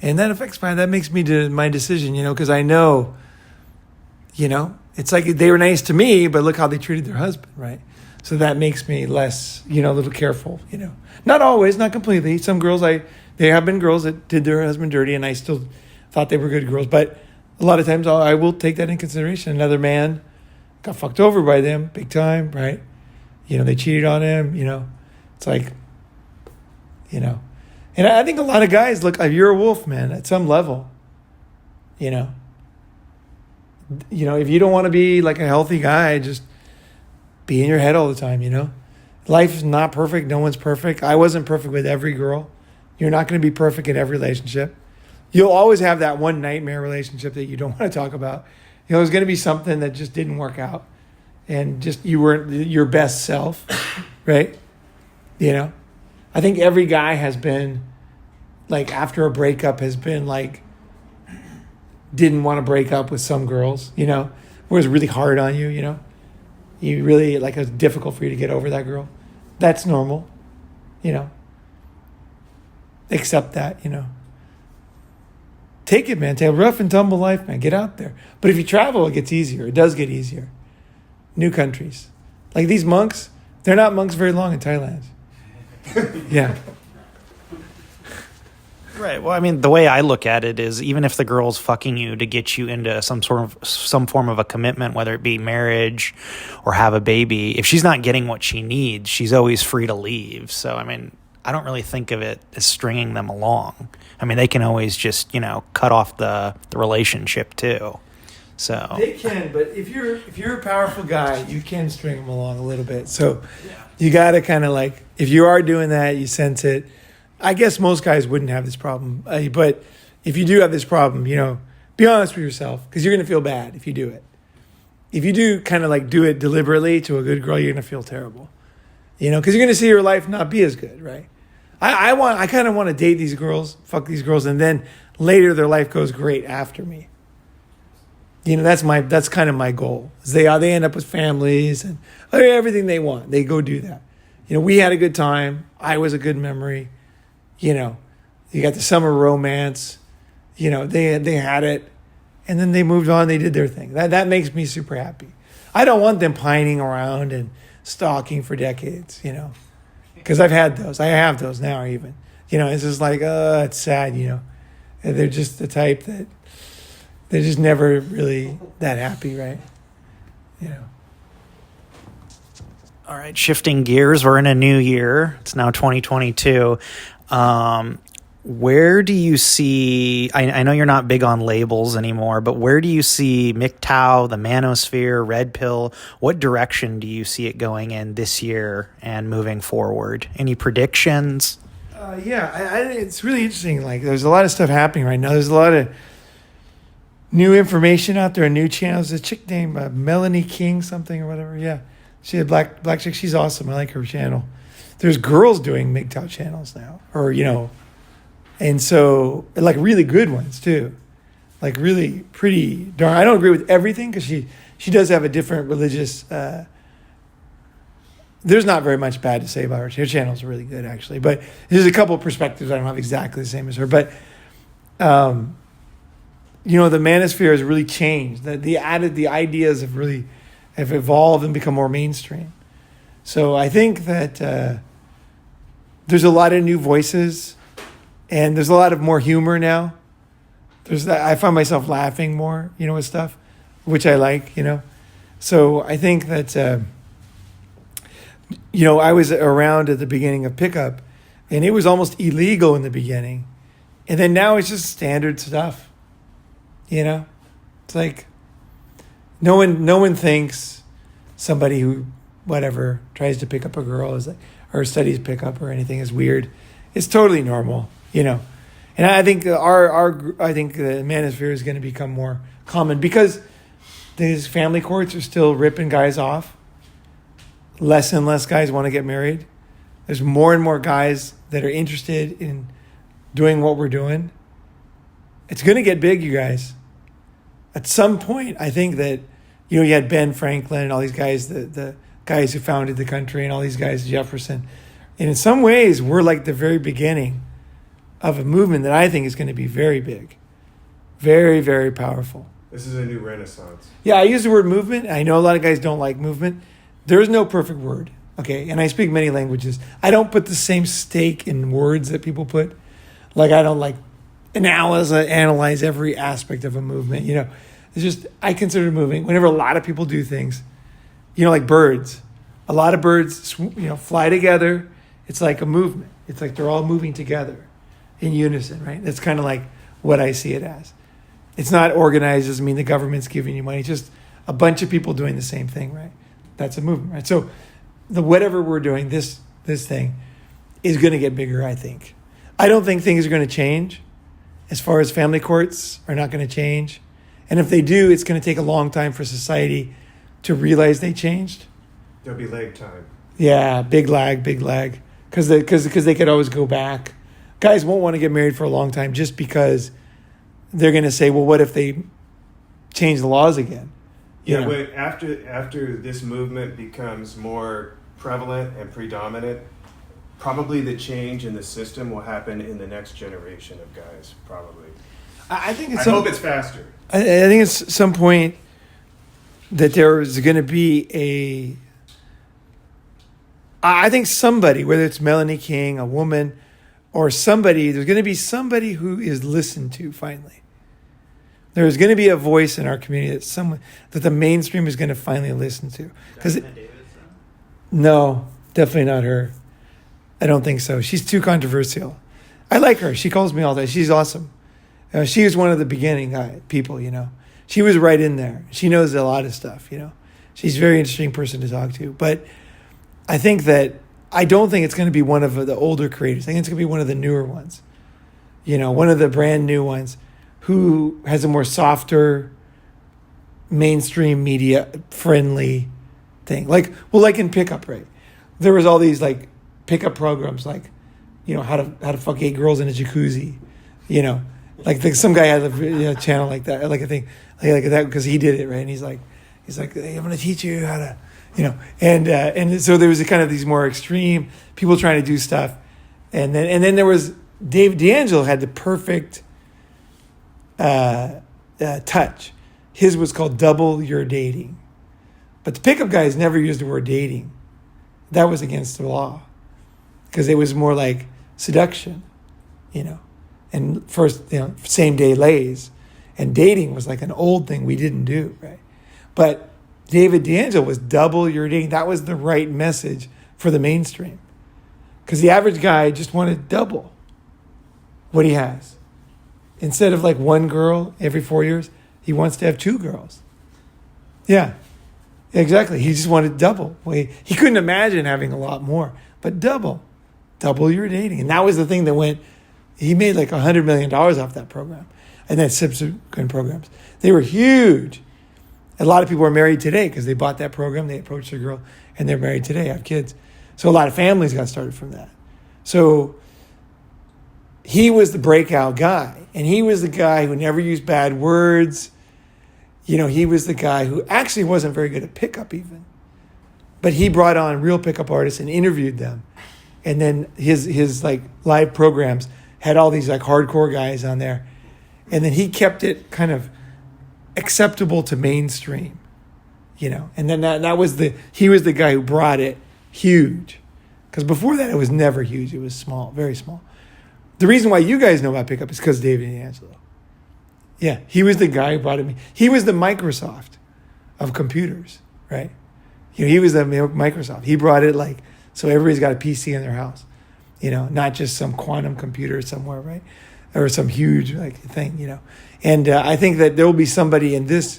and that affects that makes me do my decision. Because I know. It's like they were nice to me, but look how they treated their husband, right? So that makes me less, a little careful. Not always, not completely. Some girls, there have been girls that did their husband dirty, and I still thought they were good girls. But a lot of times, I will take that in consideration. Another man got fucked over by them big time, right? They cheated on him. It's like, and I think a lot of guys look like you're a wolf, man, at some level. If you don't want to be like a healthy guy, just be in your head all the time. Life is not perfect. No one's perfect. I wasn't perfect with every girl. You're not going to be perfect in every relationship. You'll always have that one nightmare relationship that you don't want to talk about. There's going to be something that just didn't work out, and just you weren't your best self, right? I think every guy has been after a breakup has been didn't want to break up with some girls, where it was really hard on you, you really it was difficult for you to get over that girl. That's normal, accept that, take it, man. Take a rough and tumble life, man. Get out there. But if you travel, it gets easier. It does get easier. New countries. These monks, they're not monks very long in Thailand. Yeah. Right. Well, I mean, the way I look at it is even if the girl's fucking you to get you into some form of a commitment, whether it be marriage or have a baby, if she's not getting what she needs, she's always free to leave. So, I mean, I don't really think of it as stringing them along. I mean, they can always just, cut off the relationship too. So they can, but if you're a powerful guy, you can string them along a little bit. So you got to kind of if you are doing that, you sense it. I guess most guys wouldn't have this problem, but if you do have this problem, be honest with yourself, because you're going to feel bad if you do it. If you do kind of do it deliberately to a good girl, you're going to feel terrible, because you're going to see your life not be as good, right? I kind of want to date these girls, fuck these girls, and then later their life goes great after me. That's kind of my goal. Is they end up with families and everything they want. They go do that. We had a good time. I was a good memory. You got the summer romance. They had it, and then they moved on. They did their thing. That makes me super happy. I don't want them pining around and stalking for decades. Because I've had those. I have those now even. It's just it's sad. And they're just the type that they're just never really that happy, right? All right, shifting gears. We're in a new year. It's now 2022. where do you see, I know you're not big on labels anymore, but where do you see MGTOW, the manosphere, red pill? What direction do you see it going in this year and moving forward? Any predictions? It's really interesting. Like, there's a lot of stuff happening right now. There's a lot of new information out there, new channels. A chick named Melanie King something or whatever. Yeah, she had black chick. She's awesome. I like her channel. There's girls doing MGTOW channels now, or and so like really good ones too, like really pretty darn. I don't agree with everything because she does have a different religious. There's not very much bad to say about her. Her channel's really good actually, but there's a couple of perspectives I don't have exactly the same as her, but. The manosphere has really changed. The ideas have evolved and become more mainstream. So I think that there's a lot of new voices, and there's a lot of more humor now. I find myself laughing more, with stuff, which I like, So I think that, I was around at the beginning of pickup, and it was almost illegal in the beginning, and then now it's just standard stuff. It's like no one thinks somebody who whatever tries to pick up a girl is like, or studies pickup or anything is weird. It's totally normal, And I think the manosphere is going to become more common because these family courts are still ripping guys off. Less and less guys want to get married. There's more and more guys that are interested in doing what we're doing. It's going to get big, you guys. At some point, I think that, you had Ben Franklin and all these guys, the guys who founded the country and all these guys, Jefferson. And in some ways, we're like the very beginning of a movement that I think is going to be very big. Very, very powerful. This is a new renaissance. Yeah, I use the word movement. I know a lot of guys don't like movement. There is no perfect word, okay? And I speak many languages. I don't put the same stake in words that people put. Like, I don't analyze every aspect of a movement. It's just, I consider moving whenever a lot of people do things, like birds. A lot of birds, fly together. It's like a movement. It's like they're all moving together in unison, right? That's kind of like what I see it as. It's not organized, doesn't mean the government's giving you money. It's just a bunch of people doing the same thing, right? That's a movement, right? So whatever we're doing, this thing is going to get bigger, I think. I don't think things are going to change. As far as family courts are not going to change. And if they do, it's going to take a long time for society to realize they changed. There'll be lag time. Yeah, big lag. Because they could always go back. Guys won't want to get married for a long time just because they're going to say, well, what if they change the laws again? But after this movement becomes more prevalent and predominant, probably the change in the system will happen in the next generation of guys, probably. I hope it's faster. I think it's some point that there's going to be I think somebody, whether it's Melanie King, a woman, or somebody, there's going to be somebody who is listened to finally. There's going to be a voice in our community that the mainstream is going to finally listen to. No, definitely not her. I don't think so. She's too controversial. I like her. She calls me all day. She's awesome. She was one of the beginning people, She was right in there. She knows a lot of stuff, She's a very interesting person to talk to. But I don't think it's going to be one of the older creators. I think it's going to be one of the newer ones. One of the brand new ones who has a more softer, mainstream media friendly thing. Like in pickup, right? There was all these pickup programs how to fuck 8 girls in a jacuzzi, some guy had a channel like that, like a thing like that because he did it, right? And he's like, hey, I'm going to teach you how to, and so there was kind of these more extreme people trying to do stuff, and then there was Dave D'Angelo had the perfect touch. His was called Double Your Dating, but the pickup guys never used the word dating. That was against the law because it was more like seduction, and first, same day lays, and dating was like an old thing we didn't do, right? But David D'Angelo was double your dating. That was the right message for the mainstream because the average guy just wanted double, what he has. Instead of like one girl every 4 years, he wants to have 2 girls. Yeah, exactly. He just wanted double. He couldn't imagine having a lot more, but double your dating. And that was the thing that went, he made like $100 million off that program and then subsequent programs. They were huge. A lot of people are married today because they bought that program, they approached a girl, and they're married today, have kids. So a lot of families got started from that. So he was the breakout guy, and he was the guy who never used bad words. He was the guy who actually wasn't very good at pickup even. But he brought on real pickup artists and interviewed them. And then his like live programs had all these like hardcore guys on there. And then he kept it kind of acceptable to mainstream, And then he was the guy who brought it huge. Because before that, it was never huge. It was small, very small. The reason why you guys know about pickup is because David D'Angelo. Yeah, he was the guy who brought it. He was the Microsoft of computers, right? He was the Microsoft. He brought it like, so everybody's got a PC in their house, not just some quantum computer somewhere, right? Or some huge like thing, And I think that there will be somebody in the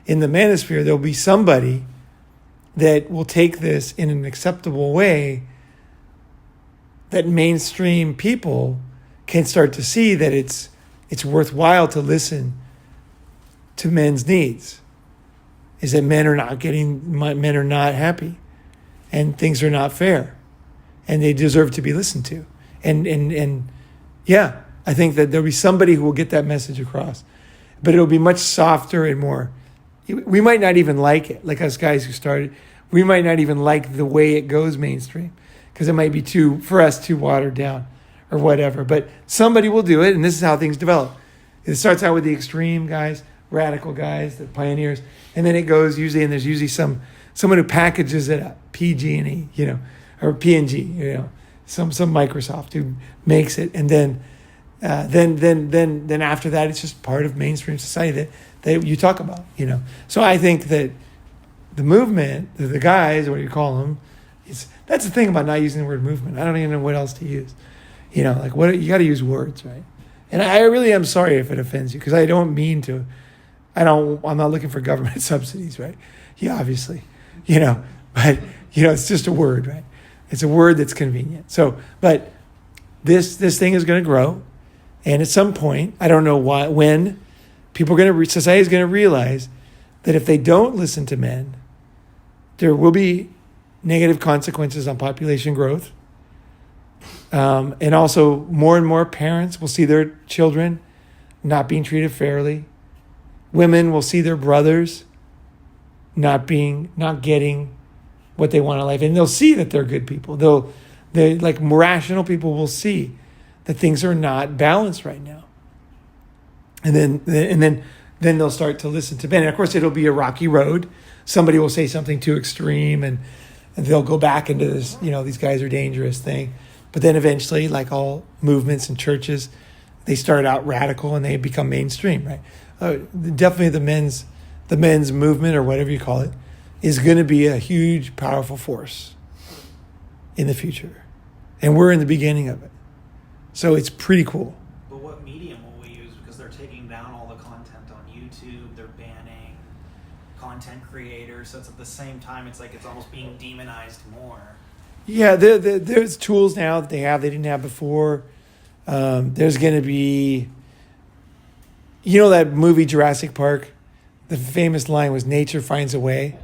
manosphere, there will be somebody that will take this in an acceptable way that mainstream people can start to see that it's worthwhile to listen to men's needs. Is that men are not happy, and things are not fair, and they deserve to be listened to. And yeah, I think that there'll be somebody who will get that message across, but it'll be much softer and more. We might not even like it, like us guys who started. We might not even like the way it goes mainstream because it might be too watered down or whatever. But somebody will do it, and this is how things develop. It starts out with the extreme guys, radical guys, the pioneers, and then it goes and there's usually someone who packages it up, PG&E, or PNG, some Microsoft who makes it, and then after that, it's just part of mainstream society that you talk about, So I think that the movement, the guys, what do you call them? That's the thing about not using the word movement. I don't even know what else to use. Like what you got to use words, right? And I really am sorry if it offends you because I don't mean to. I'm not looking for government subsidies, right? Yeah, obviously, but it's just a word, right? It's a word that's convenient. So, but this thing is going to grow. And at some point, I don't know when, society is going to realize that if they don't listen to men, there will be negative consequences on population growth. And also more and more parents will see their children not being treated fairly. Women will see their brothers not getting what they want in life. And they'll see that they're good people. They like rational people will see that things are not balanced right now. And then they'll start to listen to men. And of course, it'll be a rocky road. Somebody will say something too extreme and they'll go back into this, these guys are dangerous thing. But then eventually, like all movements and churches, they start out radical and they become mainstream, right? Definitely the men's movement or whatever you call it is going to be a huge, powerful force in the future. And we're in the beginning of it. So it's pretty cool. But what medium will we use? Because they're taking down all the content on YouTube. They're banning content creators. So it's at the same time, it's like it's almost being demonized more. Yeah, there's tools now that they didn't have before. There's going to be, that movie Jurassic Park? The famous line was, nature finds a way.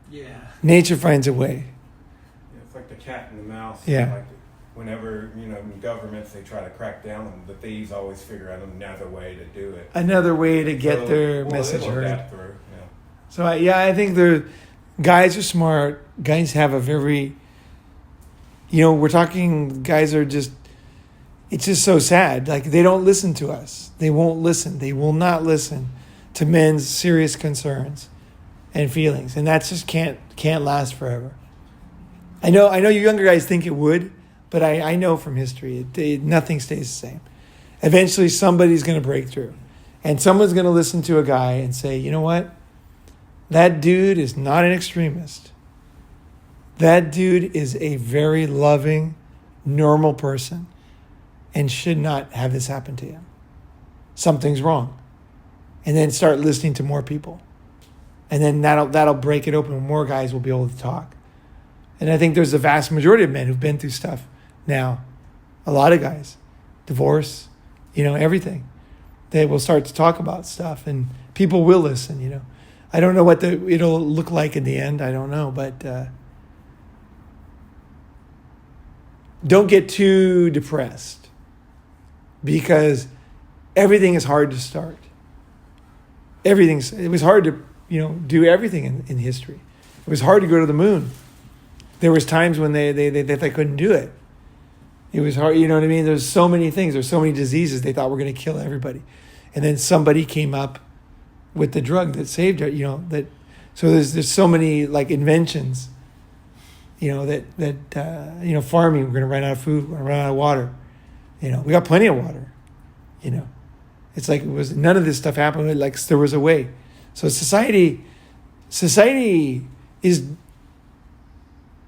Yeah. Nature finds a way. Yeah, it's like the cat and the mouse. Yeah. Like whenever, in governments, they try to crack down on the thieves always figure out another way to do it. Another way to get their message it'll heard. adapt through, yeah. So, I think the guys are smart. Guys have a very... we're talking, guys are just, it's just so sad. Like, they don't listen to us. They won't listen. They will not listen to men's serious concerns and feelings. And that just can't last forever. I know you younger guys think it would, but I know from history, nothing stays the same. Eventually, somebody's going to break through. And someone's going to listen to a guy and say, you know what? That dude is not an extremist. That dude is a very loving, normal person. and should not have this happen to him. Something's wrong. And then start listening to more people. And then that'll break it open. More guys will be able to talk. And I think there's a vast majority of men who've been through stuff now. A lot of guys. Divorce, everything. They will start to talk about stuff and people will listen, I don't know what it'll look like in the end. I don't know, but don't get too depressed because everything is hard to start. It was hard to, do everything in history. It was hard to go to the moon. There was times when they couldn't do it. It was hard, you know what I mean? There's so many things. There's so many diseases they thought were going to kill everybody. And then somebody came up with the drug that saved it, so there's so many like inventions, that farming, we're going to run out of food, we're going to run out of water. We got plenty of water, It's like none of this stuff happened like there was a way. So society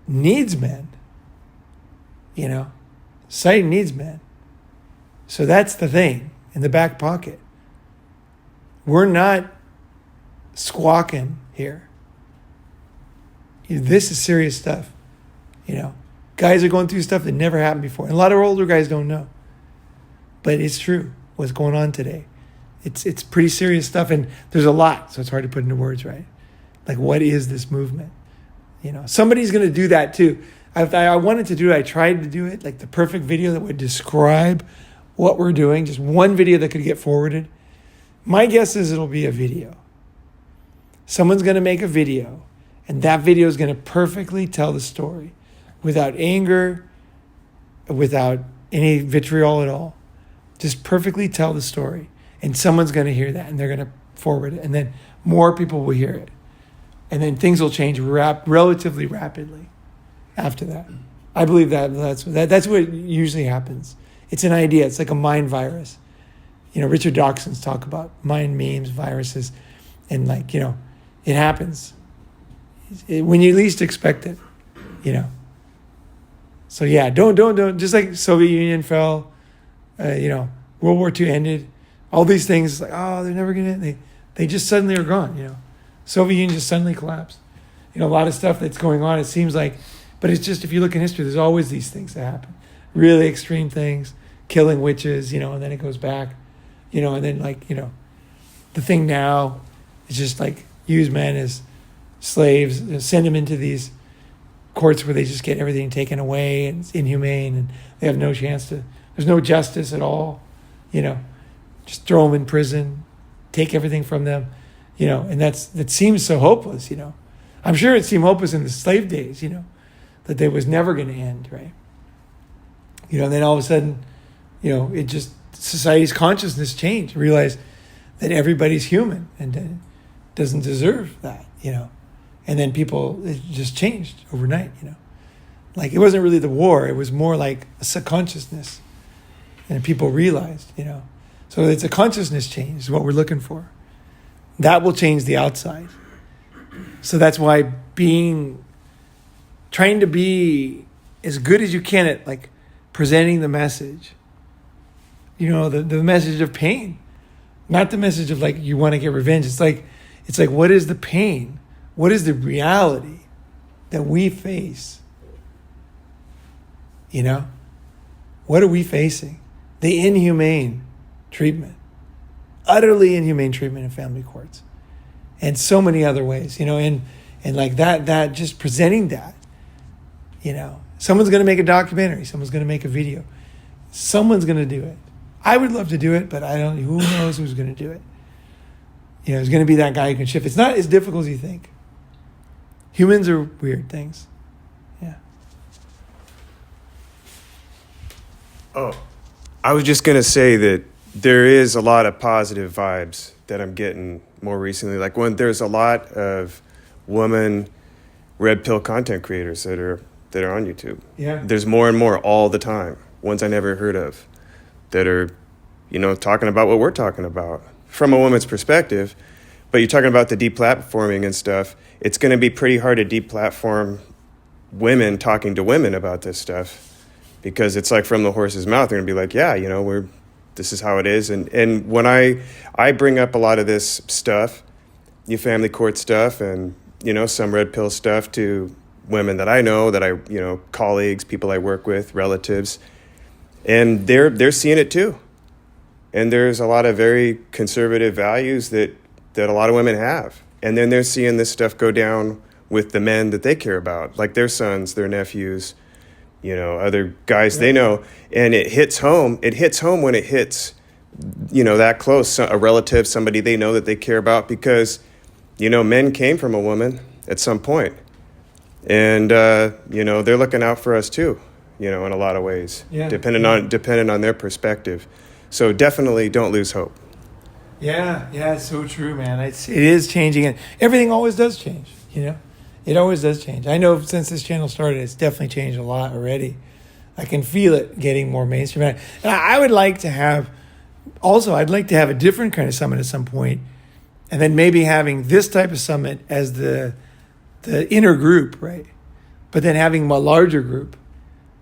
needs men, Society needs men. So that's the thing in the back pocket. We're not squawking here. This is serious stuff. Guys are going through stuff that never happened before. And a lot of older guys don't know. But it's true what's going on today. It's pretty serious stuff, and there's a lot, so it's hard to put into words, right? Like, what is this movement? Somebody's going to do that too. I wanted to do it. I tried to do it, like the perfect video that would describe what we're doing, just one video that could get forwarded. My guess is it'll be a video. Someone's going to make a video, and that video is going to perfectly tell the story without anger, without any vitriol at all. Just perfectly tell the story. And someone's going to hear that, and they're going to forward it, and then more people will hear it. And then things will change relatively rapidly after that. I believe that's what usually happens. It's an idea. It's like a mind virus. Richard Dawkins talk about mind memes, viruses, and it happens when you least expect it. So yeah, don't. Just like Soviet Union fell, World War II ended. All these things, like, oh, they're never gonna. They just suddenly are gone. Soviet Union just suddenly collapsed. A lot of stuff that's going on. It seems like, but it's just if you look in history, there's always these things that happen. Really extreme things, killing witches, and then it goes back, and then the thing now is just like use men as slaves, send them into these courts where they just get everything taken away and it's inhumane and they have no chance to. There's no justice at all, Just throw them in prison, take everything from them. And that seems so hopeless, I'm sure it seemed hopeless in the slave days, that they was never going to end, right? And then all of a sudden, it just, society's consciousness changed, realized that everybody's human and doesn't deserve that, And then it just changed overnight, Like it wasn't really the war, it was more like a subconsciousness. And people realized, So it's a consciousness change is what we're looking for. That will change the outside. So that's why trying to be as good as you can at like presenting the message, the message of pain, not the message of like, you want to get revenge. It's like, what is the pain? What is the reality that we face? What are we facing? The inhumane treatment. Utterly inhumane treatment in family courts, and so many other ways, and like that just presenting that, someone's going to make a documentary, someone's going to make a video, someone's going to do it. I would love to do it, but who knows who's going to do it? There's going to be that guy who can shift. It's not as difficult as you think. Humans are weird things. Yeah. Oh, I was just going to say that there is a lot of positive vibes that I'm getting more recently. Like when there's a lot of woman red pill content creators that are on YouTube. Yeah. There's more and more all the time. Ones I never heard of that are, talking about what we're talking about from a woman's perspective. But you're talking about the deplatforming and stuff. It's going to be pretty hard to deplatform women talking to women about this stuff because it's like from the horse's mouth. They're gonna be like, yeah, you know, this is how it is. And when I bring up a lot of this stuff, new family court stuff, and you know, some red pill stuff to women that I know, colleagues, people I work with, relatives, and they're seeing it too. And there's a lot of very conservative values that a lot of women have. And then they're seeing this stuff go down with the men that they care about, like their sons, their nephews, you know, other guys they know. And it hits home. It hits home when it hits, you know, that close, a relative, somebody they know that they care about, because, you know, men came from a woman at some point. And, you know, they're looking out for us too, you know, in a lot of ways, depending on their perspective. So definitely don't lose hope. Yeah, it's so true, man. It is changing, and everything always does change, you know? It always does change. I know since this channel started, it's definitely changed a lot already. I can feel it getting more mainstream. And I would like to have, I'd like to have a different kind of summit at some point, and then maybe having this type of summit as the inner group, right? But then having a larger group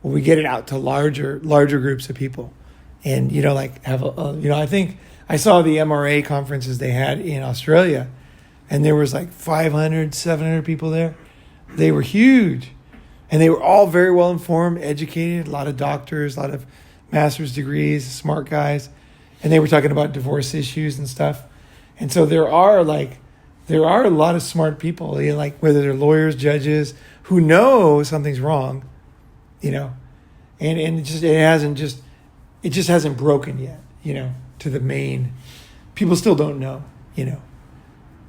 where we get it out to larger groups of people. And, you know, like have I think I saw the MRA conferences they had in Australia, and there was like 500, 700 people there. They were huge. And they were all very well informed, educated, a lot of doctors, a lot of master's degrees, smart guys. And they were talking about divorce issues and stuff. And so there are a lot of smart people, you know, like whether they're lawyers, judges, who know something's wrong, you know, and it just hasn't broken yet, you know, to the main. People still don't know, you know.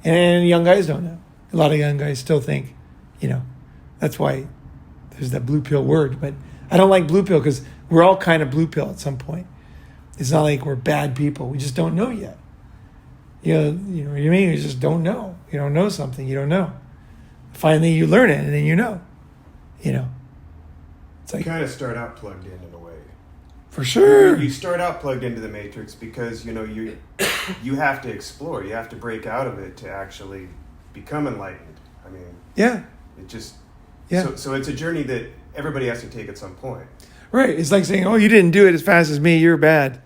And young guys don't know. A lot of young guys still think, you know, that's why there's that blue pill word. But I don't like blue pill because we're all kind of blue pill at some point. It's not like we're bad people. We just don't know yet. You know what I mean? You just don't know. You don't know something. You don't know. Finally, you learn it, and then you know. You know. It's like, you kind of start out plugged in a way. For sure. You start out plugged into the matrix because, you know, you have to explore. You have to break out of it to actually become enlightened. I mean, it just, so it's a journey that everybody has to take at some point. Right. It's like saying, oh, you didn't do it as fast as me. You're bad.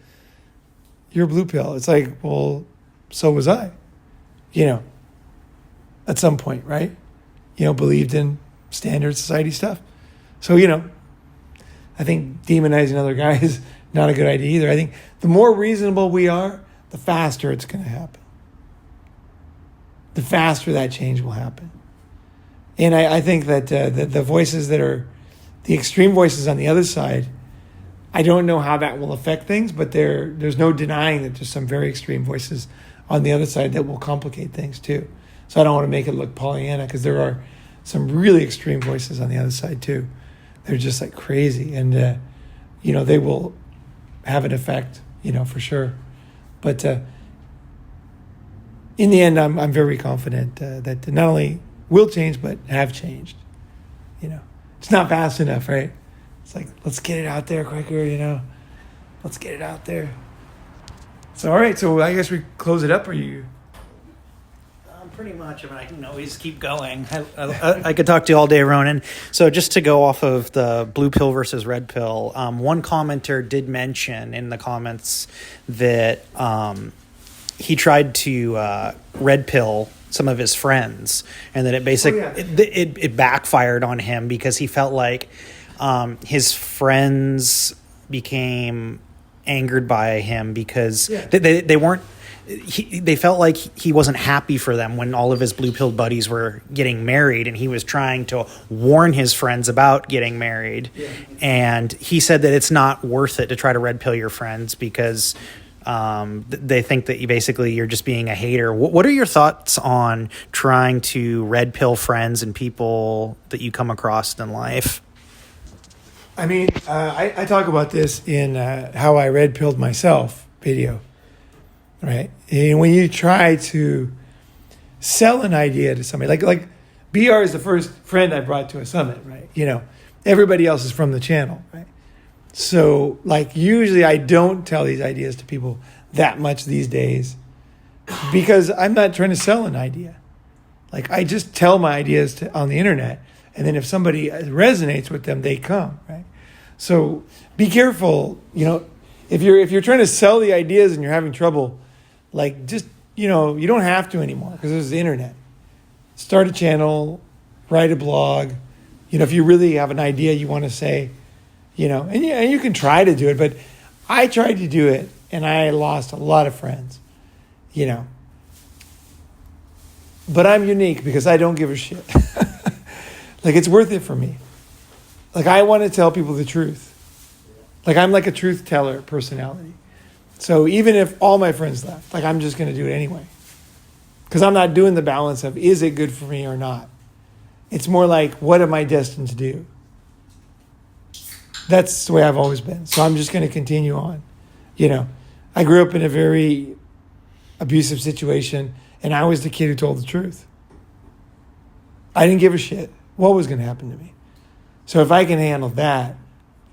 You're blue pill. It's like, well, so was I, you know, at some point, right? You know, believed in standard society stuff. So, you know, I think demonizing other guys is not a good idea either. I think the more reasonable we are, the faster it's going to happen. The faster that change will happen. And I think that the voices that are the extreme voices on the other side, I don't know how that will affect things, but there's no denying that there's some very extreme voices on the other side that will complicate things too. So I don't want to make it look Pollyanna, because there are some really extreme voices on the other side too. They're just like crazy, and you know, they will have an effect, you know, for sure. But in the end, I'm very confident that not only will change, but have changed. You know, it's not fast enough, right? It's like, let's get it out there quicker, you know. Let's get it out there. So, all right. So I guess we close it up. Or you? Pretty much. I mean, I can always keep going. I could talk to you all day, Ronin. So just to go off of the blue pill versus red pill, one commenter did mention in the comments that he tried to red pill some of his friends, and that it basically it backfired on him because he felt like his friends became angered by him because they weren't. They felt like he wasn't happy for them when all of his blue pill buddies were getting married, and he was trying to warn his friends about getting married. And he said that it's not worth it to try to red pill your friends because they think that you're just being a hater. What are your thoughts on trying to red pill friends and people that you come across in life? I mean, I talk about this in How I Red Pilled Myself video. Right. And when you try to sell an idea to somebody, like BR is the first friend I brought to a summit, right? You know, everybody else is from the channel, right? So like usually I don't tell these ideas to people that much these days because I'm not trying to sell an idea. Like I just tell my ideas on the internet, and then if somebody resonates with them, they come, right? So be careful, you know, if you're trying to sell the ideas and you're having trouble, like just, you know, you don't have to anymore because there's the internet. Start a channel, write a blog. You know, if you really have an idea you want to say, you know, and you can try to do it, but I tried to do it and I lost a lot of friends, you know. But I'm unique because I don't give a shit. Like, it's worth it for me. Like, I want to tell people the truth. Like, I'm like a truth teller personality. So even if all my friends left, like, I'm just going to do it anyway. Because I'm not doing the balance of, is it good for me or not? It's more like, what am I destined to do? That's the way I've always been. So I'm just going to continue on. You know, I grew up in a very abusive situation, and I was the kid who told the truth. I didn't give a shit what was going to happen to me. So if I can handle that,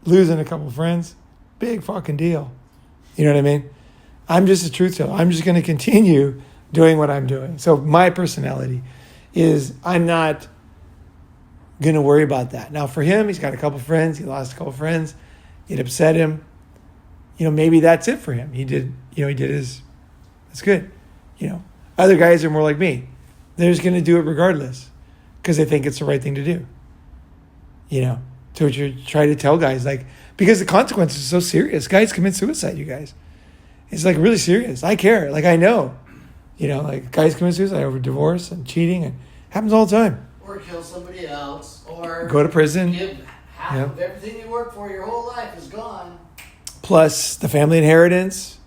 losing a couple friends, big fucking deal. You know what I mean? I'm just a truth teller. I'm just going to continue doing what I'm doing. So my personality is I'm not going to worry about that. Now for him, he's got a couple friends. He lost a couple friends. It upset him. You know, maybe that's it for him. He did his, that's good. You know, other guys are more like me. They're just going to do it regardless because they think it's the right thing to do. You know, so you try to tell guys, like, because the consequences are so serious. Guys commit suicide, you guys. It's like really serious. I care. Like, I know. You know, like guys commit suicide over divorce and cheating, and happens all the time. Or kill somebody else, or go to prison. Give half of everything you worked for your whole life is gone. Plus the family inheritance,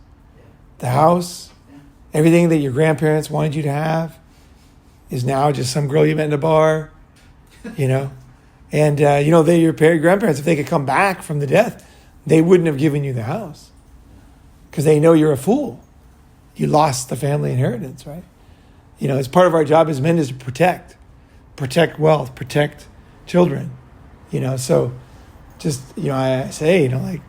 the house, everything that your grandparents wanted you to have is now just some girl you met in a bar, you know. And, you know, your grandparents, if they could come back from the death, they wouldn't have given you the house because they know you're a fool. You lost the family inheritance, right? You know, it's part of our job as men is to protect wealth, protect children, you know. So just, you know, I say, you know, like,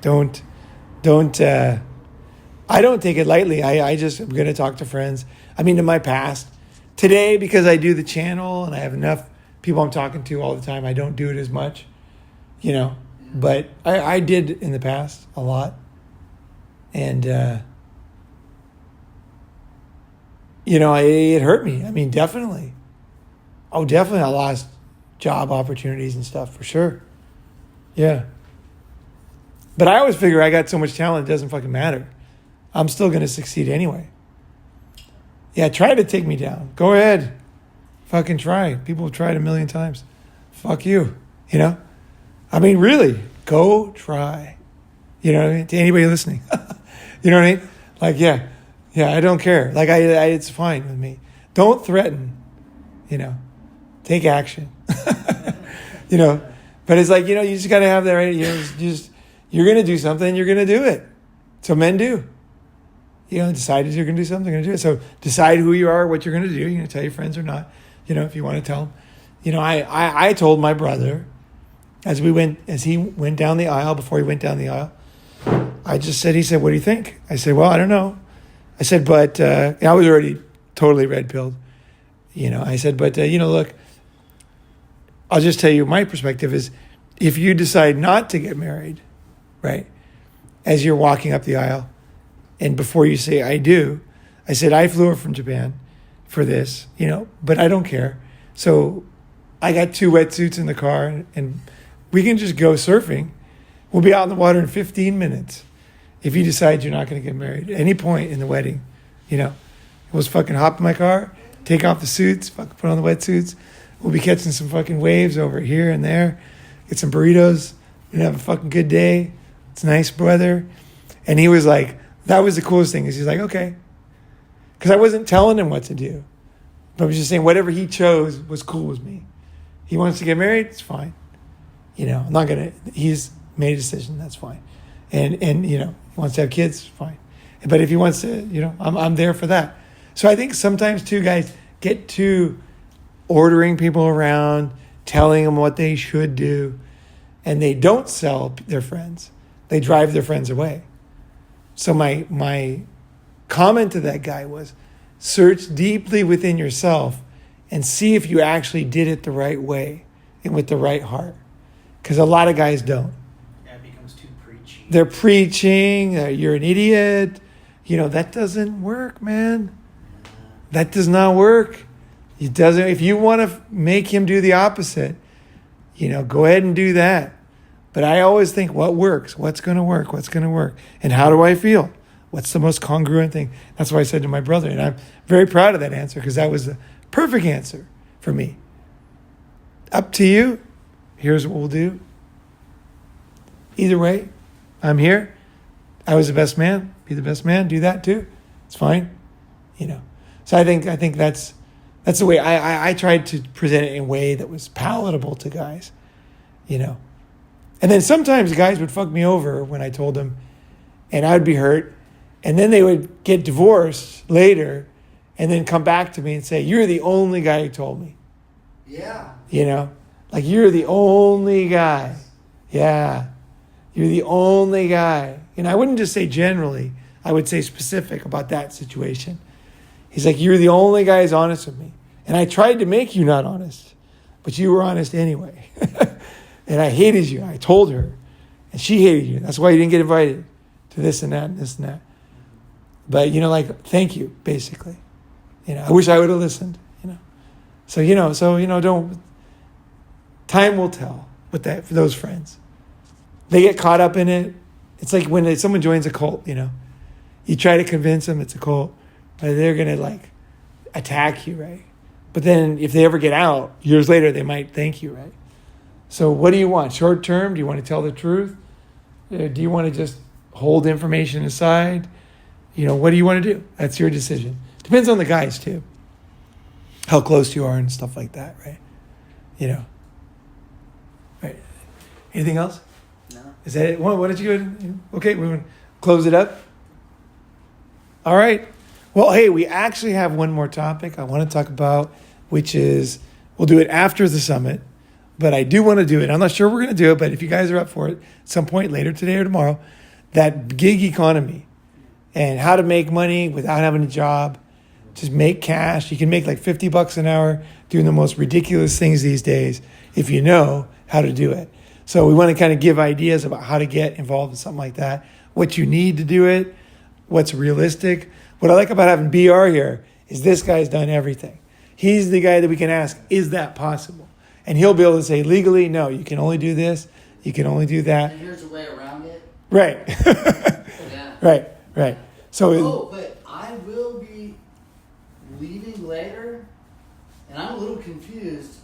I don't take it lightly. I just am going to talk to friends. I mean, in my past, today, because I do the channel and I have enough people I'm talking to all the time, I don't do it as much, you know, but I did in the past a lot. And, you know, it hurt me. I mean, definitely. Oh, definitely I lost job opportunities and stuff for sure. Yeah. But I always figure I got so much talent, it doesn't fucking matter. I'm still going to succeed anyway. Yeah, try to take me down. Go ahead. Fucking try. People have tried 1,000,000 times. Fuck you. You know? I mean, really, go try. You know what I mean? To anybody listening. You know what I mean? Like, yeah, I don't care. Like, it's fine with me. Don't threaten. You know? Take action. You know? But it's like, you know, you just got to have that right. You're going to do something, you're going to do it. So men do. You know, decided you're going to do something, you're going to do it. So decide who you are, what you're going to do. You're going to tell your friends or not. You know, if you want to tell them. You know, I told my brother as he went down the aisle, before he went down the aisle, he said, what do you think? I said, well, I don't know. I said, but I was already totally red-pilled. You know, I said, but, you know, look, I'll just tell you my perspective is if you decide not to get married, right, as you're walking up the aisle, and before you say, I do, I said, I flew over from Japan for this, you know, but I don't care. So I got 2 wetsuits in the car, and we can just go surfing. We'll be out in the water in 15 minutes if you decide you're not going to get married at any point in the wedding. You know, we'll just fucking hop in my car, take off the suits, fucking put on the wetsuits. We'll be catching some fucking waves over here and there, get some burritos, and have a fucking good day. It's nice weather. And he was like, that was the coolest thing, is he's like, okay. Because I wasn't telling him what to do. But I was just saying whatever he chose was cool with me. He wants to get married, it's fine. You know, I'm not going to, he's made a decision, that's fine. And you know, he wants to have kids, fine. But if he wants to, you know, I'm there for that. So I think sometimes too, guys, get to ordering people around, telling them what they should do, and they don't sell their friends. They drive their friends away. So my comment to that guy was, search deeply within yourself and see if you actually did it the right way and with the right heart. Because a lot of guys don't. Yeah, it becomes they're preaching, you're an idiot. That doesn't work, man. That does not work. It doesn't. If you want to make him do the opposite, go ahead and do that. But I always think, what works? What's going to work? What's going to work? And how do I feel? What's the most congruent thing? That's what I said to my brother. And I'm very proud of that answer because that was the perfect answer for me. Up to you. Here's what we'll do. Either way, I'm here. I was the best man. Be the best man. Do that too. It's fine. So I think that's the way I tried to present it in a way that was palatable to guys. And then sometimes guys would fuck me over when I told them, and I would be hurt. And then they would get divorced later and then come back to me and say, you're the only guy who told me. Yeah. Like you're the only guy. Yeah. You're the only guy. And I wouldn't just say generally, I would say specific about that situation. He's like, you're the only guy who's honest with me. And I tried to make you not honest, but you were honest anyway. And I hated you. I told her. And she hated you. That's why you didn't get invited to this and that and this and that. But, thank you, basically. I wish I would have listened, So, don't, time will tell with that, for those friends. They get caught up in it. It's like when someone joins a cult, you try to convince them it's a cult, but they're going to attack you, right? But then if they ever get out, years later, they might thank you, right? So what do you want? Short term? Do you want to tell the truth? Do you want to just hold information aside? What do you want to do? That's your decision. Depends on the guys too. How close you are and stuff like that, right? Right. Anything else? No. Is that it? What did you go? Okay, we're going to close it up. All right. Well, hey, we actually have one more topic I want to talk about, which is, we'll do it after the summit, but I do want to do it. I'm not sure we're going to do it, but if you guys are up for it, at some point later today or tomorrow, that gig economy and how to make money without having a job, just make cash. You can make like $50 an hour doing the most ridiculous things these days if you know how to do it. So we want to kind of give ideas about how to get involved in something like that, what you need to do it, what's realistic. What I like about having BR here is this guy's done everything. He's the guy that we can ask, is that possible? And he'll be able to say, legally, no, you can only do this, you can only do that. And here's a way around it. Right. Yeah. Right. So, but I will be leaving later, and I'm a little confused.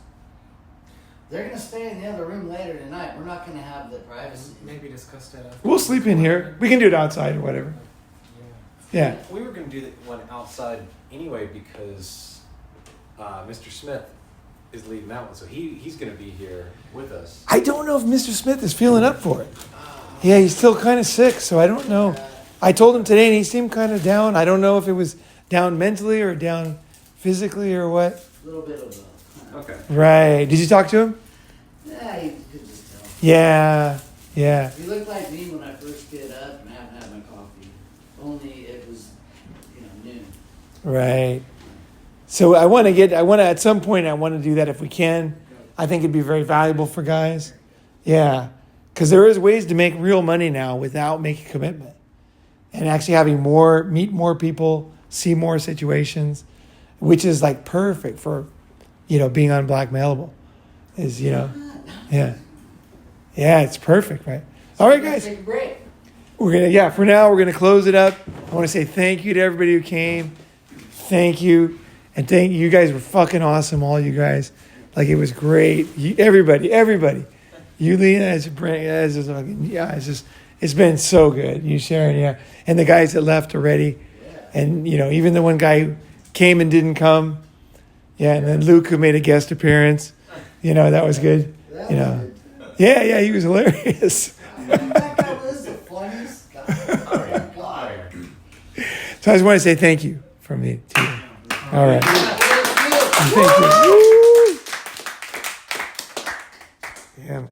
They're going to stay in the other room later tonight. We're not going to have the privacy. Maybe discuss that after. we'll sleep in here. We can do it outside or whatever. Yeah. We were going to do that one outside anyway because Mr. Smith is leading that one, so he's going to be here with us. I don't know if Mr. Smith is feeling up for it. Yeah, he's still kind of sick, so I don't know. I told him today, and he seemed kind of down. I don't know if it was down mentally or down physically or what. A little bit of both. Okay. Right. Did you talk to him? Yeah, you could just tell. Yeah. He looked like me when I first get up and haven't had my coffee. Only it was, noon. Right. So I want to at some point, I want to do that if we can. I think it'd be very valuable for guys. Yeah. Because there is ways to make real money now without making commitment. And actually meet more people, see more situations, which is like perfect for, being unblackmailable. Yeah. Yeah, it's perfect, right? All right, guys. Take a break. For now, we're gonna close it up. I want to say thank you to everybody who came. Thank you. And thank you. You guys were fucking awesome, all you guys. Like, it was great. Everybody. You, Lena, it's been so good. You, Sharon, yeah. And the guys that left already. And, even the one guy who came and didn't come. Yeah, and then Luke, who made a guest appearance. That was good. That was good. Yeah, he was hilarious. That guy was the funniest guy. So I just want to say thank you from me to you. All right. Yeah, Thank you.